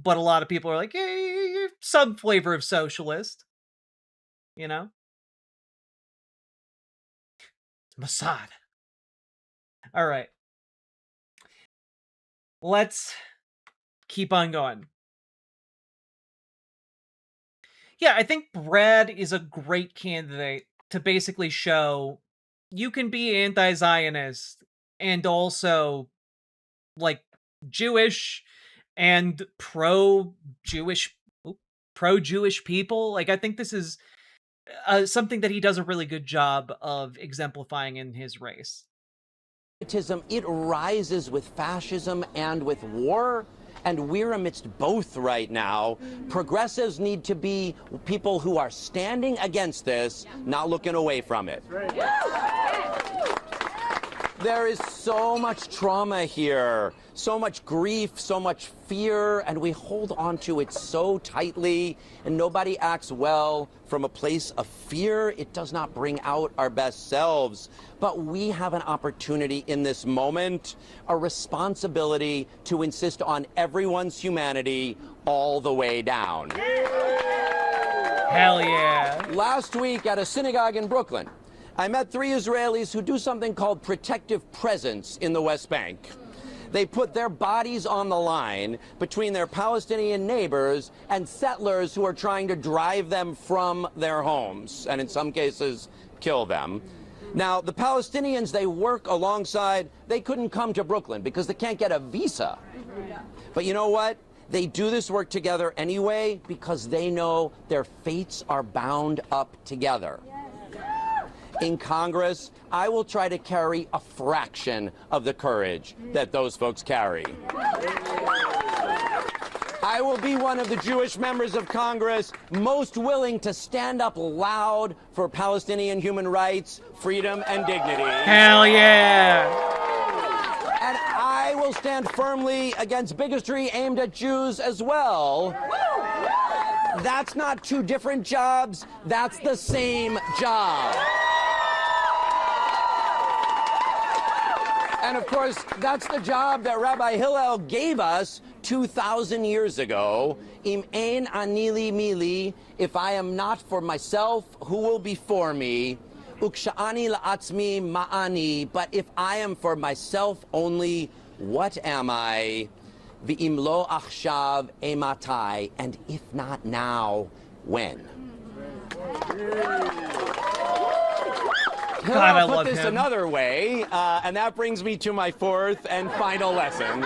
but a lot of people are like, hey, you're some flavor of socialist. You know? Mossad. All right. Let's keep on going. Yeah, I think Brad is a great candidate to basically show you can be anti-Zionist and also, like, Jewish and pro-Jewish people. Like, I think this is something that he does a really good job of exemplifying in his race. It rises with fascism and with war, and we're amidst both right now. Progressives need to be people who are standing against this, not looking away from it. There is so much trauma here, so much grief, so much fear, and we hold on to it so tightly, and nobody acts well from a place of fear. It does not bring out our best selves. But we have an opportunity in this moment, a responsibility to insist on everyone's humanity all the way down. Hell yeah. Last week at a synagogue in Brooklyn, I met 3 Israelis who do something called protective presence in the West Bank. They put their bodies on the line between their Palestinian neighbors and settlers who are trying to drive them from their homes, and in some cases, kill them. Now, the Palestinians they work alongside, they couldn't come to Brooklyn because they can't get a visa. But you know what? They do this work together anyway because they know their fates are bound up together. In Congress, I will try to carry a fraction of the courage that those folks carry. I will be one of the Jewish members of Congress most willing to stand up loud for Palestinian human rights, freedom, and dignity. Hell yeah! And I will stand firmly against bigotry aimed at Jews as well. That's not 2 different jobs, that's the same job. And of course, that's the job that Rabbi Hillel gave us 2,000 years ago. Im ein ani li mili, if I am not for myself, who will be for me? Uksha'ani la'atzmi ma'ani, but if I am for myself only, what am I? V'im lo achshav ematai, and if not now, when? God, I put love this him. another way, and that brings me to my 4th and final lesson.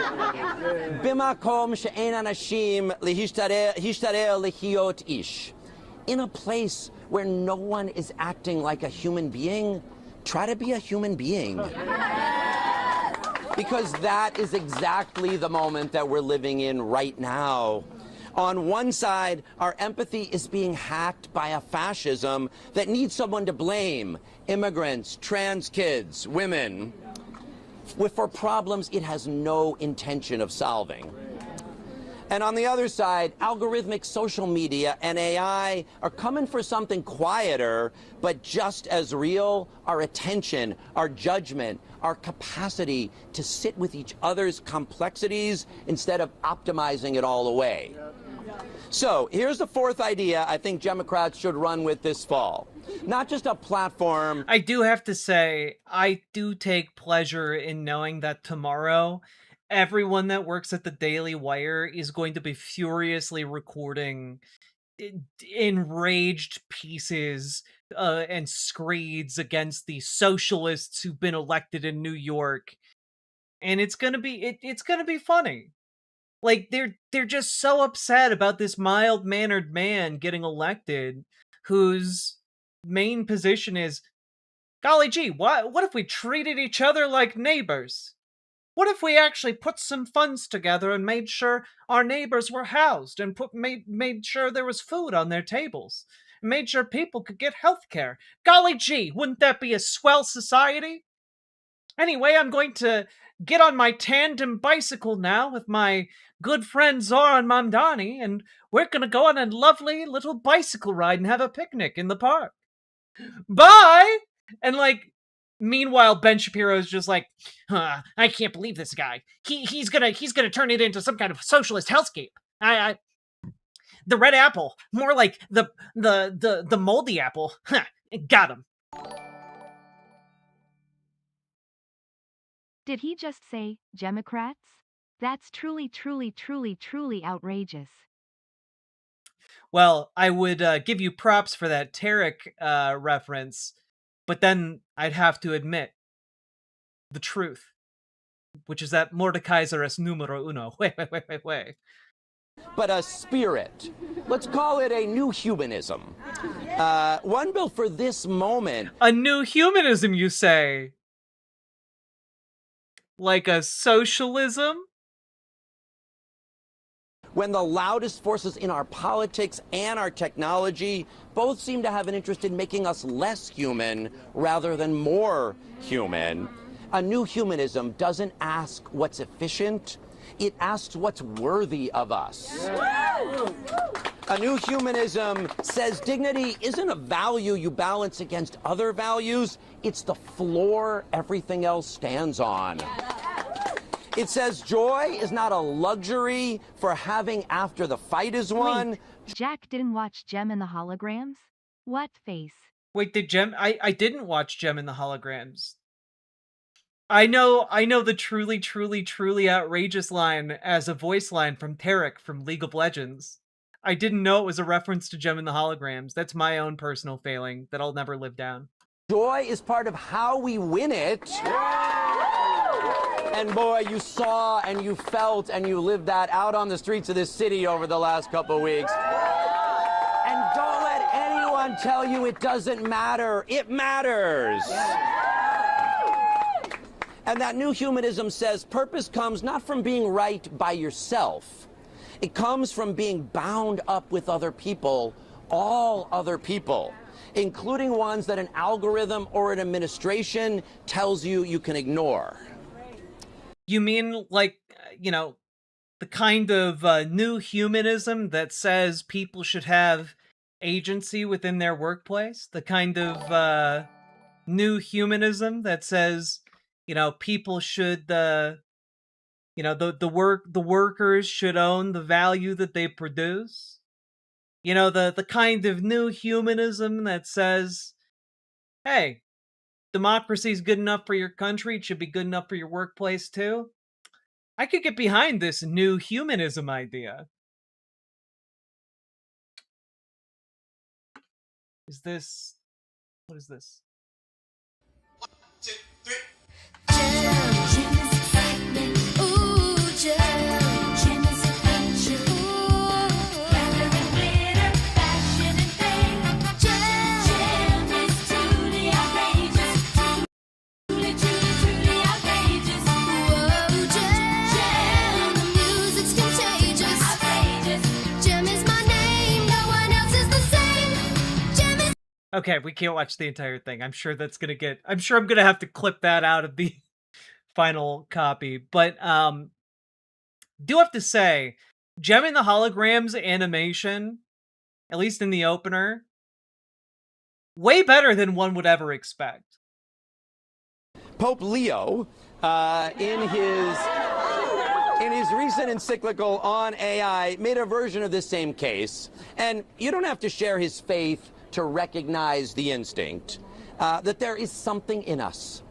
Bimakom she'en anashim lehishtareh lehiyot ish. In a place where no one is acting like a human being, try to be a human being. Because that is exactly the moment that we're living in right now. On one side, our empathy is being hacked by a fascism that needs someone to blame. Immigrants, trans kids, women. For problems it has no intention of solving. And on the other side, algorithmic social media and AI are coming for something quieter, but just as real, our attention, our judgment, our capacity to sit with each other's complexities instead of optimizing it all away. So here's the 4th idea I think Democrats should run with this fall. Not just a platform. I do have to say, I do take pleasure in knowing that tomorrow, everyone that works at the Daily Wire is going to be furiously recording enraged pieces and screeds against the socialists who've been elected in New York. And it's gonna be it's gonna be funny. Like, they're just so upset about this mild-mannered man getting elected whose main position is, golly gee, what if we treated each other like neighbors? What if we actually put some funds together and made sure our neighbors were housed and made sure there was food on their tables? And made sure people could get health care? Golly gee, wouldn't that be a swell society? Anyway, I'm going to get on my tandem bicycle now with my good friend Zoran Mamdani, and we're gonna go on a lovely little bicycle ride and have a picnic in the park. Bye! And like, meanwhile, Ben Shapiro's just like, I can't believe this guy. He's gonna turn it into some kind of socialist hellscape. The red apple, more like the moldy apple. Got him. Did he just say, Democrats? That's truly, truly, truly, truly outrageous. Well, I would give you props for that Tarek reference, but then I'd have to admit the truth, which is that Mordekaiser es numero uno. Wait. But a spirit. Let's call it a new humanism. One built for this moment. A new humanism, you say? Like a socialism? When the loudest forces in our politics and our technology both seem to have an interest in making us less human rather than more human. A new humanism doesn't ask what's efficient, it asks what's worthy of us. A new humanism says dignity isn't a value you balance against other values, it's the floor everything else stands on. It says joy is not a luxury for having after the fight is won. Wait, Jack didn't watch Gem and the Holograms? What face? Wait, did Gem? I didn't watch Gem and the Holograms. I know the truly outrageous line as a voice line from Tarek from League of Legends. I didn't know it was a reference to Gem and the Holograms. That's my own personal failing that I'll never live down. Joy is part of how we win it. And boy, you saw and you felt and you lived that out on the streets of this city over the last couple of weeks. And don't let anyone tell you it doesn't matter. It matters. And that new humanism says purpose comes not from being right by yourself. It comes from being bound up with other people, all other people, including ones that an algorithm or an administration tells you you can ignore. You mean, like, you know, the kind of new humanism that says people should have agency within their workplace? The kind of new humanism that says, you know, people should, you know, the workers should own the value that they produce? You know, the kind of new humanism that says, hey, democracy's good enough for your country, it should be good enough for your workplace too. I could get behind this new humanism idea. Is this... what is this? 1, 2, 3. Gem is excitement. Ooh, gem is adventure. Ooh, gathering glitter, fashion and fame. Gem is truly outrageous. Truly outrageous. Whoa, gem, the music's contagious. Outrageous. Gem is my name, no one else is the same. Gem is... Okay, we can't watch the entire thing. I'm sure that's gonna get... I'm sure I'm gonna have to clip that out of the final copy. But, do have to say, Gem and the Holograms animation, at least in the opener, way better than one would ever expect. Pope Leo, in his recent encyclical on AI, made a version of this same case. And you don't have to share his faith to recognize the instinct that there is something in us.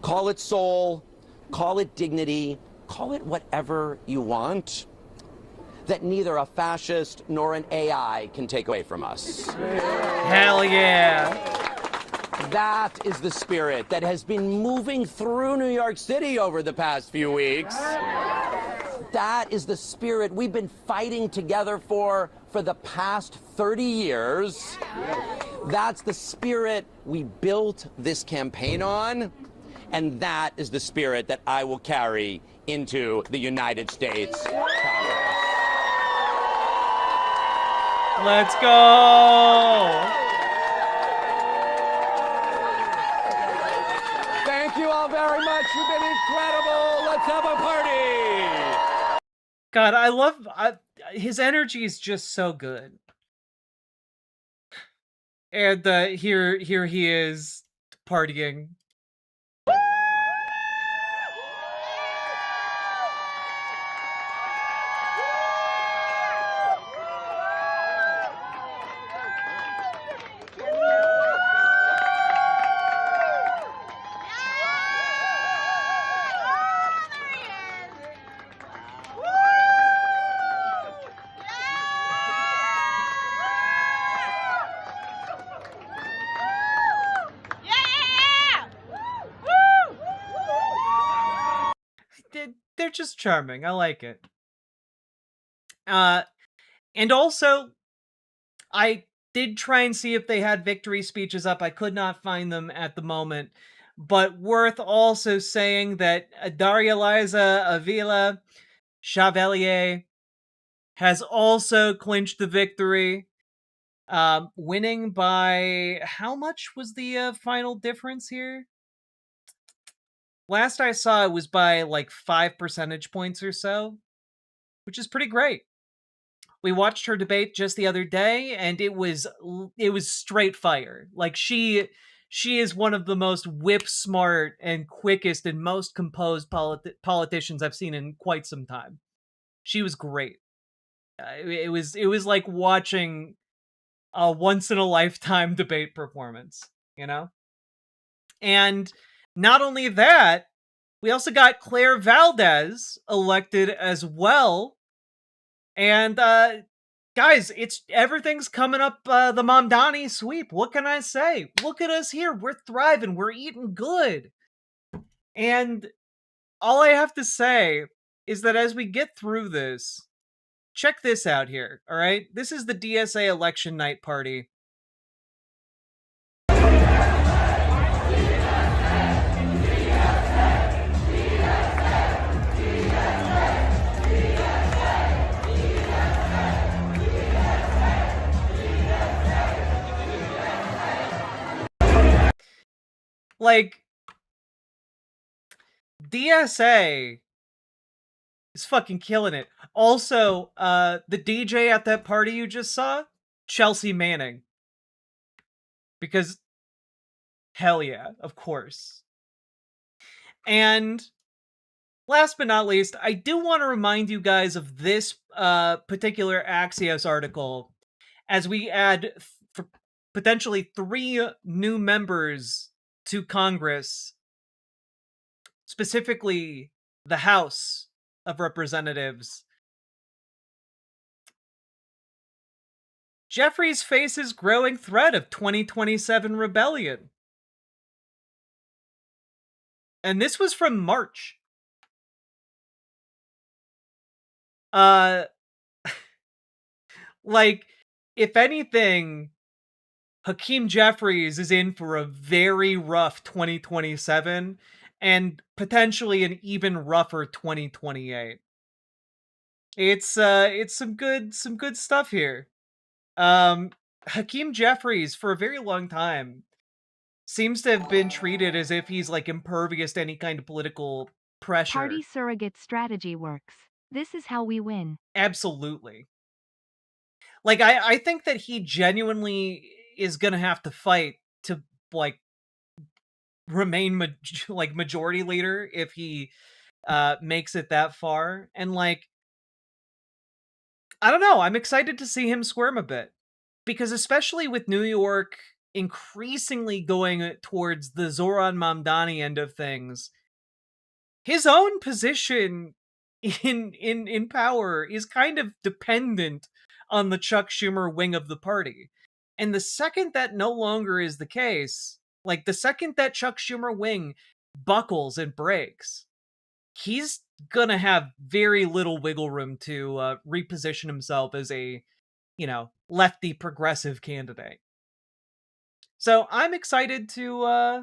Call it soul, call it dignity, call it whatever you want, that neither a fascist nor an AI can take away from us. Hell yeah. That is the spirit that has been moving through New York City over the past few weeks. That is the spirit we've been fighting together for the past 30 years. That's the spirit we built this campaign on. And that is the spirit that I will carry into the United States Congress. Let's go! Thank you all very much. You've been incredible. Let's have a party. God, I love... his energy is just so good. And here he is partying. they're just charming. I like it. And also, I did try and see if they had victory speeches up. I could not find them at the moment. But worth also saying that Daria Liza Avila Chevalier has also clinched the victory, winning by, how much was the final difference here? Last I saw, it was by like 5 percentage points or so, which is pretty great. We watched her debate just the other day, and it was straight fire. Like, she is one of the most whip smart and quickest and most composed politicians I've seen in quite some time. She was great. It was like watching a once in a lifetime debate performance, you know? And not only that, we also got Claire Valdez elected as well. And guys, everything's coming up the Mamdani sweep. What can I say? Look at us here. We're thriving. We're eating good. And all I have to say is that as we get through this, check this out here, all right? This is the DSA election night party. Like, DSA is fucking killing it. Also, the DJ at that party you just saw, Chelsea Manning. Because, hell yeah, of course. And last but not least, I do want to remind you guys of this particular Axios article as we add potentially 3 new members to Congress, specifically the House of Representatives. Jeffries faces growing threat of 2027 rebellion. And this was from March. Like, if anything, Hakeem Jeffries is in for a very rough 2027 and potentially an even rougher 2028. It's some good stuff here. Hakeem Jeffries, for a very long time, seems to have been treated as if he's like impervious to any kind of political pressure. Party surrogate strategy works. This is how we win. Absolutely. Like, I think that he genuinely is gonna have to fight to, like, remain majority leader if he makes it that far. And, like, I don't know, I'm excited to see him squirm a bit. Because especially with New York increasingly going towards the Zoran Mamdani end of things, his own position in power is kind of dependent on the Chuck Schumer wing of the party. And the second that no longer is the case, like the second that Chuck Schumer wing buckles and breaks, he's gonna have very little wiggle room to reposition himself as a, you know, lefty progressive candidate. So I'm excited to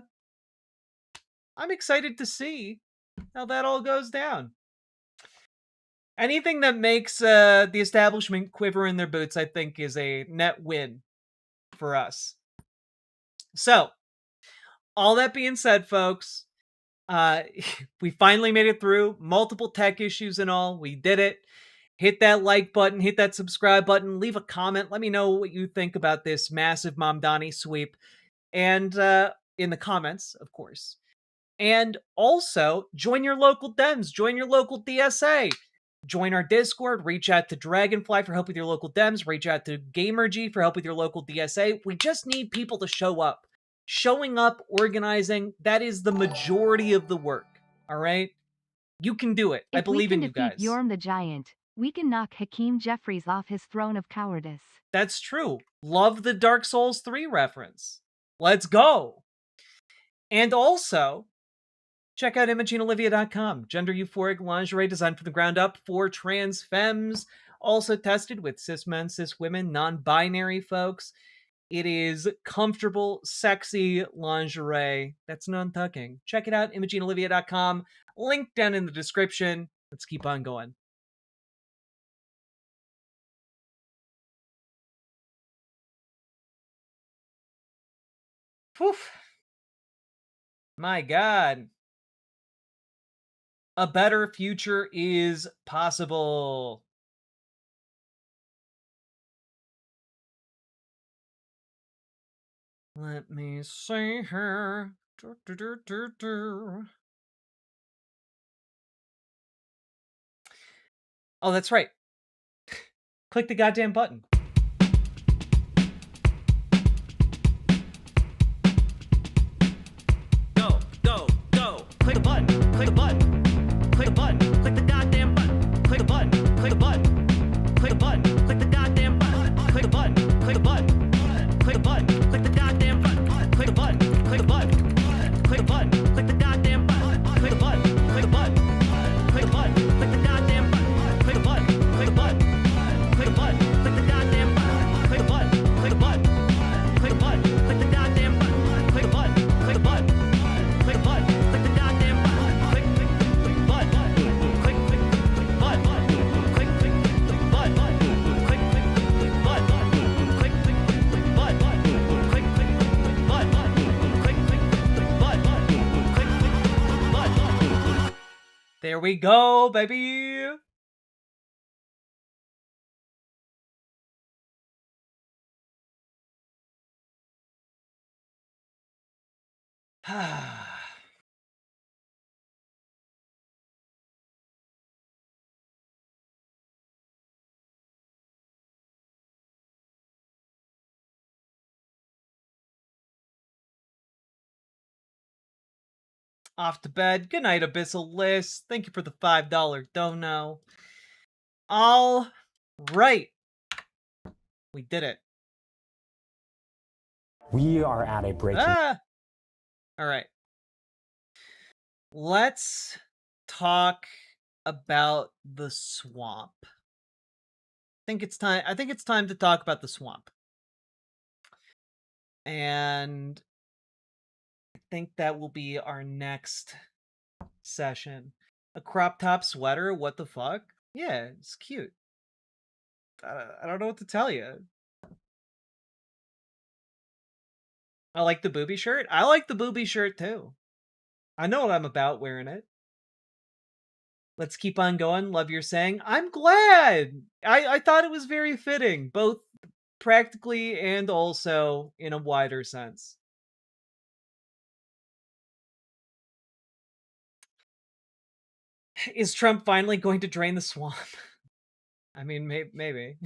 see how that all goes down. Anything that makes the establishment quiver in their boots, I think, is a net win for us. So, all that being said, folks, we finally made it through multiple tech issues and all. We did it. Hit that like button, hit that subscribe button, leave a comment. Let me know what you think about this massive Mamdani sweep. And in the comments, of course. And also, join your local Dems, join your local DSA. Join our Discord, reach out to Dragonfly for help with your local Dems, reach out to GamerG for help with your local DSA. We just need people to show up. Showing up, organizing, that is the majority of the work, all right? You can do it. I believe in you guys. If we can defeat Yorm the Giant, we can knock Hakeem Jeffries off his throne of cowardice. That's true. Love the Dark Souls 3 reference. Let's go. And also, Check out ImogeneOlivia.com. Gender euphoric lingerie designed from the ground up for trans femmes. Also tested with cis men, cis women, non-binary folks. It is comfortable, sexy lingerie that's non-tucking. Check it out, ImogeneOlivia.com. Link down in the description. Let's keep on going. Whew. My God. A better future is possible. Let me see here. Oh, that's right. Click the goddamn button. Go, go, go. Click the button. Click the button. Click the button. Click the goddamn button. Click the button. Click the button. Click the button. Click the goddamn button. Click the button. Click the button. Click the button. Click the goddamn button. Click the button. Click the button. Click the button. Click the goddamn button. Click the button. Click the button. Click the button. Click the goddamn button. Click the button. Click the button. Click the button. Click the goddamn button. Click the button. Click the button. Click the button. Click the goddamn button. Click the button. Click the button. Click the button. Click the goddamn button. Click click click button. Click click click button. Click click click button. Click click click button. Click click click button. Click click click button. Click click click button. Click click click button. There we go, baby. Off to bed. Good night, Abyssal List. Thank you for the $5 dono. All right. We did it. We are at a breaking. All right. Let's talk about the swamp. I think it's time to talk about the swamp. And I think that will be our next session. A crop top sweater? What the fuck? Yeah, it's cute. I don't know what to tell you. I like the booby shirt. I like the booby shirt too. I know what I'm about wearing it. Let's keep on going. Love your saying. I'm glad. I thought it was very fitting, both practically and also in a wider sense. Is Trump finally going to drain the swamp? I mean, maybe.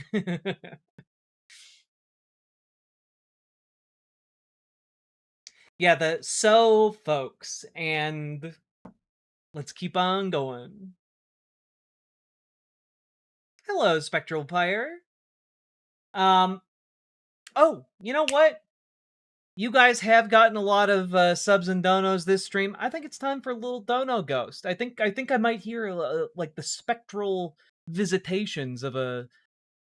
Yeah, folks, and let's keep on going. Hello, Spectral Pyre. Oh, you know what? You guys have gotten a lot of subs and donos this stream. I think it's time for a little dono ghost. I think I might hear like the spectral visitations of a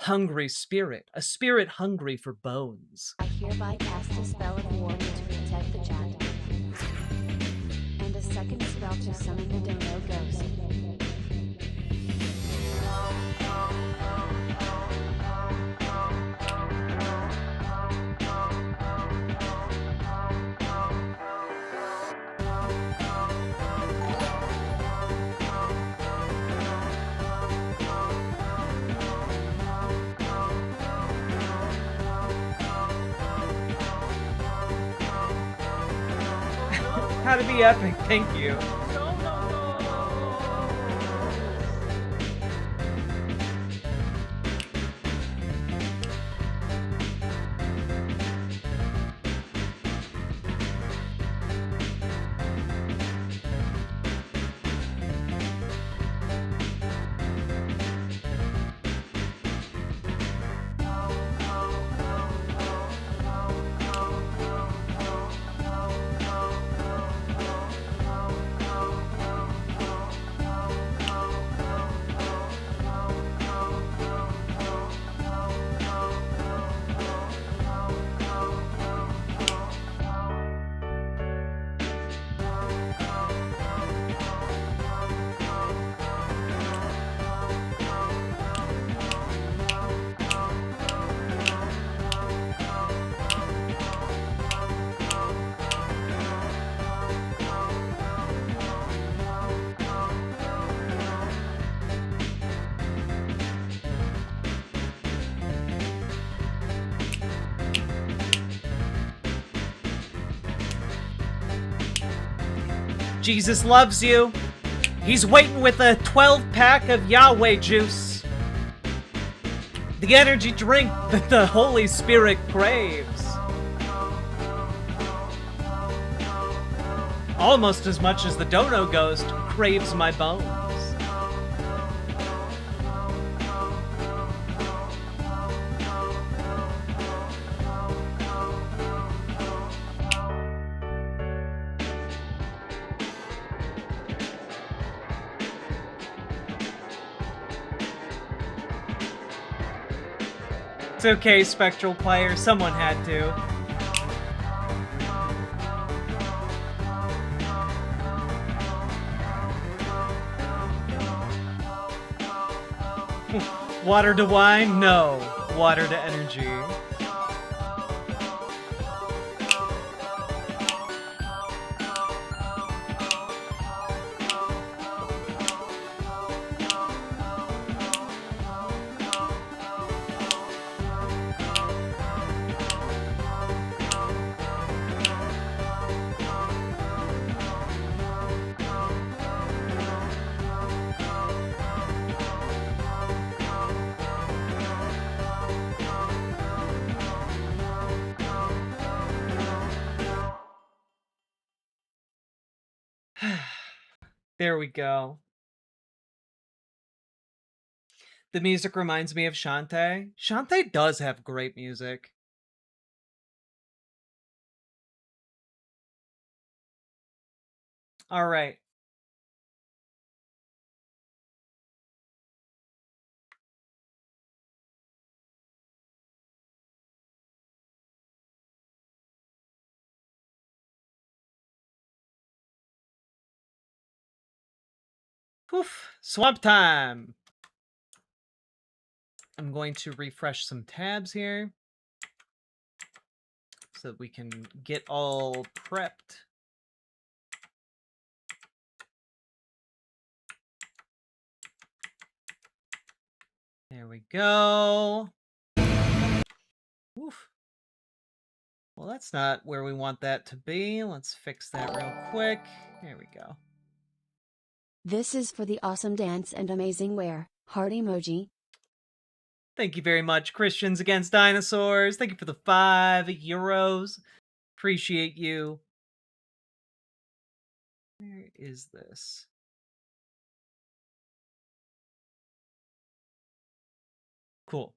hungry spirit, a spirit hungry for bones. I hereby cast a spell of warning to protect the chat, and a second spell to summon the dono ghost. How to be epic, thank you. Jesus loves you. He's waiting with a 12-pack of Yahweh juice. The energy drink that the Holy Spirit craves. Almost as much as the Dono Ghost craves my bones. It's okay, Spectral Player. Someone had to. Water to wine? No. Water to energy. There we go. The music reminds me of Shantae. Shantae does have great music. All right. Poof. Swamp time. I'm going to refresh some tabs here so that we can get all prepped. There we go. Oof. Well, that's not where we want that to be. Let's fix that real quick. There we go. This is for the awesome dance and amazing wear. Heart emoji. Thank you very much, Christians Against Dinosaurs. Thank you for the €5. Appreciate you. Where is this? Cool.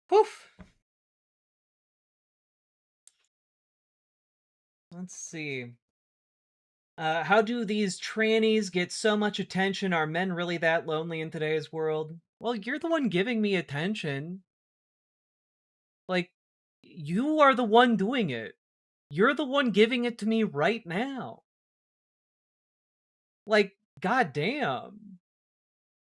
Poof. Let's see. How do these trannies get so much attention? Are men really that lonely in today's world? Well, you're the one giving me attention. Like, you are the one doing it. You're the one giving it to me right now. Like, goddamn.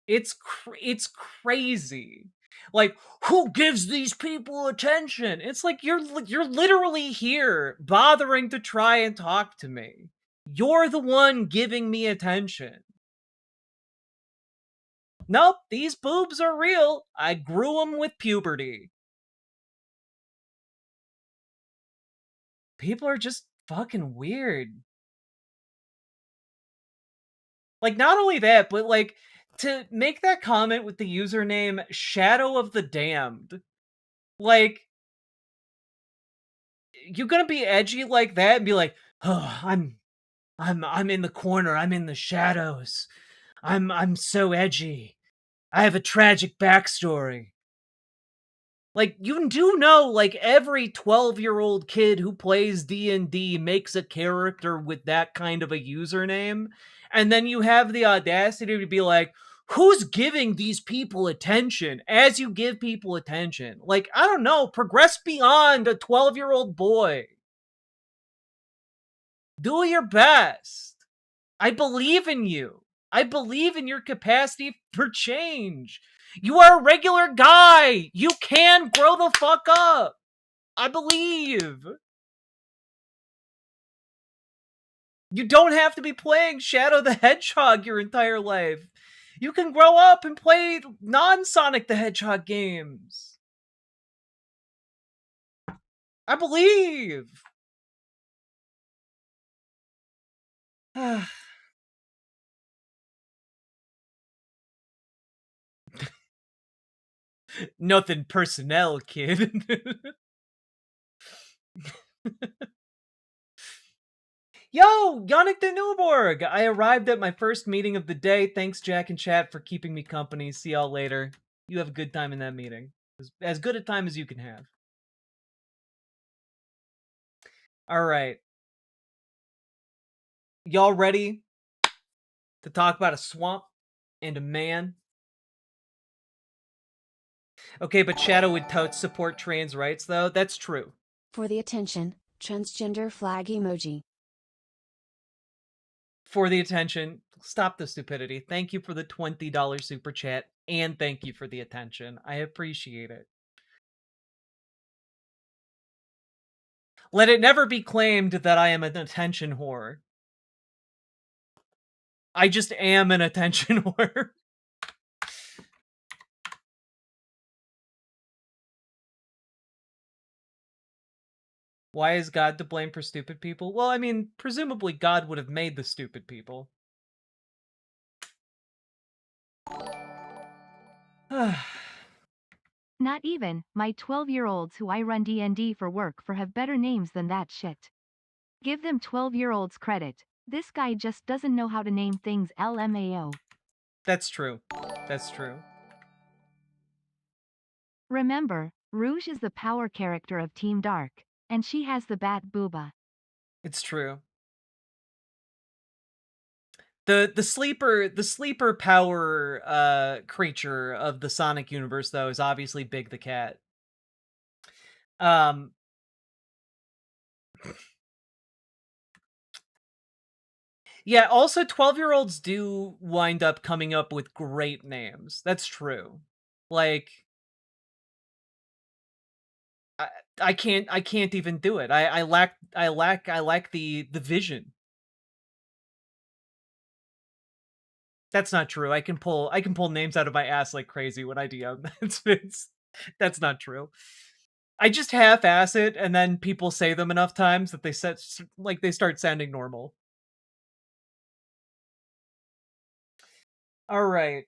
It's crazy. Like, who gives these people attention? It's like you're literally here bothering to try and talk to me. You're the one giving me attention. Nope, these boobs are real. I grew them with puberty. People are just fucking weird. Like, not only that, but like, to make that comment with the username Shadow of the Damned. Like, you're gonna be edgy like that and be like, oh, I'm in the corner, I'm in the shadows. I'm so edgy. I have a tragic backstory. Like, you do know, like, every 12-year-old kid who plays D&D makes a character with that kind of a username, and then you have the audacity to be like, who's giving these people attention as you give people attention? Like, I don't know, progress beyond a 12-year-old boy. Do your best. I believe in you. I believe in your capacity for change. You are a regular guy. You can grow the fuck up. I believe. You don't have to be playing Shadow the Hedgehog your entire life. You can grow up and play non-Sonic the Hedgehog games. I believe. Nothing personnel, kid. Yo, Yannick de Newborg! I arrived at my first meeting of the day. Thanks, Jack and chat, for keeping me company. See y'all later. You have a good time in that meeting. As good a time as you can have. Alright. Y'all ready to talk about a swamp and a man? Okay, but Shadow would totes support trans rights, though. That's true. For the attention, transgender flag emoji. For the attention. Stop the stupidity. Thank you for the $20 super chat, and thank you for the attention. I appreciate it. Let it never be claimed that I am an attention whore. I just am an attention whore. Why is God to blame for stupid people? Well, I mean, presumably God would have made the stupid people. Not even, my 12-year-olds who I run D&D for work for have better names than that shit. Give them 12-year-olds credit. This guy just doesn't know how to name things LMAO. That's true. That's true. Remember, Rouge is the power character of Team Dark, and she has the bat booba. It's true. The sleeper power creature of the Sonic universe, though, is obviously Big the Cat. Yeah, also 12-year-olds do wind up coming up with great names. That's true. Like, I can't even do it. I lack the vision. That's not true. I can pull names out of my ass like crazy when I DM. That's not true. I just half-ass it, and then people say them enough times that they start sounding normal. All right.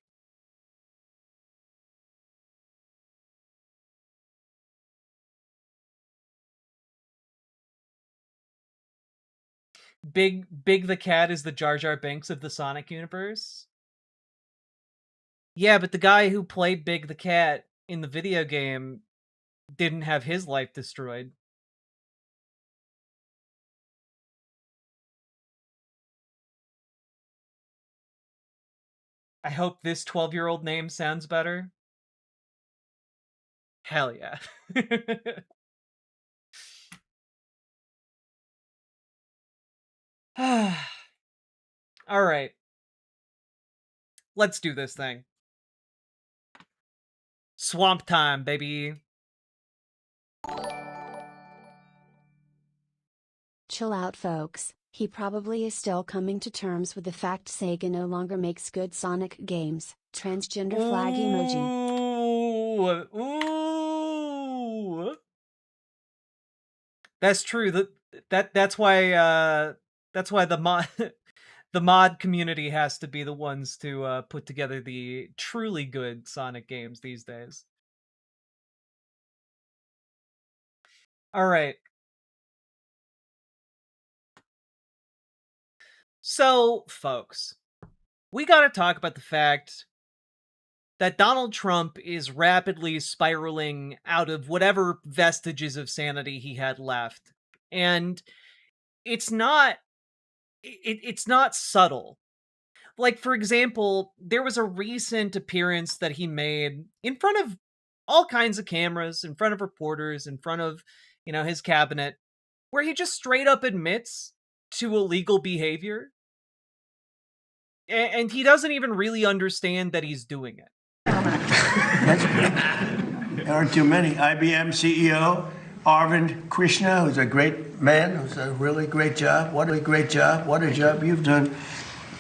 Big the Cat is the Jar Jar Binks of the Sonic universe. Yeah, but the guy who played Big the Cat in the video game didn't have his life destroyed. I hope this 12-year-old name sounds better. Hell yeah. All right. Let's do this thing. Swamp time, baby. Chill out, folks. He probably is still coming to terms with the fact Sega no longer makes good Sonic games. Transgender flag emoji. Ooh. That's true. That's why the mod the mod community has to be the ones to put together the truly good Sonic games these days. All right. So, folks, we got to talk about the fact that Donald Trump is rapidly spiraling out of whatever vestiges of sanity he had left. And it's not subtle. Like, for example, there was a recent appearance that he made in front of all kinds of cameras, in front of reporters, in front of, his cabinet, where he just straight up admits to illegal behavior. And he doesn't even really understand that he's doing it. There aren't too many. IBM CEO Arvind Krishna, who's a great man, who's a really great job. What a great job. What a job you've done.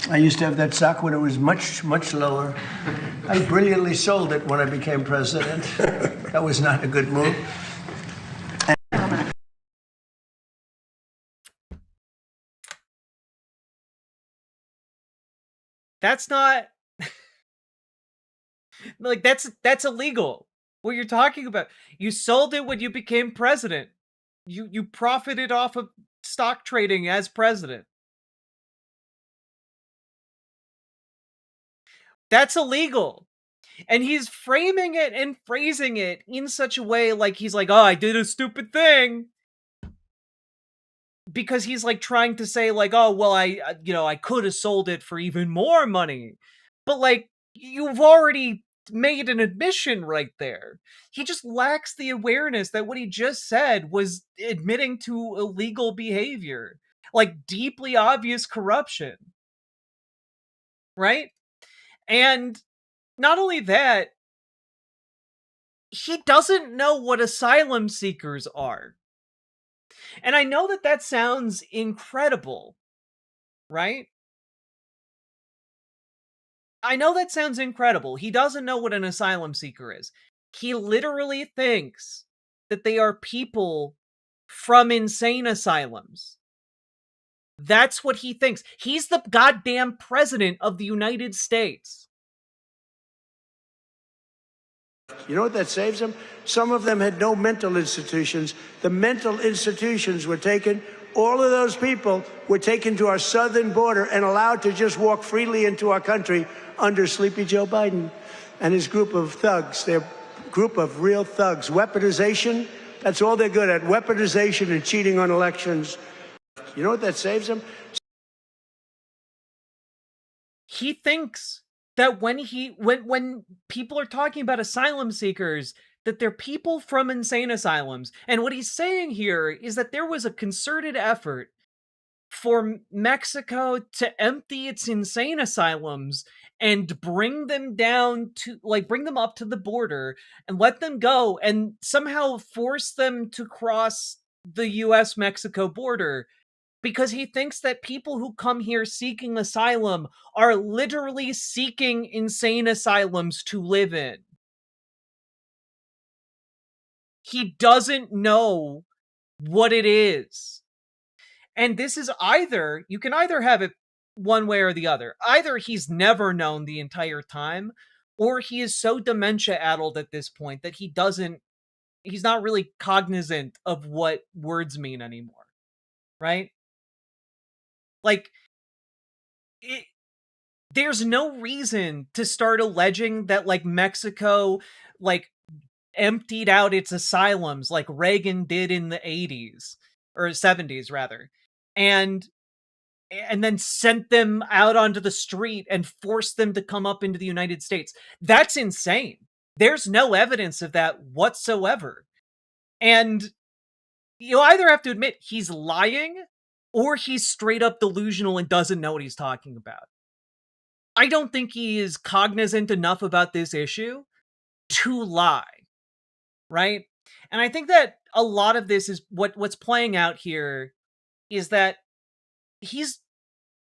I used to have that stock when it was much, much lower. I brilliantly sold it when I became president. That was not a good move. That's not like that's illegal. What you're talking about. You sold it when you became president. You profited off of stock trading as president. That's illegal. And he's framing it and phrasing it in such a way like he's like, "Oh, I did a stupid thing." Because he's like trying to say like, "Oh, well, I could have sold it for even more money." But like, you've already made an admission right there. He just lacks the awareness that what he just said was admitting to illegal behavior, like deeply obvious corruption. Right? And not only that, he doesn't know what asylum seekers are. And I know that sounds incredible, right? I know that sounds incredible. He doesn't know what an asylum seeker is. He literally thinks that they are people from insane asylums. That's what he thinks. He's the goddamn president of the United States. You know what that saves them? Some of them had no mental institutions. The mental institutions were taken. All of those people were taken to our southern border and allowed to just walk freely into our country under Sleepy Joe Biden and his group of thugs. Their group of real thugs. Weaponization, that's all they're good at. Weaponization and cheating on elections. You know what that saves them? He thinks that when people are talking about asylum seekers, that they're people from insane asylums. And what he's saying here is that there was a concerted effort for Mexico to empty its insane asylums and bring them up to the border and let them go and somehow force them to cross the US-Mexico border. Because he thinks that people who come here seeking asylum are literally seeking insane asylums to live in. He doesn't know what it is. And this is you can either have it one way or the other. Either he's never known the entire time, or he is so dementia-addled at this point that he's not really cognizant of what words mean anymore. Right? Like, there's no reason to start alleging that, like, Mexico, like, emptied out its asylums like Reagan did in the 80s, or 70s, rather, and then sent them out onto the street and forced them to come up into the United States. That's insane. There's no evidence of that whatsoever. And you either have to admit he's lying, or he's straight up delusional and doesn't know what he's talking about. I don't think he is cognizant enough about this issue to lie, right? And I think that a lot of this is what's playing out here is that he's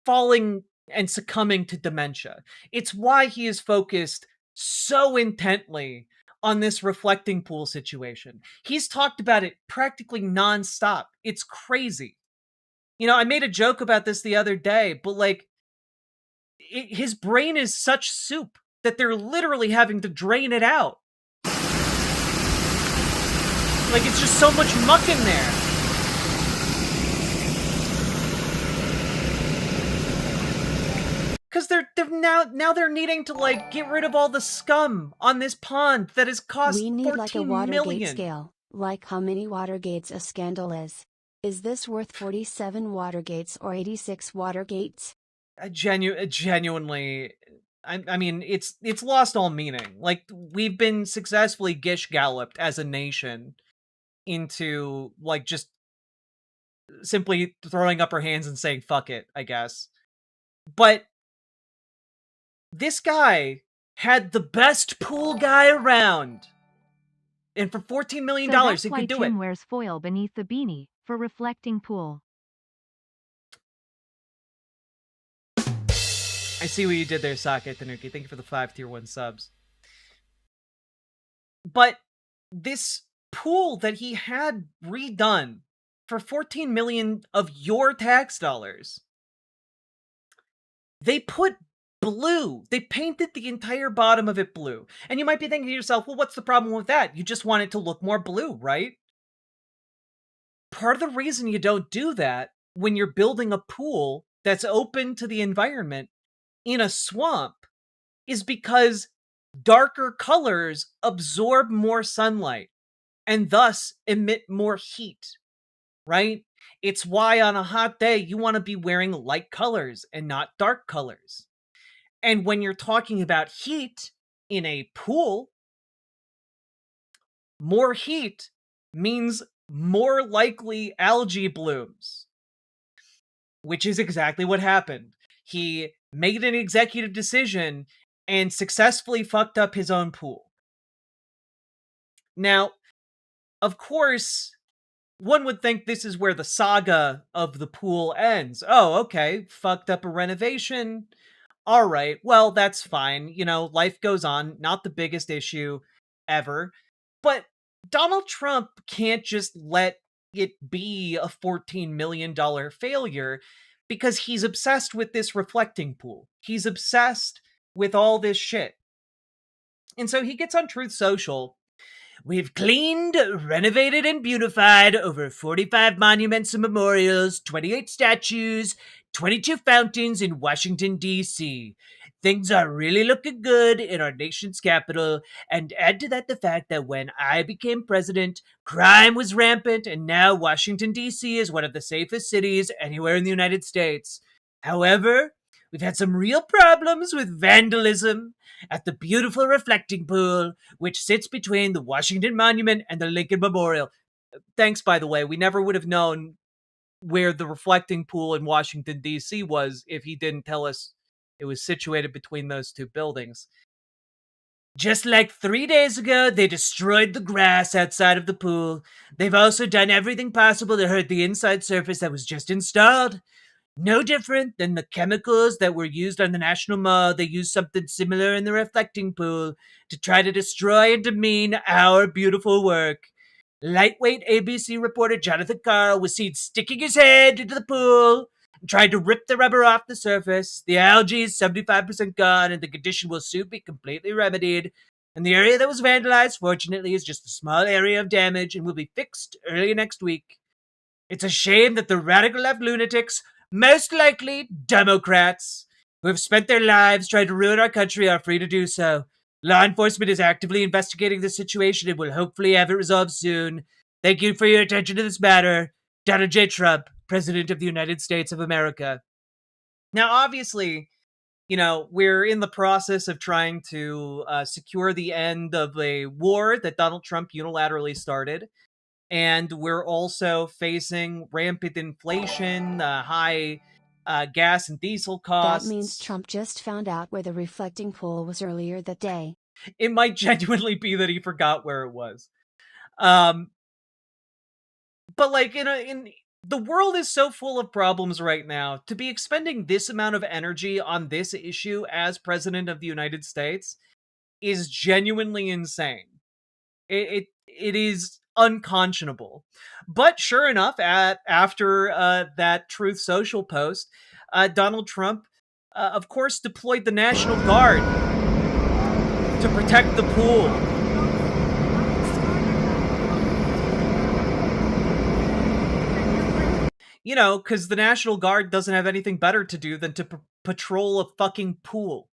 falling and succumbing to dementia. It's why he is focused so intently on this reflecting pool situation. He's talked about it practically nonstop. It's crazy. I made a joke about this the other day, but like, his brain is such soup that they're literally having to drain it out. Like, it's just so much muck in there. Because they're needing to, like, get rid of all the scum on this pond that has cost $14 million. We need like a Watergate scale, like how many Watergates a scandal is. Is this worth 47 Watergates or 86 Watergates? Genuinely, I mean, it's lost all meaning. Like, we've been successfully gish-galloped as a nation into, like, just simply throwing up our hands and saying, fuck it, I guess. But this guy had the best pool guy around. And for $14 million, so that's he why could do Tim it. wears foil beneath the beanie, for reflecting pool. I see what you did there, Sake Tanuki. Thank you for the 5 tier 1 subs. But this pool that he had redone for 14 million of your tax dollars, they put blue. They painted the entire bottom of it blue. And you might be thinking to yourself, well, what's the problem with that? You just want it to look more blue, right? Part of the reason you don't do that when you're building a pool that's open to the environment in a swamp is because darker colors absorb more sunlight and thus emit more heat, right? It's why on a hot day you want to be wearing light colors and not dark colors. And when you're talking about heat in a pool, more heat means more likely algae blooms, which is exactly what happened. He made an executive decision and successfully fucked up his own pool. Now, of course, one would think this is where the saga of the pool ends. Oh, okay, fucked up a renovation. All right, well, that's fine. You know, life goes on. Not the biggest issue ever. But Donald Trump can't just let it be a $14 million failure because he's obsessed with this reflecting pool. He's obsessed with all this shit. And so he gets on Truth Social. We've cleaned, renovated, and beautified over 45 monuments and memorials, 28 statues, 22 fountains in Washington, D.C. Things are really looking good in our nation's capital, and add to that the fact that when I became president, crime was rampant, and now Washington, D.C. is one of the safest cities anywhere in the United States. However, we've had some real problems with vandalism at the beautiful reflecting pool, which sits between the Washington Monument and the Lincoln Memorial. Thanks, by the way. We never would have known where the reflecting pool in Washington, D.C. was if he didn't tell us it was situated between those two buildings. Just like 3 days ago, they destroyed the grass outside of the pool. They've also done everything possible to hurt the inside surface that was just installed. No different than the chemicals that were used on the National Mall. They used something similar in the reflecting pool to try to destroy and demean our beautiful work. Lightweight ABC reporter Jonathan Carl was seen sticking his head into the pool and tried to rip the rubber off the surface. The algae is 75% gone and the condition will soon be completely remedied. And the area that was vandalized, fortunately, is just a small area of damage and will be fixed early next week. It's a shame that the radical left lunatics, most likely Democrats, who have spent their lives trying to ruin our country, are free to do so. Law enforcement is actively investigating the situation and will hopefully have it resolved soon. Thank you for your attention to this matter. Donald J. Trump, President of the United States of America. Now, obviously, you know, we're in the process of trying to secure the end of a war that Donald Trump unilaterally started. And we're also facing rampant inflation, high gas and diesel costs. That means Trump just found out where the reflecting pool was earlier that day. It might genuinely be that he forgot where it was. But like in the world is so full of problems right now. To be expending this amount of energy on this issue as president of the United States is genuinely insane. It is unconscionable. But sure enough, after that Truth Social post, Donald Trump, of course, deployed the National Guard to protect the pool. You know, because the National Guard doesn't have anything better to do than to patrol a fucking pool.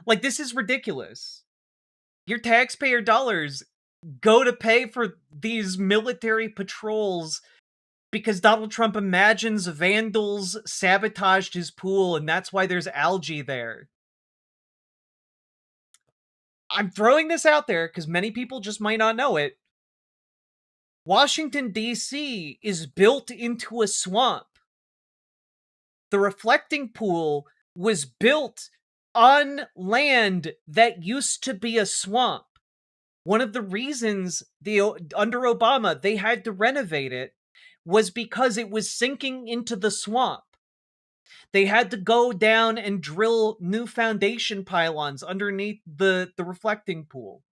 Like, this is ridiculous. Your taxpayer dollars go to pay for these military patrols because Donald Trump imagines vandals sabotaged his pool and that's why there's algae there. I'm throwing this out there because many people just might not know it. Washington, D.C. is built into a swamp. The reflecting pool was built on land that used to be a swamp. One of the reasons under Obama they had to renovate it was because it was sinking into the swamp. They had to go down and drill new foundation pylons underneath the reflecting pool,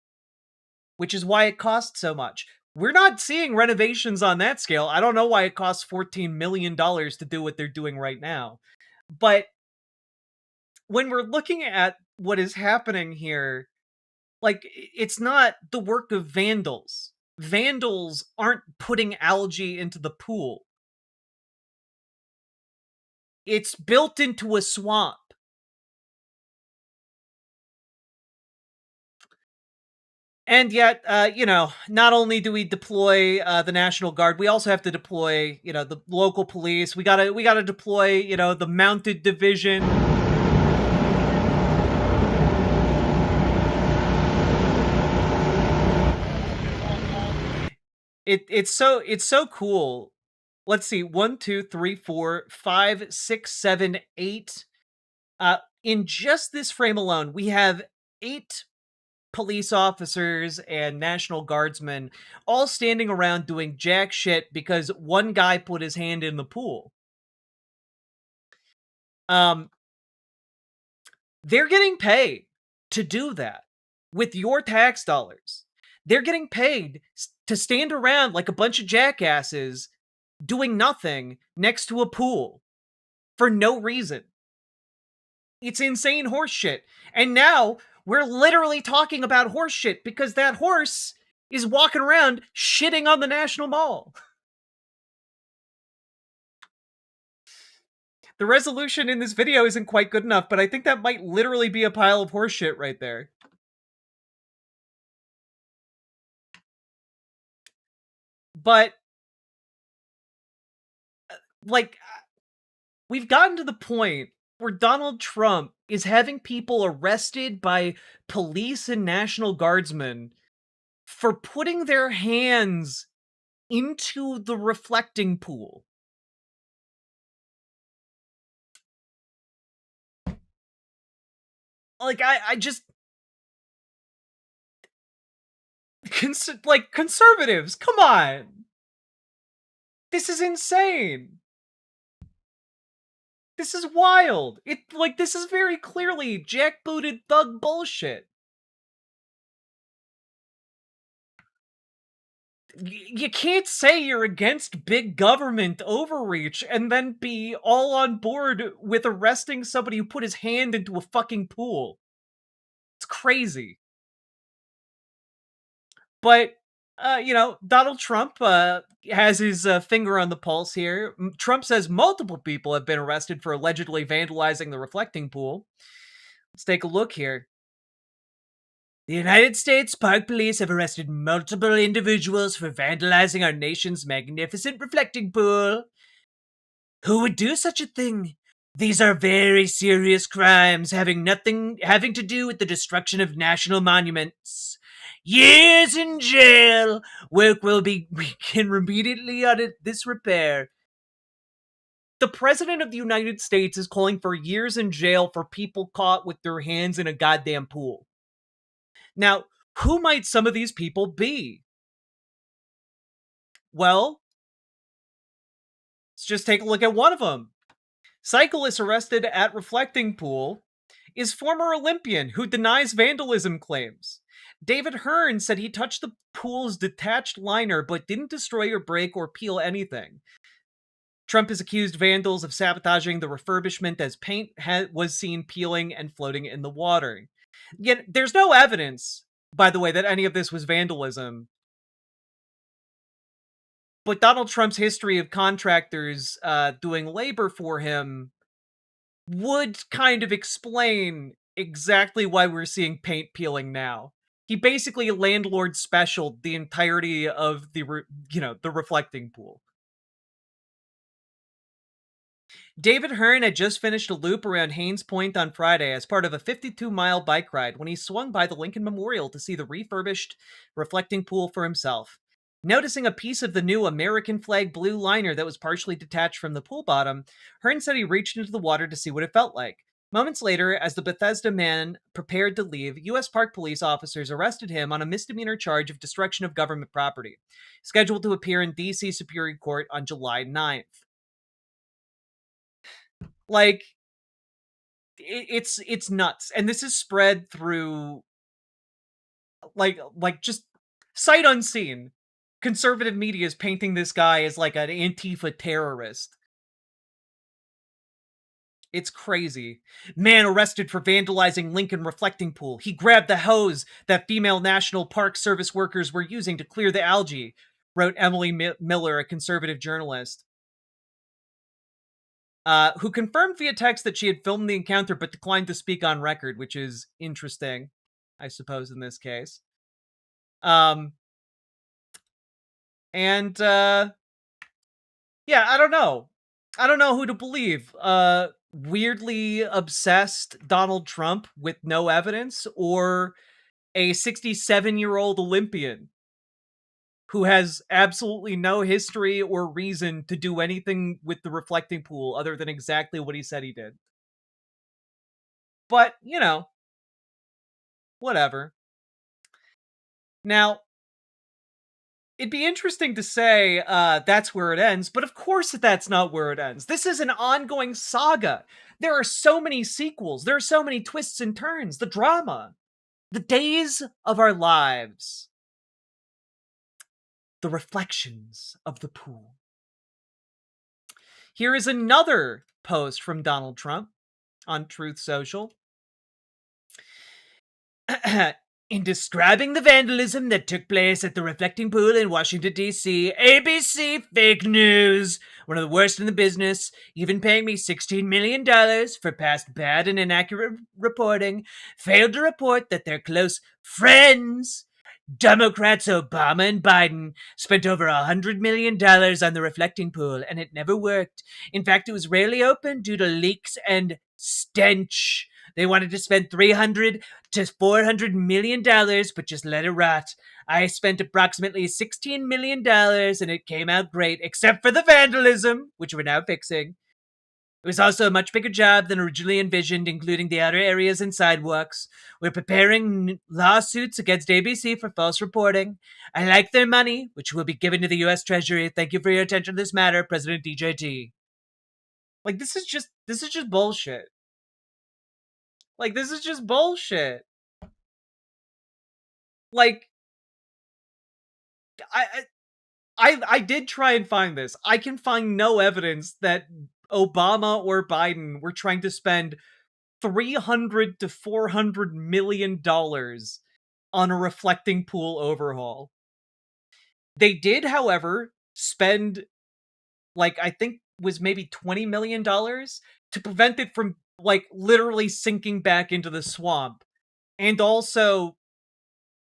which is why it cost so much. We're not seeing renovations on that scale. I don't know why it costs $14 million to do what they're doing right now. But when we're looking at what is happening here, like, it's not the work of vandals. Vandals aren't putting algae into the pool. It's built into a swamp. And yet, not only do we deploy the National Guard, we also have to deploy, the local police. We gotta deploy, the mounted division. It's so cool. Let's see, 1, 2, 3, 4, 5, 6, 7, 8. In just this frame alone, we have 8 police officers and National Guardsmen all standing around doing jack shit because one guy put his hand in the pool. They're getting paid to do that with your tax dollars. They're getting paid to stand around like a bunch of jackasses doing nothing next to a pool for no reason. It's insane horse shit. And now we're literally talking about horse shit because that horse is walking around shitting on the National Mall. The resolution in this video isn't quite good enough, but I think that might literally be a pile of horse shit right there. But, like, we've gotten to the point where Donald Trump is having people arrested by police and National Guardsmen for putting their hands into the reflecting pool. Like, I just... conservatives, come on! This is insane! This is wild! This is very clearly jackbooted thug bullshit. You can't say you're against big government overreach and then be all on board with arresting somebody who put his hand into a fucking pool. It's crazy. But, Donald Trump has his finger on the pulse here. Trump says multiple people have been arrested for allegedly vandalizing the reflecting pool. Let's take a look here. The United States Park Police have arrested multiple individuals for vandalizing our nation's magnificent reflecting pool. Who would do such a thing? These are very serious crimes having to do with the destruction of national monuments. Years in jail. Work will begin immediately on this repair. The President of the United States is calling for years in jail for people caught with their hands in a goddamn pool. Now, who might some of these people be? Well, let's just take a look at one of them. Cyclist arrested at reflecting pool is former Olympian who denies vandalism claims. David Hearn said he touched the pool's detached liner but didn't destroy or break or peel anything. Trump has accused vandals of sabotaging the refurbishment as paint was seen peeling and floating in the water. Yet, there's no evidence, by the way, that any of this was vandalism. But Donald Trump's history of contractors doing labor for him would kind of explain exactly why we're seeing paint peeling now. He basically landlord specialed the entirety of the reflecting pool. David Hearn had just finished a loop around Haines Point on Friday as part of a 52-mile bike ride when he swung by the Lincoln Memorial to see the refurbished reflecting pool for himself. Noticing a piece of the new American flag blue liner that was partially detached from the pool bottom, Hearn said he reached into the water to see what it felt like. Moments later, as the Bethesda man prepared to leave, U.S. Park Police officers arrested him on a misdemeanor charge of destruction of government property, scheduled to appear in D.C. Superior Court on July 9th. Like, it's nuts. And this is spread through, like just sight unseen. Conservative media is painting this guy as like an Antifa terrorist. It's crazy. Man arrested for vandalizing Lincoln reflecting pool. He grabbed the hose that female National Park Service workers were using to clear the algae, wrote Emily Miller, a conservative journalist, who confirmed via text that she had filmed the encounter but declined to speak on record, which is interesting, I suppose, in this case. Yeah, I don't know. I don't know who to believe. Weirdly obsessed Donald Trump with no evidence, or a 67-year-old Olympian who has absolutely no history or reason to do anything with the reflecting pool other than exactly what he said he did. But, you know, whatever. Now, it'd be interesting to say that's where it ends, but of course that's not where it ends. This is an ongoing saga. There are so many sequels. There are so many twists and turns. The drama. The days of our lives. The reflections of the pool. Here is another post from Donald Trump on Truth Social. In describing the vandalism that took place at the reflecting pool in Washington, D.C., ABC fake news, one of the worst in the business, even paying me $16 million for past bad and inaccurate reporting, failed to report that their close friends, Democrats Obama and Biden, spent over $100 million on the reflecting pool, and it never worked. In fact, it was rarely opened due to leaks and stench. They wanted to spend $300 to $400 million, but just let it rot. I spent approximately $16 million, and it came out great, except for the vandalism, which we're now fixing. It was also a much bigger job than originally envisioned, including the outer areas and sidewalks. We're preparing lawsuits against ABC for false reporting. I like their money, which will be given to the U.S. Treasury. Thank you for your attention to this matter, President DJT. Like, this is just bullshit. Like, this is just bullshit. Like, I did try and find this. I can find no evidence that Obama or Biden were trying to spend $300 to $400 million on a reflecting pool overhaul. They did, however, spend, like, I think was maybe $20 million to prevent it from, like, literally sinking back into the swamp. And also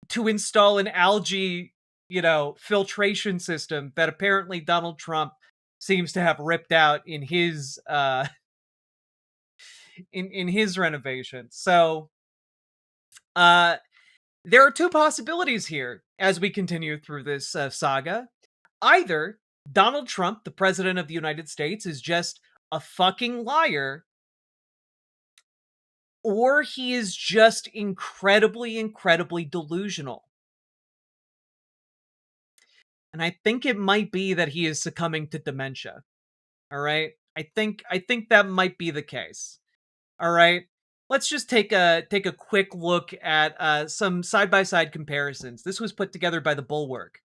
to install an algae, filtration system that apparently Donald Trump seems to have ripped out in his in his renovation. So there are two possibilities here as we continue through this saga. Either Donald Trump, the president of the United States, is just a fucking liar, or he is just incredibly, incredibly delusional. And I think it might be that he is succumbing to dementia. All right? I think that might be the case. All right? Let's just take a quick look at some side-by-side comparisons. This was put together by The Bulwark.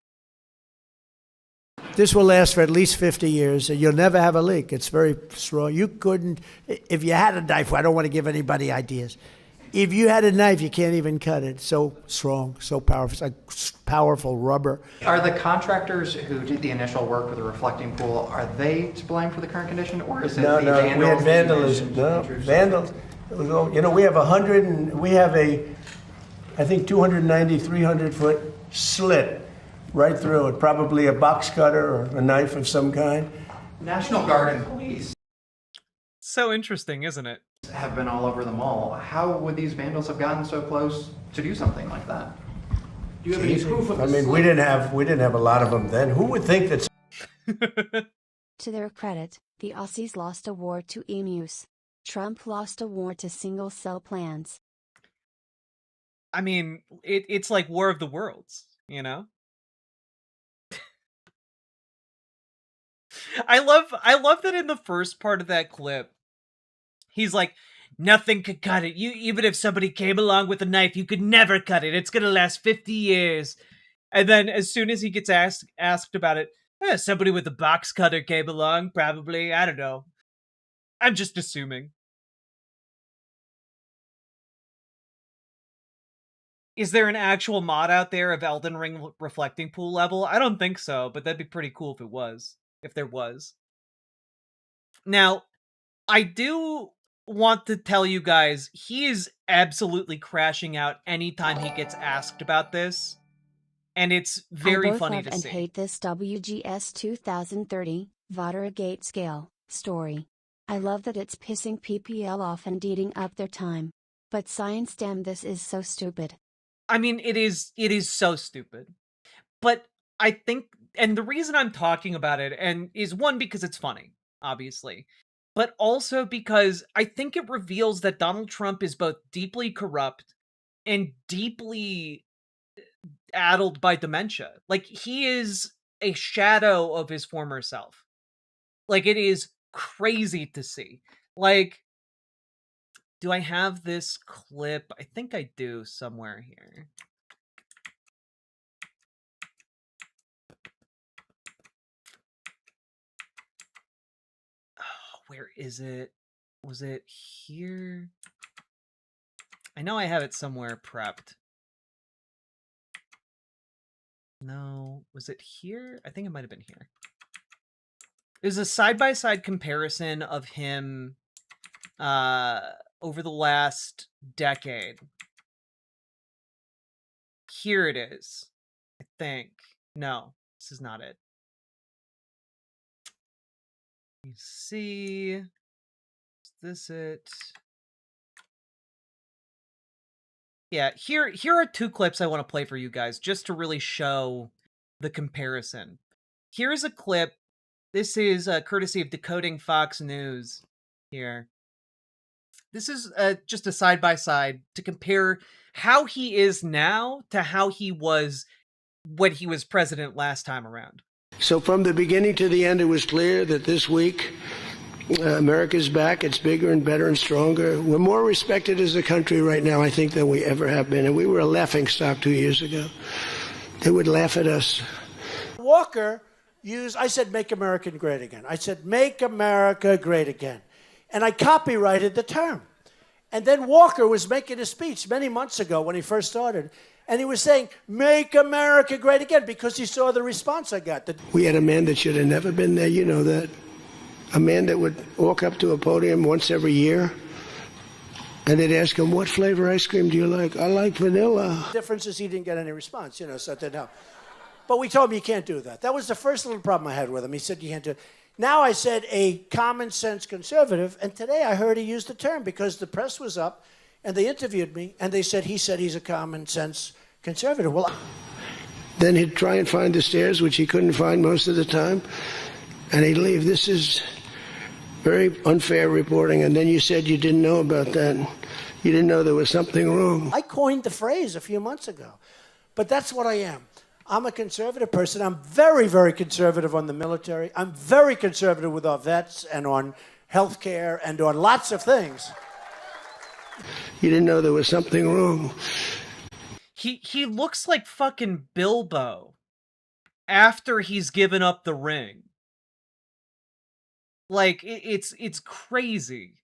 This will last for at least 50 years, and you'll never have a leak. It's very strong. You couldn't, if you had a knife, I don't want to give anybody ideas. If you had a knife, you can't even cut it. So strong, so powerful. It's like powerful rubber. Are the contractors who did the initial work with the reflecting pool, are they to blame for the current condition, or is it the vandals? We had vandalism. No, vandals. We have I think 290, 300-foot slit right through it. Probably a box cutter or a knife of some kind. National Guard and police. So interesting, isn't it? Have been all over the mall. How would these vandals have gotten so close to do something like that? Do you have any proof of this? I mean, we didn't have a lot of them then. Who would think that? To their credit, the Aussies lost a war to emus. Trump lost a war to single-cell plants. I mean, it's like War of the Worlds, you know? I love that in the first part of that clip, he's like, nothing could cut it. Even if somebody came along with a knife, you could never cut it. It's gonna last 50 years. And then as soon as he gets asked about it, somebody with a box cutter came along, probably. I don't know. I'm just assuming. Is there an actual mod out there of Elden Ring reflecting pool level? I don't think so, but that'd be pretty cool if it was. If there was. Now, I do want to tell you guys, he is absolutely crashing out anytime he gets asked about this. And it's very funny to see. I both love and hate this WGS 2030, Watergate scale, story. I love that it's pissing PPL off and eating up their time. But science, damn, this is so stupid. I mean, it is so stupid. But I think, and the reason I'm talking about it, and is one, because it's funny, obviously, but also because I think it reveals that Donald Trump is both deeply corrupt and deeply addled by dementia. Like, he is a shadow of his former self. Like, it is crazy to see. Like, do I have this clip? I think I do somewhere here. Oh, where is it? Was it here? I know I have it somewhere prepped. No, was it here? I think it might have been here. There's a side-by-side comparison of him over the last decade. Here it is, I think. No, this is not it. You see, is this it? Yeah, here are two clips I want to play for you guys, just to really show the comparison. Here's a clip. This is courtesy of Decoding Fox News here. This is just a side-by-side to compare how he is now to how he was when he was president last time around. So from the beginning to the end, it was clear that this week, America's back. It's bigger and better and stronger. We're more respected as a country right now, I think, than we ever have been. And we were a laughingstock 2 years ago. They would laugh at us. Walker I said, make America great again. I said, make America great again. And I copyrighted the term. And then Walker was making a speech many months ago when he first started. And he was saying, make America great again, because he saw the response I got. We had a man that should have never been there, you know that. A man that would walk up to a podium once every year, and they'd ask him, what flavor ice cream do you like? I like vanilla. The difference is he didn't get any response, you know, so it didn't help. But we told him you can't do that. That was the first little problem I had with him. He said you can't do it. Now I said a common sense conservative, and today I heard he used the term because the press was up, and they interviewed me, and they said he's a common sense conservative. Well, then he'd try and find the stairs, which he couldn't find most of the time, and he'd leave. This is very unfair reporting. And then you said you didn't know about that. You didn't know there was something wrong. I coined the phrase a few months ago, but that's what I am. I'm a conservative person. I'm very, very conservative on the military. I'm very conservative with our vets and on health care and on lots of things. You didn't know there was something wrong. He looks like fucking Bilbo after he's given up the ring. Like, it's crazy.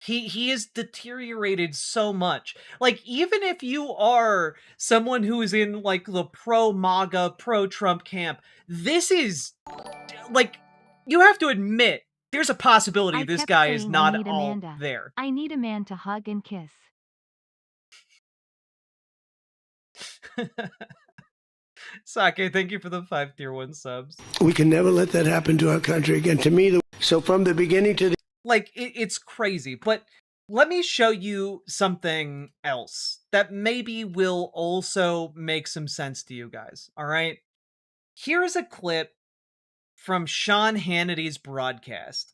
He is deteriorated so much. Like, even if you are someone who is in, like, the pro-MAGA, pro-Trump camp, this is, like, you have to admit, there's a possibility this guy is not all there. I need a man to hug and kiss. Sake, thank you for the 5 tier 1 subs. We can never let that happen to our country again. To me, so from the beginning to the... Like, it's crazy. But let me show you something else that maybe will also make some sense to you guys, all right? Here's a clip from Sean Hannity's broadcast.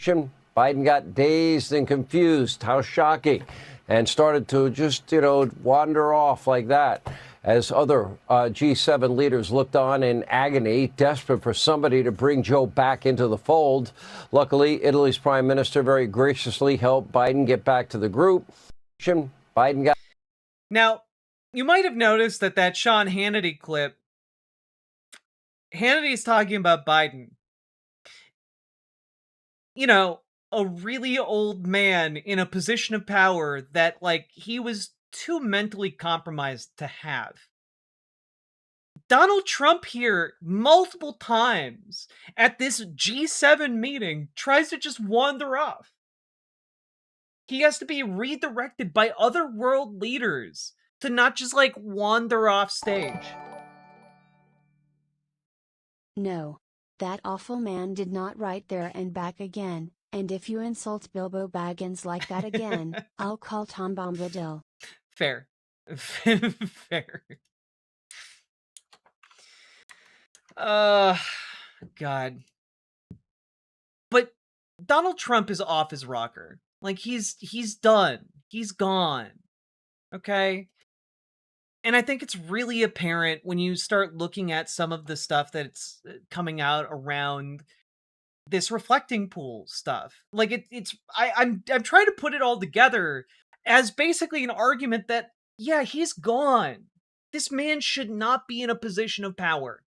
Biden got dazed and confused. How shocking. And started to just, wander off like that as other G7 leaders looked on in agony, desperate for somebody to bring Joe back into the fold. Luckily, Italy's prime minister very graciously helped Biden get back to the group. Biden got... Now, you might have noticed that Sean Hannity clip, Hannity's talking about Biden. A really old man in a position of power that, he was too mentally compromised to have. Donald Trump here, multiple times at this G7 meeting, tries to just wander off. He has to be redirected by other world leaders to not just, wander off stage. No. That awful man did not write there and back again. And if you insult Bilbo Baggins like that again, I'll call Tom Bombadil. Fair. Fair. God. But Donald Trump is off his rocker. He's done. He's gone. Okay? And I think it's really apparent when you start looking at some of the stuff that's coming out around this reflecting pool stuff. I'm trying to put it all together as basically an argument that, yeah, he's gone. This man should not be in a position of power.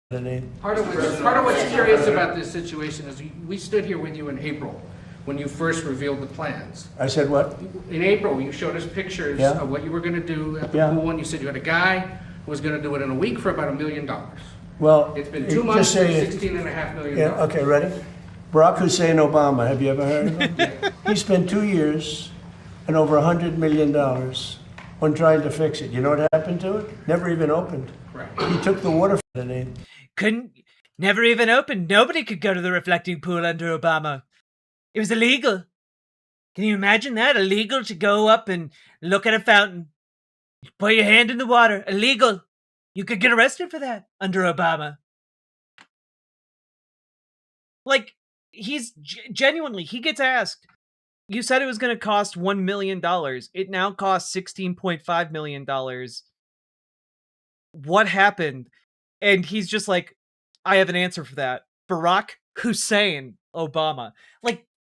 Part of what's curious about this situation is we stood here with you in April when you first revealed the plans. I said what? In April, you showed us pictures of what you were going to do at the pool, and you said you had a guy who was going to do it in a week for about $1 million. Well, it's been 2 months for $16.5 million. Yeah, okay, ready? Barack Hussein Obama, have you ever heard of him? He spent 2 years and over $100 million on trying to fix it. You know what happened to it? Never even opened. Correct. He took the water for the name. Never even opened. Nobody could go to the reflecting pool under Obama. It was illegal. Can you imagine that? Illegal to go up and look at a fountain. Put your hand in the water. Illegal. You could get arrested for that under Obama. He's genuinely, he gets asked, you said it was going to cost $1 million. It now costs $16.5 million. What happened? And he's just like, I have an answer for that. Barack Hussein Obama.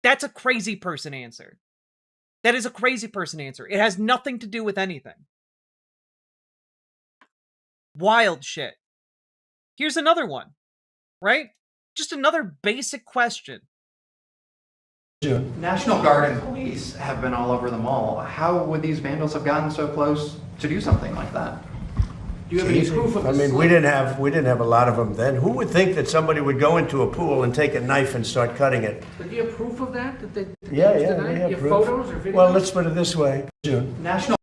That's a crazy person answer. That is a crazy person answer. It has nothing to do with anything. Wild shit. Here's another one, right? Just another basic question. National Guard and police have been all over the mall. How would these vandals have gotten so close to do something like that? Do you have any proof of this? I mean, we didn't have a lot of them then. Who would think that somebody would go into a pool and take a knife and start cutting it? But do you have proof of that? Yeah, we have you proof. Photos or videos? Well, let's put it this way. National.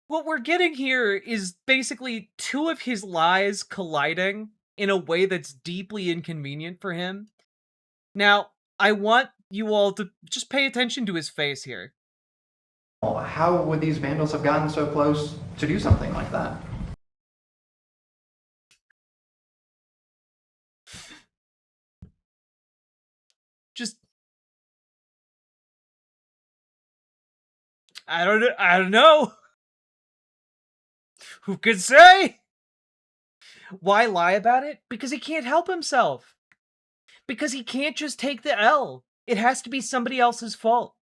What we're getting here is basically two of his lies colliding in a way that's deeply inconvenient for him. Now, I want you all to just pay attention to his face here. How would these vandals have gotten so close to do something like that? I don't know. Who could say? Why lie about it? Because he can't help himself. Because he can't just take the L. It has to be somebody else's fault.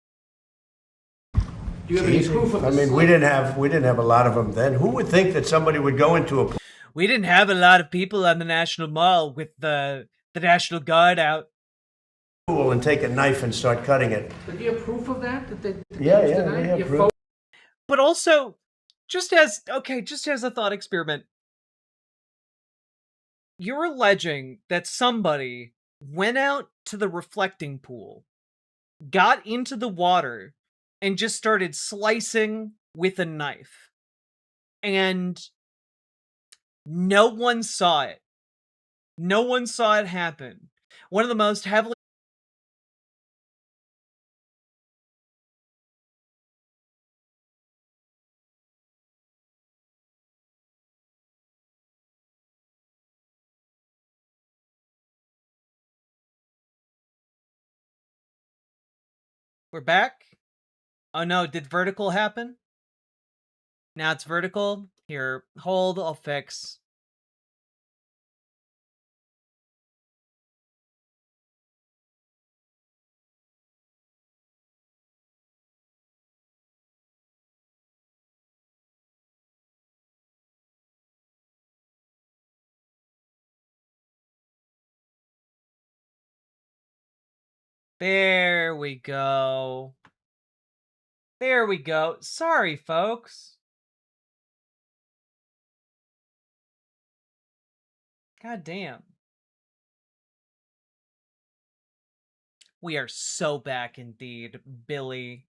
Do you have any proof of this? I mean, we didn't have a lot of them then. Who would think that somebody would go into a pool? We didn't have a lot of people on the National Mall with the National Guard out. And take a knife and start cutting it. But do you have proof of that? Yeah, we have proof. But also, just as a thought experiment, you're alleging that somebody went out to the reflecting pool, got into the water, and just started slicing with a knife. And no one saw it. No one saw it happen. One of the most heavily... We're back? Oh no, did vertical happen? Now it's vertical. Here, hold, I'll fix. There we go. There we go. Sorry, folks. God damn. We are so back indeed, Billy.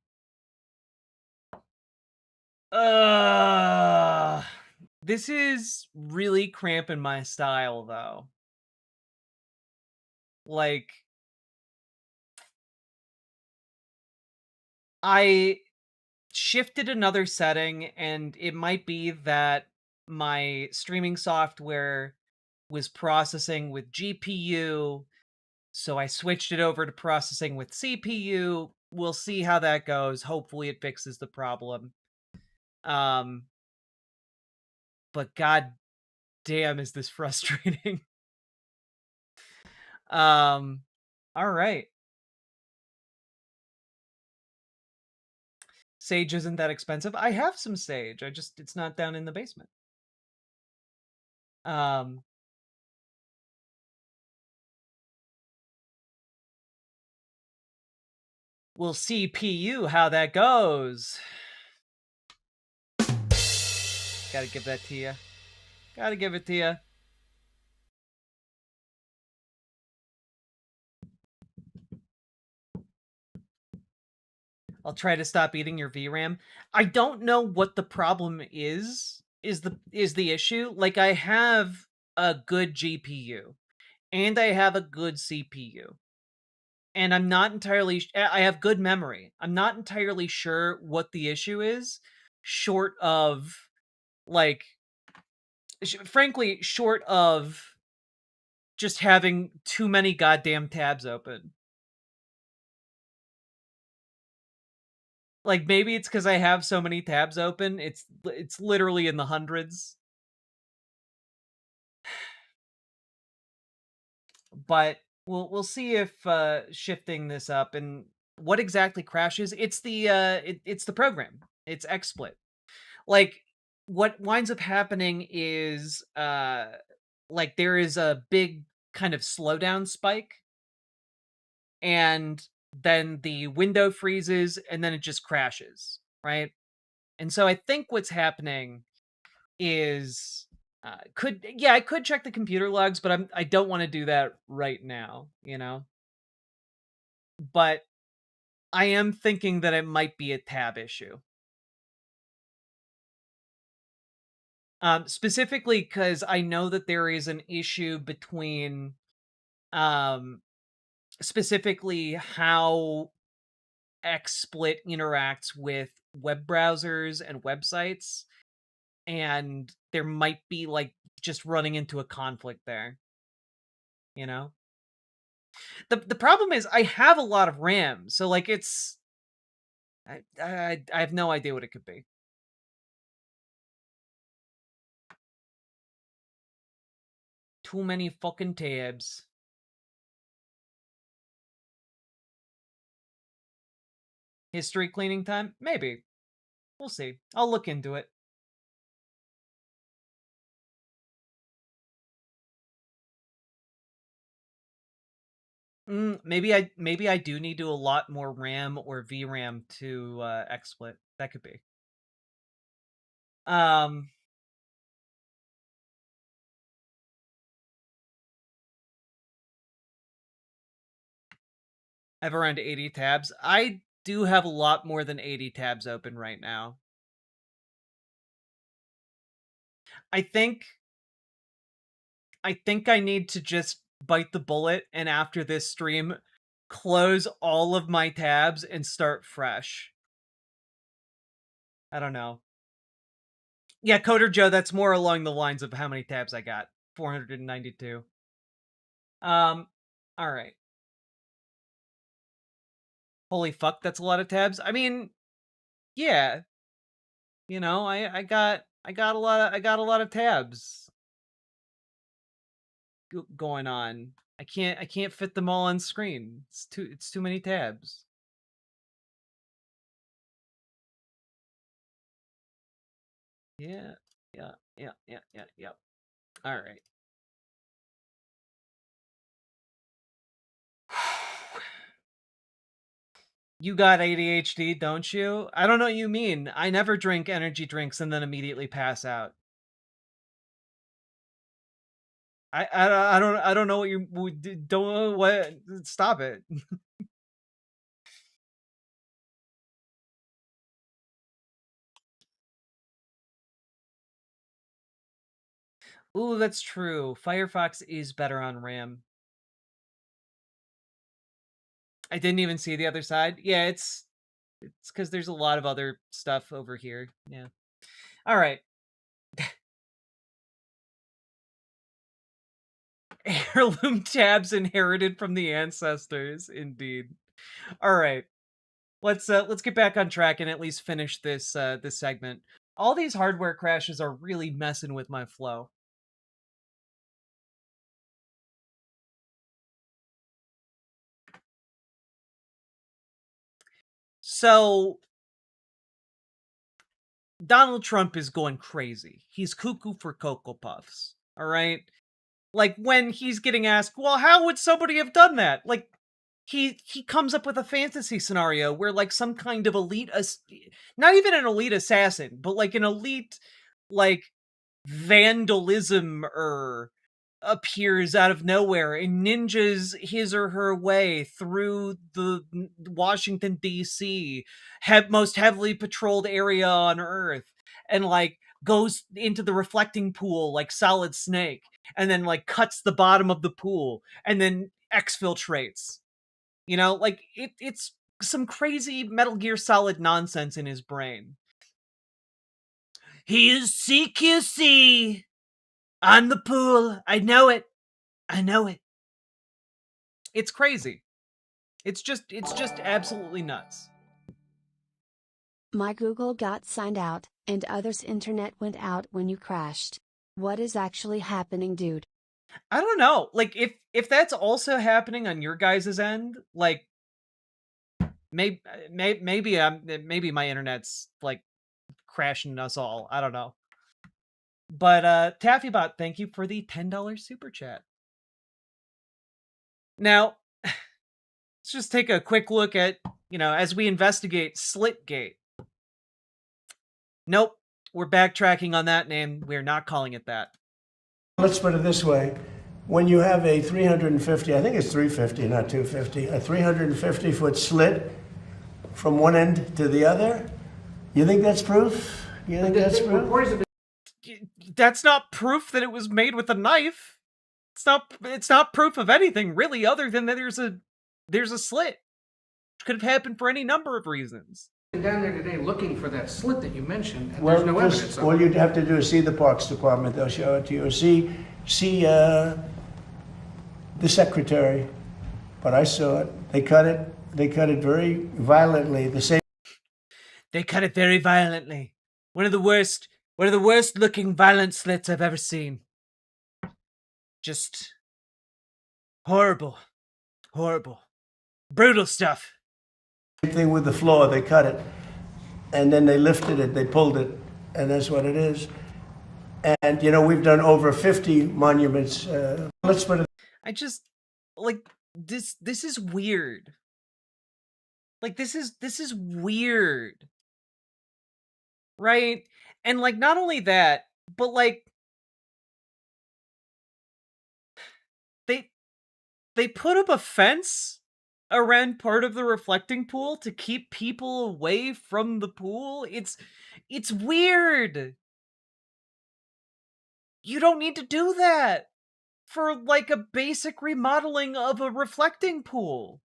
This is really cramping my style, though. Like, I shifted another setting, and it might be that my streaming software was processing with GPU, so I switched it over to processing with CPU. We'll see how that goes. Hopefully it fixes the problem. But god damn, is this frustrating. All right. Sage isn't that expensive. I have some sage. It's not down in the basement. We'll see PU how that goes. Gotta give that to you. Gotta give it to you. I'll try to stop eating your VRAM. I don't know what the problem is the issue. Like, I have a good GPU and I have a good CPU. And I'm not entirely I have good memory. I'm not entirely sure what the issue is, short of like frankly short of just having too many goddamn tabs open. Like, maybe it's because I have so many tabs open. It's literally in the hundreds. But we'll see if shifting this up and what exactly crashes. It's the it's the program. It's XSplit. Like, what winds up happening is like there is a big kind of slowdown spike, and then the window freezes, and then it just crashes, right? And so I think what's happening is I could check the computer logs, but I don't want to do that right now, you know. But I am thinking that it might be a tab issue. Specifically because I know that there is an issue between specifically how XSplit interacts with web browsers and websites, and there might be like just running into a conflict there, you know. The problem is I have a lot of RAM, so like it's I have no idea what it could be. Too many fucking tabs. History cleaning time? Maybe. We'll see. I'll look into it. Maybe I do need to a lot more RAM or VRAM to XSplit. That could be. I have around 80 tabs. I do have a lot more than 80 tabs open right now. I think I need to just bite the bullet and after this stream, close all of my tabs and start fresh. I don't know. Yeah, Coder Joe, that's more along the lines of how many tabs I got. 492. All right. Holy fuck, that's a lot of tabs. I mean, yeah. You know, I got a lot of tabs going on. I can't fit them all on screen. It's too many tabs. Yeah. All right. You got ADHD, don't you? I don't know what you mean. I never drink energy drinks and then immediately pass out. I don't know what you don't what stop it. Ooh, that's true. Firefox is better on RAM. I didn't even see the other side. Yeah, it's because there's a lot of other stuff over here. Yeah. All right. Heirloom tabs inherited from the ancestors, indeed. All right. Let's get back on track and at least finish this this segment. All these hardware crashes are really messing with my flow. So Donald Trump is going crazy. He's cuckoo for Cocoa Puffs. All right. Like when he's getting asked, well, how would somebody have done that? Like he comes up with a fantasy scenario where like some kind of elite, not even an elite assassin, but like an elite, like vandalism appears out of nowhere and ninjas his or her way through the Washington D.C. Most heavily patrolled area on Earth and like goes into the reflecting pool like Solid Snake and then like cuts the bottom of the pool and then exfiltrates. You know, like it's some crazy Metal Gear Solid nonsense in his brain. He is CQC on the pool. I know it. I know it. It's crazy. It's just absolutely nuts. My Google got signed out, and others' internet went out when you crashed. What is actually happening, dude? I don't know. Like, if that's also happening on your guys' end, like, maybe my internet's like crashing us all. I don't know. But Taffybot, thank you for the $10 super chat. Now, let's just take a quick look at, as we investigate Slitgate. Nope, we're backtracking on that name. We're not calling it that. Let's put it this way. When you have a 350, I think it's 350, not 250, a 350-foot slit from one end to the other, you think that's proof? You think that's proof? That's not proof that it was made with a knife. It's not proof of anything really, other than that there's a slit. It could have happened for any number of reasons. Down there today looking for that slit that you mentioned, and there's no evidence of it. All you'd have to do is see the Parks Department. They'll show it to you. Or see the secretary. But I saw it. They cut it. They cut it very violently. They cut it very violently. One of the worst looking violent slits I've ever seen. Just horrible. Brutal stuff. Same thing with the floor. They cut it. And then they lifted it. They pulled it. And that's what it is. And, we've done over 50 monuments. Let's put it. I just, like, this is weird. Like, this is weird. Right? And, like, not only that, but, like, they put up a fence around part of the reflecting pool to keep people away from the pool. It's weird. You don't need to do that for, like, a basic remodeling of a reflecting pool.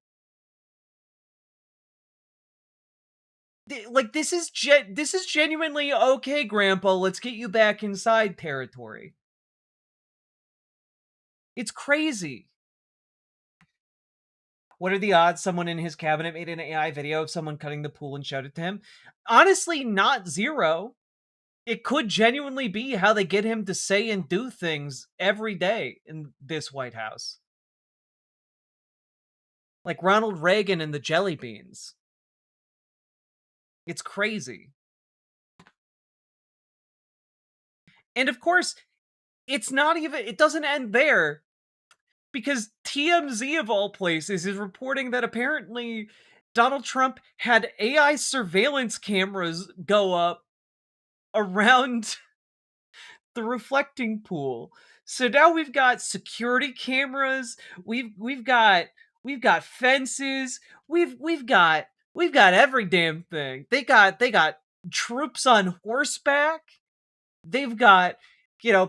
Like, this is genuinely, "Okay, Grandpa, let's get you back inside" territory. It's crazy. What are the odds someone in his cabinet made an AI video of someone cutting the pool and showed it to him? Honestly, not zero. It could genuinely be how they get him to say and do things every day in this White House. Like Ronald Reagan and the jelly beans. It's crazy. And of course, it doesn't end there. Because TMZ, of all places, is reporting that apparently Donald Trump had AI surveillance cameras go up around the reflecting pool. So now we've got security cameras, we've got fences, we've got every damn thing. They got troops on horseback. They've got,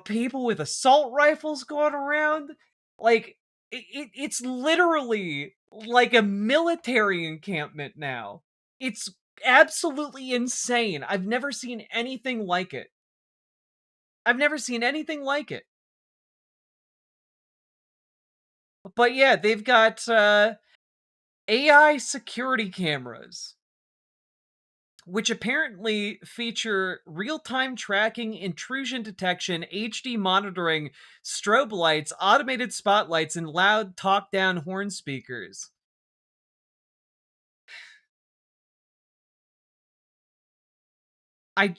people with assault rifles going around. Like, it's literally like a military encampment now. It's absolutely insane. I've never seen anything like it. But yeah, they've got AI security cameras, which apparently feature real-time tracking, intrusion detection, HD monitoring, strobe lights, automated spotlights, and loud talk-down horn speakers. I'm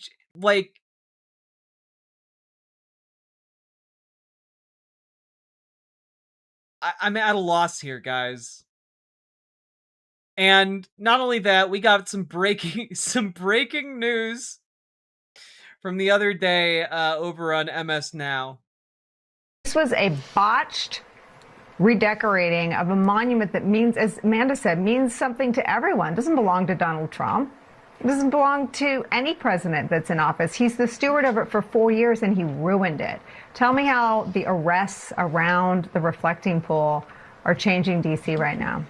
at a loss here, guys. And not only that, we got some breaking news from the other day over on MS Now. This was a botched redecorating of a monument that means, as Amanda said, means something to everyone. It doesn't belong to Donald Trump. It doesn't belong to any president that's in office. He's the steward of it for 4 years, and he ruined it. Tell me how the arrests around the reflecting pool are changing D.C. right now.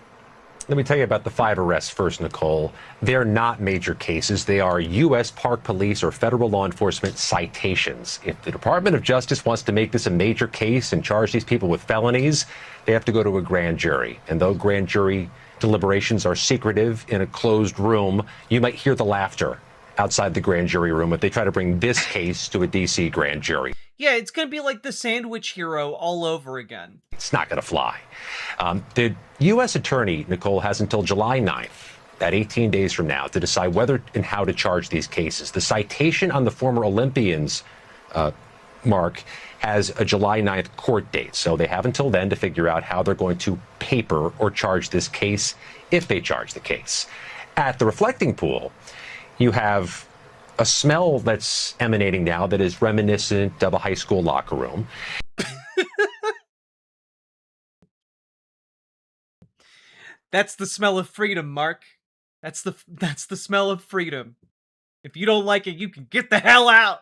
Let me tell you about the 5 arrests first, Nicole. They're not major cases. They are U.S. Park Police or federal law enforcement citations. If the Department of Justice wants to make this a major case and charge these people with felonies, they have to go to a grand jury. And though grand jury deliberations are secretive in a closed room, you might hear the laughter outside the grand jury room if they try to bring this case to a D.C. grand jury. Yeah, it's going to be like the Sandwich Hero all over again. It's not going to fly. The U.S. attorney, Nicole, has until July 9th, that 18 days from now, to decide whether and how to charge these cases. The citation on the former Olympians, Mark, has a July 9th court date. So they have until then to figure out how they're going to paper or charge this case, if they charge the case. At the reflecting pool, you have a smell that's emanating now that is reminiscent of a high school locker room. That's the smell of freedom, Mark. That's the smell of freedom. If you don't like it, you can get the hell out.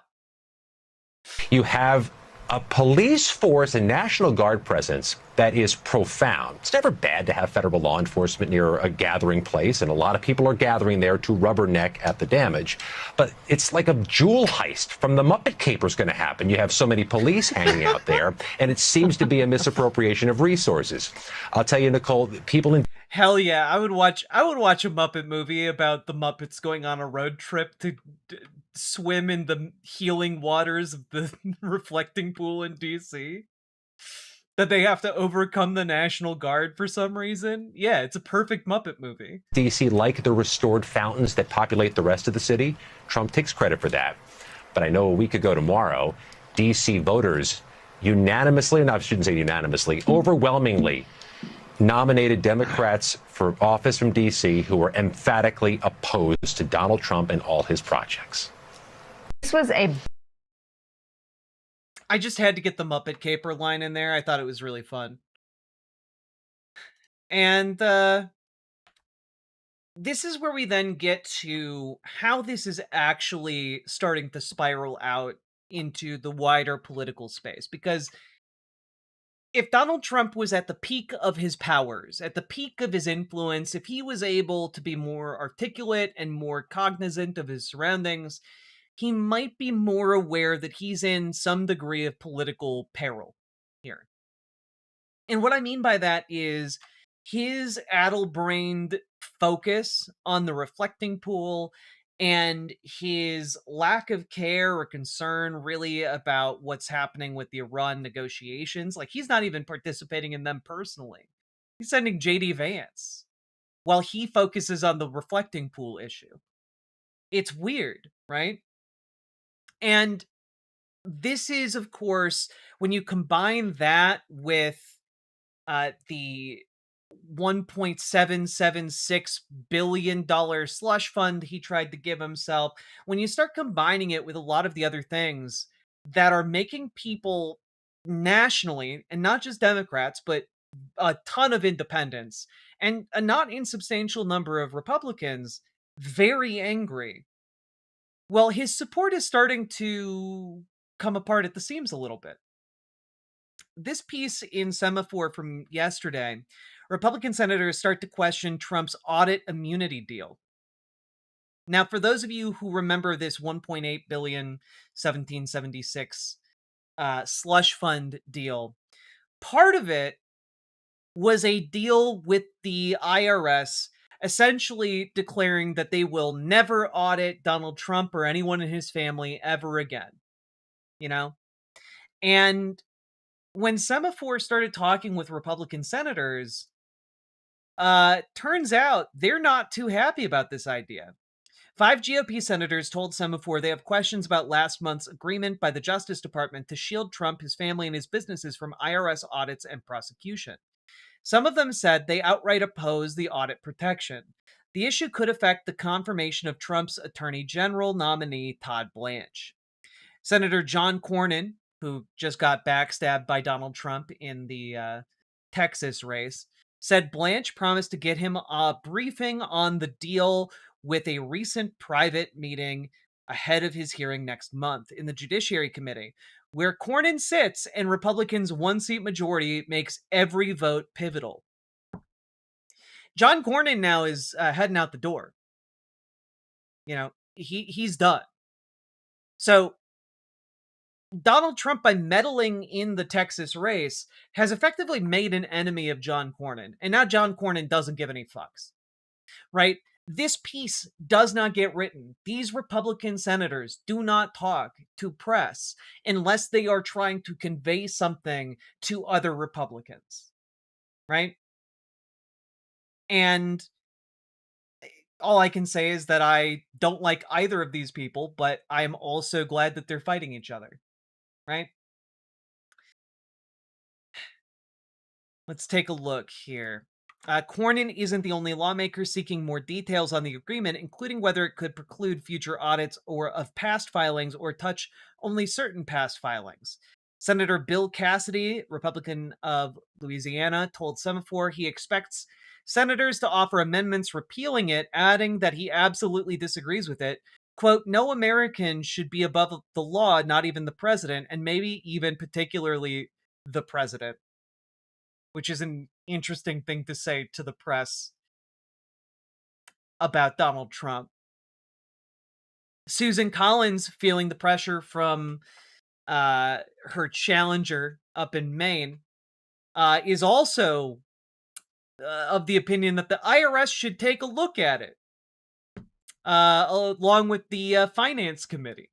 You have a police force and National Guard presence that is profound. It's never bad to have federal law enforcement near a gathering place, and a lot of people are gathering there to rubberneck at the damage. But it's like a jewel heist from the Muppet Caper going to happen. You have so many police hanging out there, and it seems to be a misappropriation of resources. I'll tell you, Nicole, people in... Hell yeah, I would watch a Muppet movie about the Muppets going on a road trip to swim in the healing waters of the reflecting pool in DC. That they have to overcome the National Guard for some reason. Yeah, it's a perfect Muppet movie. DC, like the restored fountains that populate the rest of the city, Trump takes credit for that. But I know a week ago tomorrow, DC voters unanimously, no, I shouldn't say unanimously, overwhelmingly nominated Democrats for office from D.C. who were emphatically opposed to Donald Trump and all his projects. This was I just had to get the Muppet Caper line in there. I thought it was really fun. And this is where we then get to how this is actually starting to spiral out into the wider political space. Because if Donald Trump was at the peak of his powers, at the peak of his influence, if he was able to be more articulate and more cognizant of his surroundings, he might be more aware that he's in some degree of political peril here. And what I mean by that is his addle-brained focus on the reflecting pool and his lack of care or concern really about what's happening with the Iran negotiations. Like, he's not even participating in them personally. He's sending JD Vance while he focuses on the reflecting pool issue. It's weird, right? And this is, of course, when you combine that with the $1.776 billion slush fund he tried to give himself, when you start combining it with a lot of the other things that are making people nationally, and not just Democrats, but a ton of independents and a not insubstantial number of Republicans, very angry, well, his support is starting to come apart at the seams a little bit. This piece in Semaphore from yesterday, Republican senators start to question Trump's audit immunity deal. Now, for those of you who remember this $1.8 billion 1776 slush fund deal, part of it was a deal with the IRS essentially declaring that they will never audit Donald Trump or anyone in his family ever again. You know? And when Semaphore started talking with Republican senators, turns out they're not too happy about this idea. 5 GOP senators told Semaphore they have questions about last month's agreement by the Justice Department to shield Trump, his family, and his businesses from IRS audits and prosecution. Some of them said they outright oppose the audit protection. The issue could affect the confirmation of Trump's Attorney General nominee, Todd Blanche. Senator John Cornyn, who just got backstabbed by Donald Trump in the Texas race, said Blanche promised to get him a briefing on the deal with a recent private meeting ahead of his hearing next month in the Judiciary Committee, where Cornyn sits and Republicans' one-seat majority makes every vote pivotal. John Cornyn now is heading out the door. You know, he's done. So Donald Trump, by meddling in the Texas race, has effectively made an enemy of John Cornyn. And now John Cornyn doesn't give any fucks, right? This piece does not get written. These Republican senators do not talk to press unless they are trying to convey something to other Republicans, right? And all I can say is that I don't like either of these people, but I'm also glad that they're fighting each other, right? Let's take a look here. Cornyn isn't the only lawmaker seeking more details on the agreement, including whether it could preclude future audits or of past filings or touch only certain past filings. Senator Bill Cassidy, Republican of Louisiana, told Semaphore he expects senators to offer amendments repealing it, adding that he absolutely disagrees with it. Quote, no American should be above the law, not even the president, and maybe even particularly the president. Which is an interesting thing to say to the press about Donald Trump. Susan Collins, feeling the pressure from her challenger up in Maine, is also of the opinion that the IRS should take a look at it, along with the Finance Committee.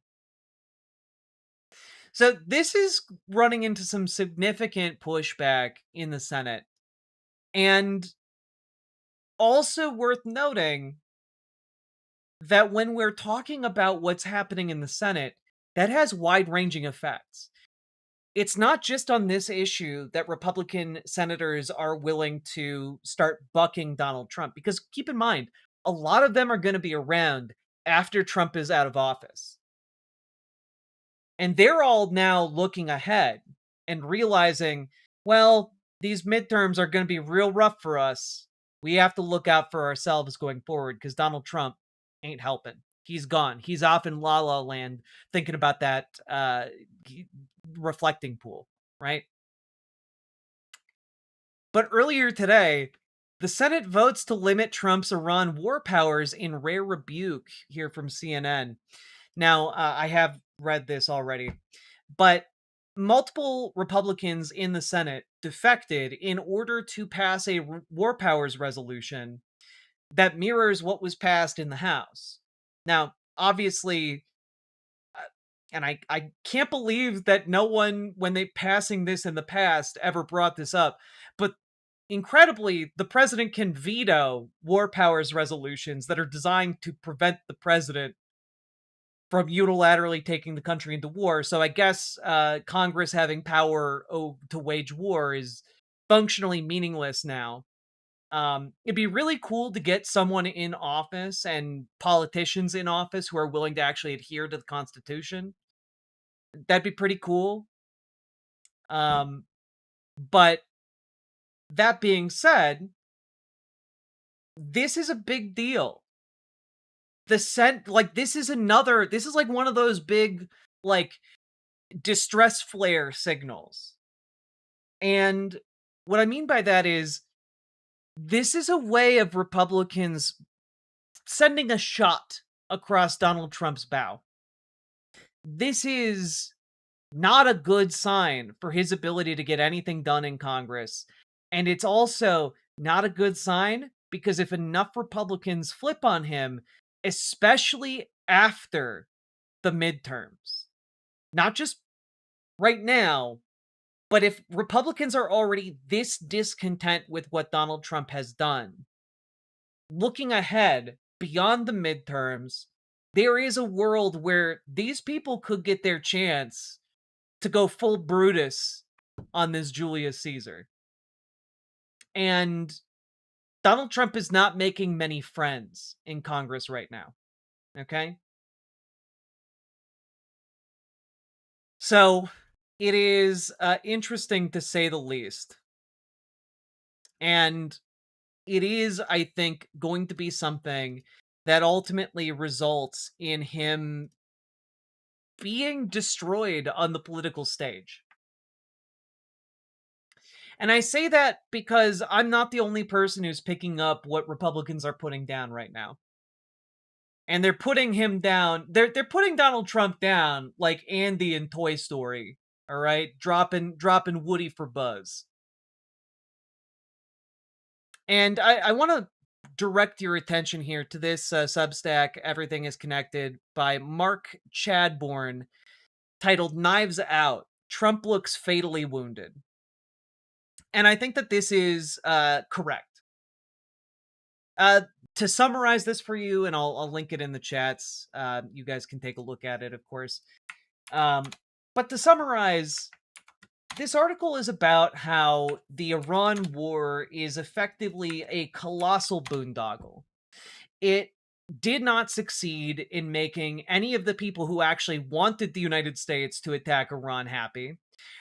So this is running into some significant pushback in the Senate. And also worth noting that when we're talking about what's happening in the Senate, that has wide-ranging effects. It's not just on this issue that Republican senators are willing to start bucking Donald Trump, because keep in mind, a lot of them are going to be around after Trump is out of office. And they're all now looking ahead and realizing, well, these midterms are going to be real rough for us. We have to look out for ourselves going forward because Donald Trump ain't helping. He's gone. He's off in La La Land thinking about that reflecting pool, right? But earlier today, the Senate votes to limit Trump's Iran war powers in rare rebuke, here from CNN. Now, I have read this already, but multiple Republicans in the Senate defected in order to pass a war powers resolution that mirrors what was passed in the House. Now, obviously, and I can't believe that no one, when they passing this in the past, ever brought this up, but incredibly, the president can veto war powers resolutions that are designed to prevent the president from unilaterally taking the country into war. So I guess Congress having power to wage war is functionally meaningless now. It'd be really cool to get someone in office and politicians in office who are willing to actually adhere to the Constitution. That'd be pretty cool. But that being said, this is a big deal. This is like one of those big, like, distress flare signals. And what I mean by that is, this is a way of Republicans sending a shot across Donald Trump's bow. This is not a good sign for his ability to get anything done in Congress. And it's also not a good sign because if enough Republicans flip on him, especially after the midterms, not just right now, but if Republicans are already this discontent with what Donald Trump has done, looking ahead beyond the midterms, there is a world where these people could get their chance to go full Brutus on this Julius Caesar. And Donald Trump is not making many friends in Congress right now. Okay? So it is interesting to say the least. And it is, I think, going to be something that ultimately results in him being destroyed on the political stage. And I say that because I'm not the only person who's picking up what Republicans are putting down right now. And they're putting him down. They're putting Donald Trump down like Andy in Toy Story. All right, dropping Woody for Buzz. And I want to direct your attention here to this Substack, Everything is Connected, by Mark Chadbourne, titled Knives Out, Trump Looks Fatally Wounded. And I think that this is correct. To summarize this for you, and I'll link it in the chats, you guys can take a look at it, of course. But to summarize, this article is about how the Iran war is effectively a colossal boondoggle. It did not succeed in making any of the people who actually wanted the United States to attack Iran happy.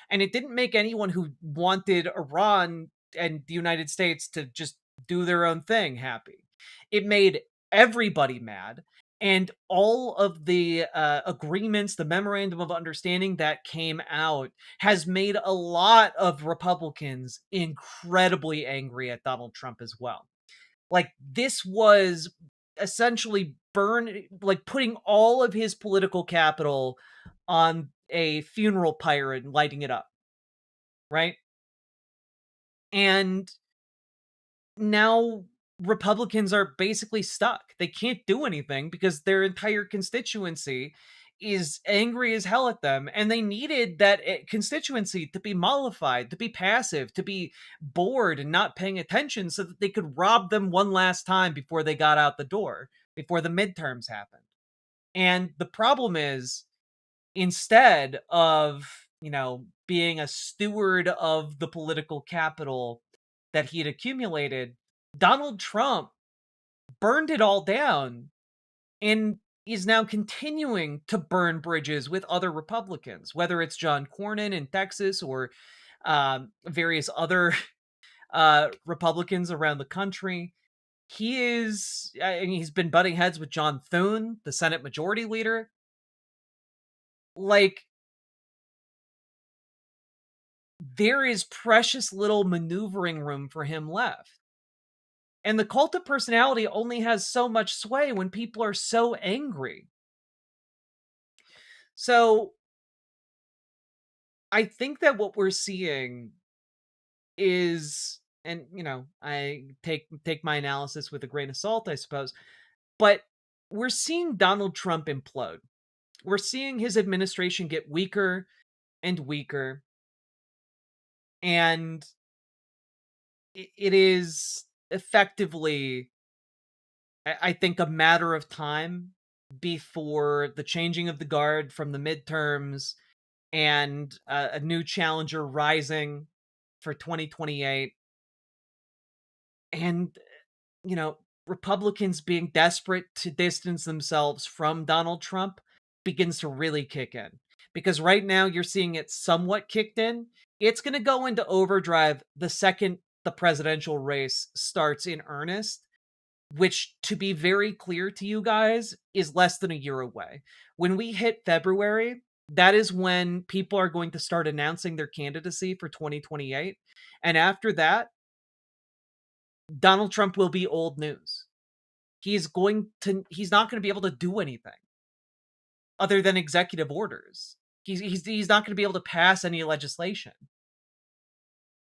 And it didn't make anyone who wanted Iran and the United States to just do their own thing happy. It made everybody mad. And all of the agreements, the memorandum of understanding that came out has made a lot of Republicans incredibly angry at Donald Trump as well. Like, this was essentially putting all of his political capital on a funeral pyre and lighting it up. Right? And now Republicans are basically stuck. They can't do anything because their entire constituency is angry as hell at them, and they needed that constituency to be mollified, to be passive, to be bored and not paying attention so that they could rob them one last time before they got out the door, before the midterms happened. And the problem is, instead of, being a steward of the political capital that he had accumulated, Donald Trump burned it all down and is now continuing to burn bridges with other Republicans, whether it's John Cornyn in Texas or various other Republicans around the country. he's been butting heads with John Thune, the Senate Majority Leader. Like, there is precious little maneuvering room for him left. And the cult of personality only has so much sway when people are so angry. So I think that what we're seeing is, and I take my analysis with a grain of salt, I suppose, but we're seeing Donald Trump implode. We're seeing his administration get weaker and weaker. And it is effectively, I think, a matter of time before the changing of the guard from the midterms and a new challenger rising for 2028. And, Republicans being desperate to distance themselves from Donald Trump begins to really kick in. Because right now you're seeing it somewhat kicked in. It's going to go into overdrive the second the presidential race starts in earnest, which, to be very clear to you guys, is less than a year away. When we hit February, that is when people are going to start announcing their candidacy for 2028. And after that, Donald Trump will be old news. He's not going to be able to do anything other than executive orders. He's not going to be able to pass any legislation.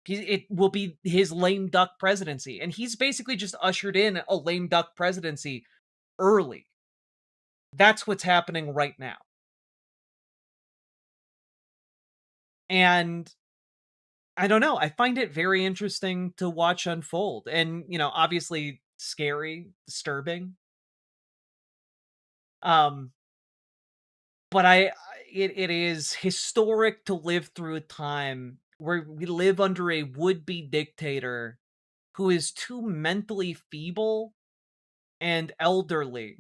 It will be his lame duck presidency. And he's basically just ushered in a lame duck presidency early. That's what's happening right now. And I don't know. I find it very interesting to watch unfold. And, obviously scary, disturbing. But it is historic to live through a time where we live under a would-be dictator who is too mentally feeble and elderly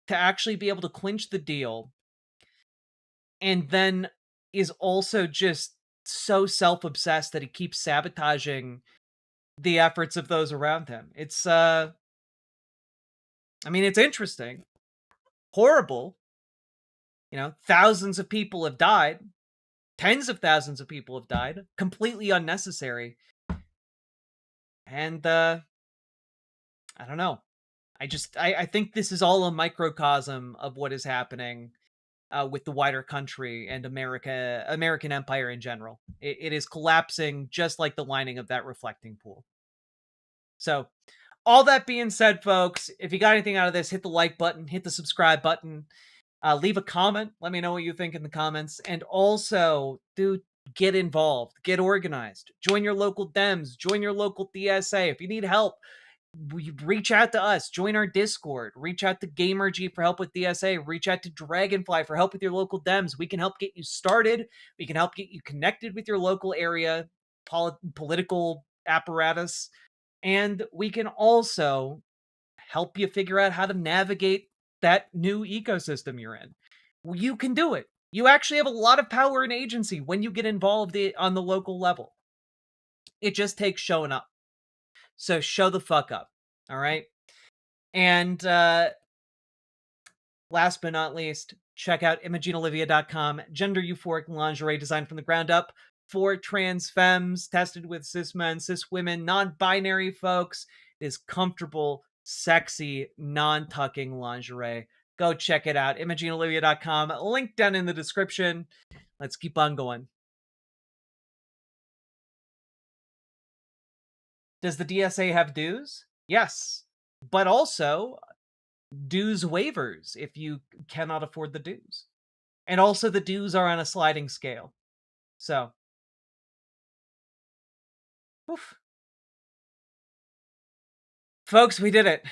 to actually be able to clinch the deal, and then is also just so self-obsessed that he keeps sabotaging the efforts of those around him. It's it's interesting. Horrible. Thousands of people have died. Tens of thousands of people have died. Completely unnecessary. And, I don't know. I think this is all a microcosm of what is happening with the wider country and American empire in general. It is collapsing just like the lining of that reflecting pool. So, all that being said, folks, if you got anything out of this, hit the like button, hit the subscribe button. Leave a comment. Let me know what you think in the comments. And also, dude, get involved. Get organized. Join your local Dems. Join your local DSA. If you need help, reach out to us. Join our Discord. Reach out to GamerG for help with DSA. Reach out to Dragonfly for help with your local Dems. We can help get you started. We can help get you connected with your local area political apparatus. And we can also help you figure out how to navigate that new ecosystem you're in. You can do it. You actually have a lot of power and agency when you get involved on the local level. It just takes showing up. So show the fuck up. All right. And last but not least, check out ImogeneOlivia.com. Gender euphoric lingerie designed from the ground up for trans femmes, tested with cis men, cis women, non-binary folks. It is comfortable, sexy, non-tucking lingerie. Go check it out. ImogeneOlivia.com. Link down in the description. Let's keep on going. Does the DSA have dues? Yes. But also dues waivers if you cannot afford the dues. And also the dues are on a sliding scale. So, oof. Folks, we did it.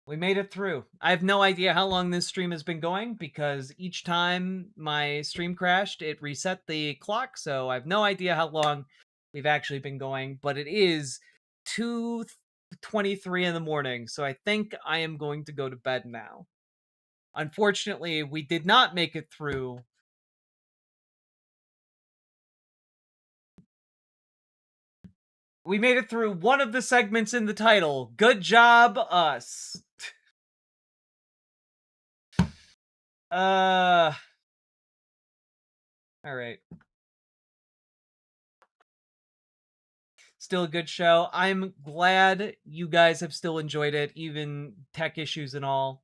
We made it through. I have no idea how long this stream has been going because each time my stream crashed, it reset the clock. So I have no idea how long we've actually been going, but it is 2:23 in the morning. So I think I am going to go to bed now. Unfortunately, we did not make it through We made it through one of the segments in the title. Good job, us. All right. Still a good show. I'm glad you guys have still enjoyed it, even tech issues and all.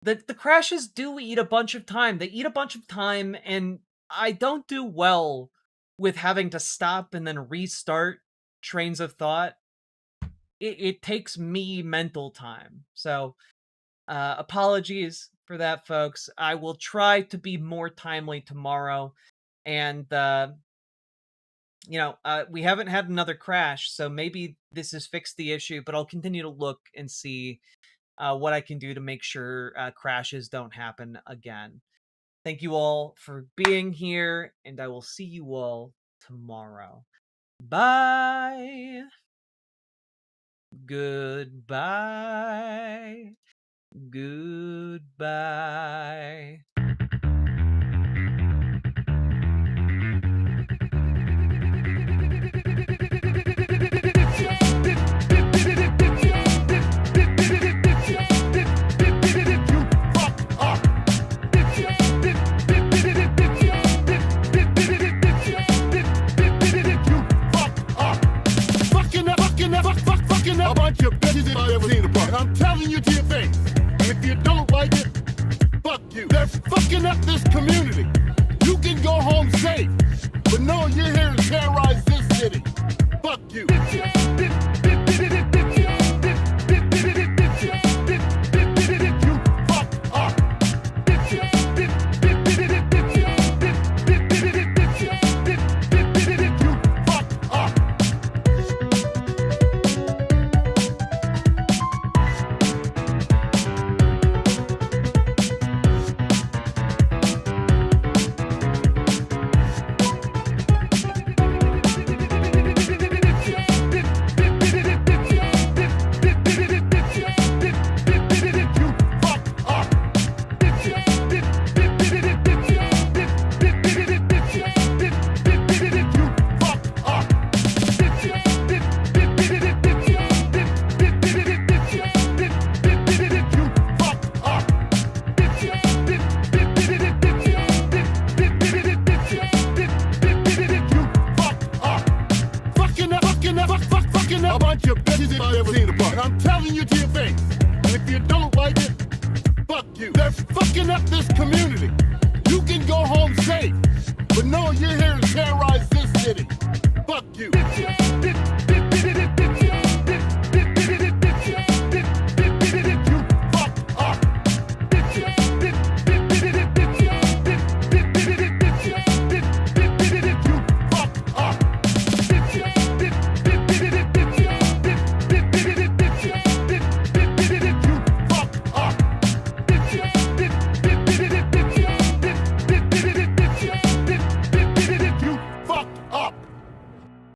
The crashes do eat a bunch of time. They eat a bunch of time, and I don't do well with having to stop and then restart trains of thought. It takes me mental time. So, apologies for that, folks. I will try to be more timely tomorrow. And, we haven't had another crash, so maybe this has fixed the issue, but I'll continue to look and see what I can do to make sure crashes don't happen again. Thank you all for being here, and I will see you all tomorrow. Bye. Goodbye. Goodbye. A bunch of bitches if I ever seen a bunch. And I'm telling you to your face, and if you don't like it, fuck you. They're fucking up this community. You can go home safe, but no, you're here to terrorize this city. Fuck you. A bunch of bitches if I ever seen a bunch. And I'm telling you to your face, and if you don't like it, fuck you. They're fucking up this community. You can go home safe, but no, you're here to terrorize this city. Fuck you.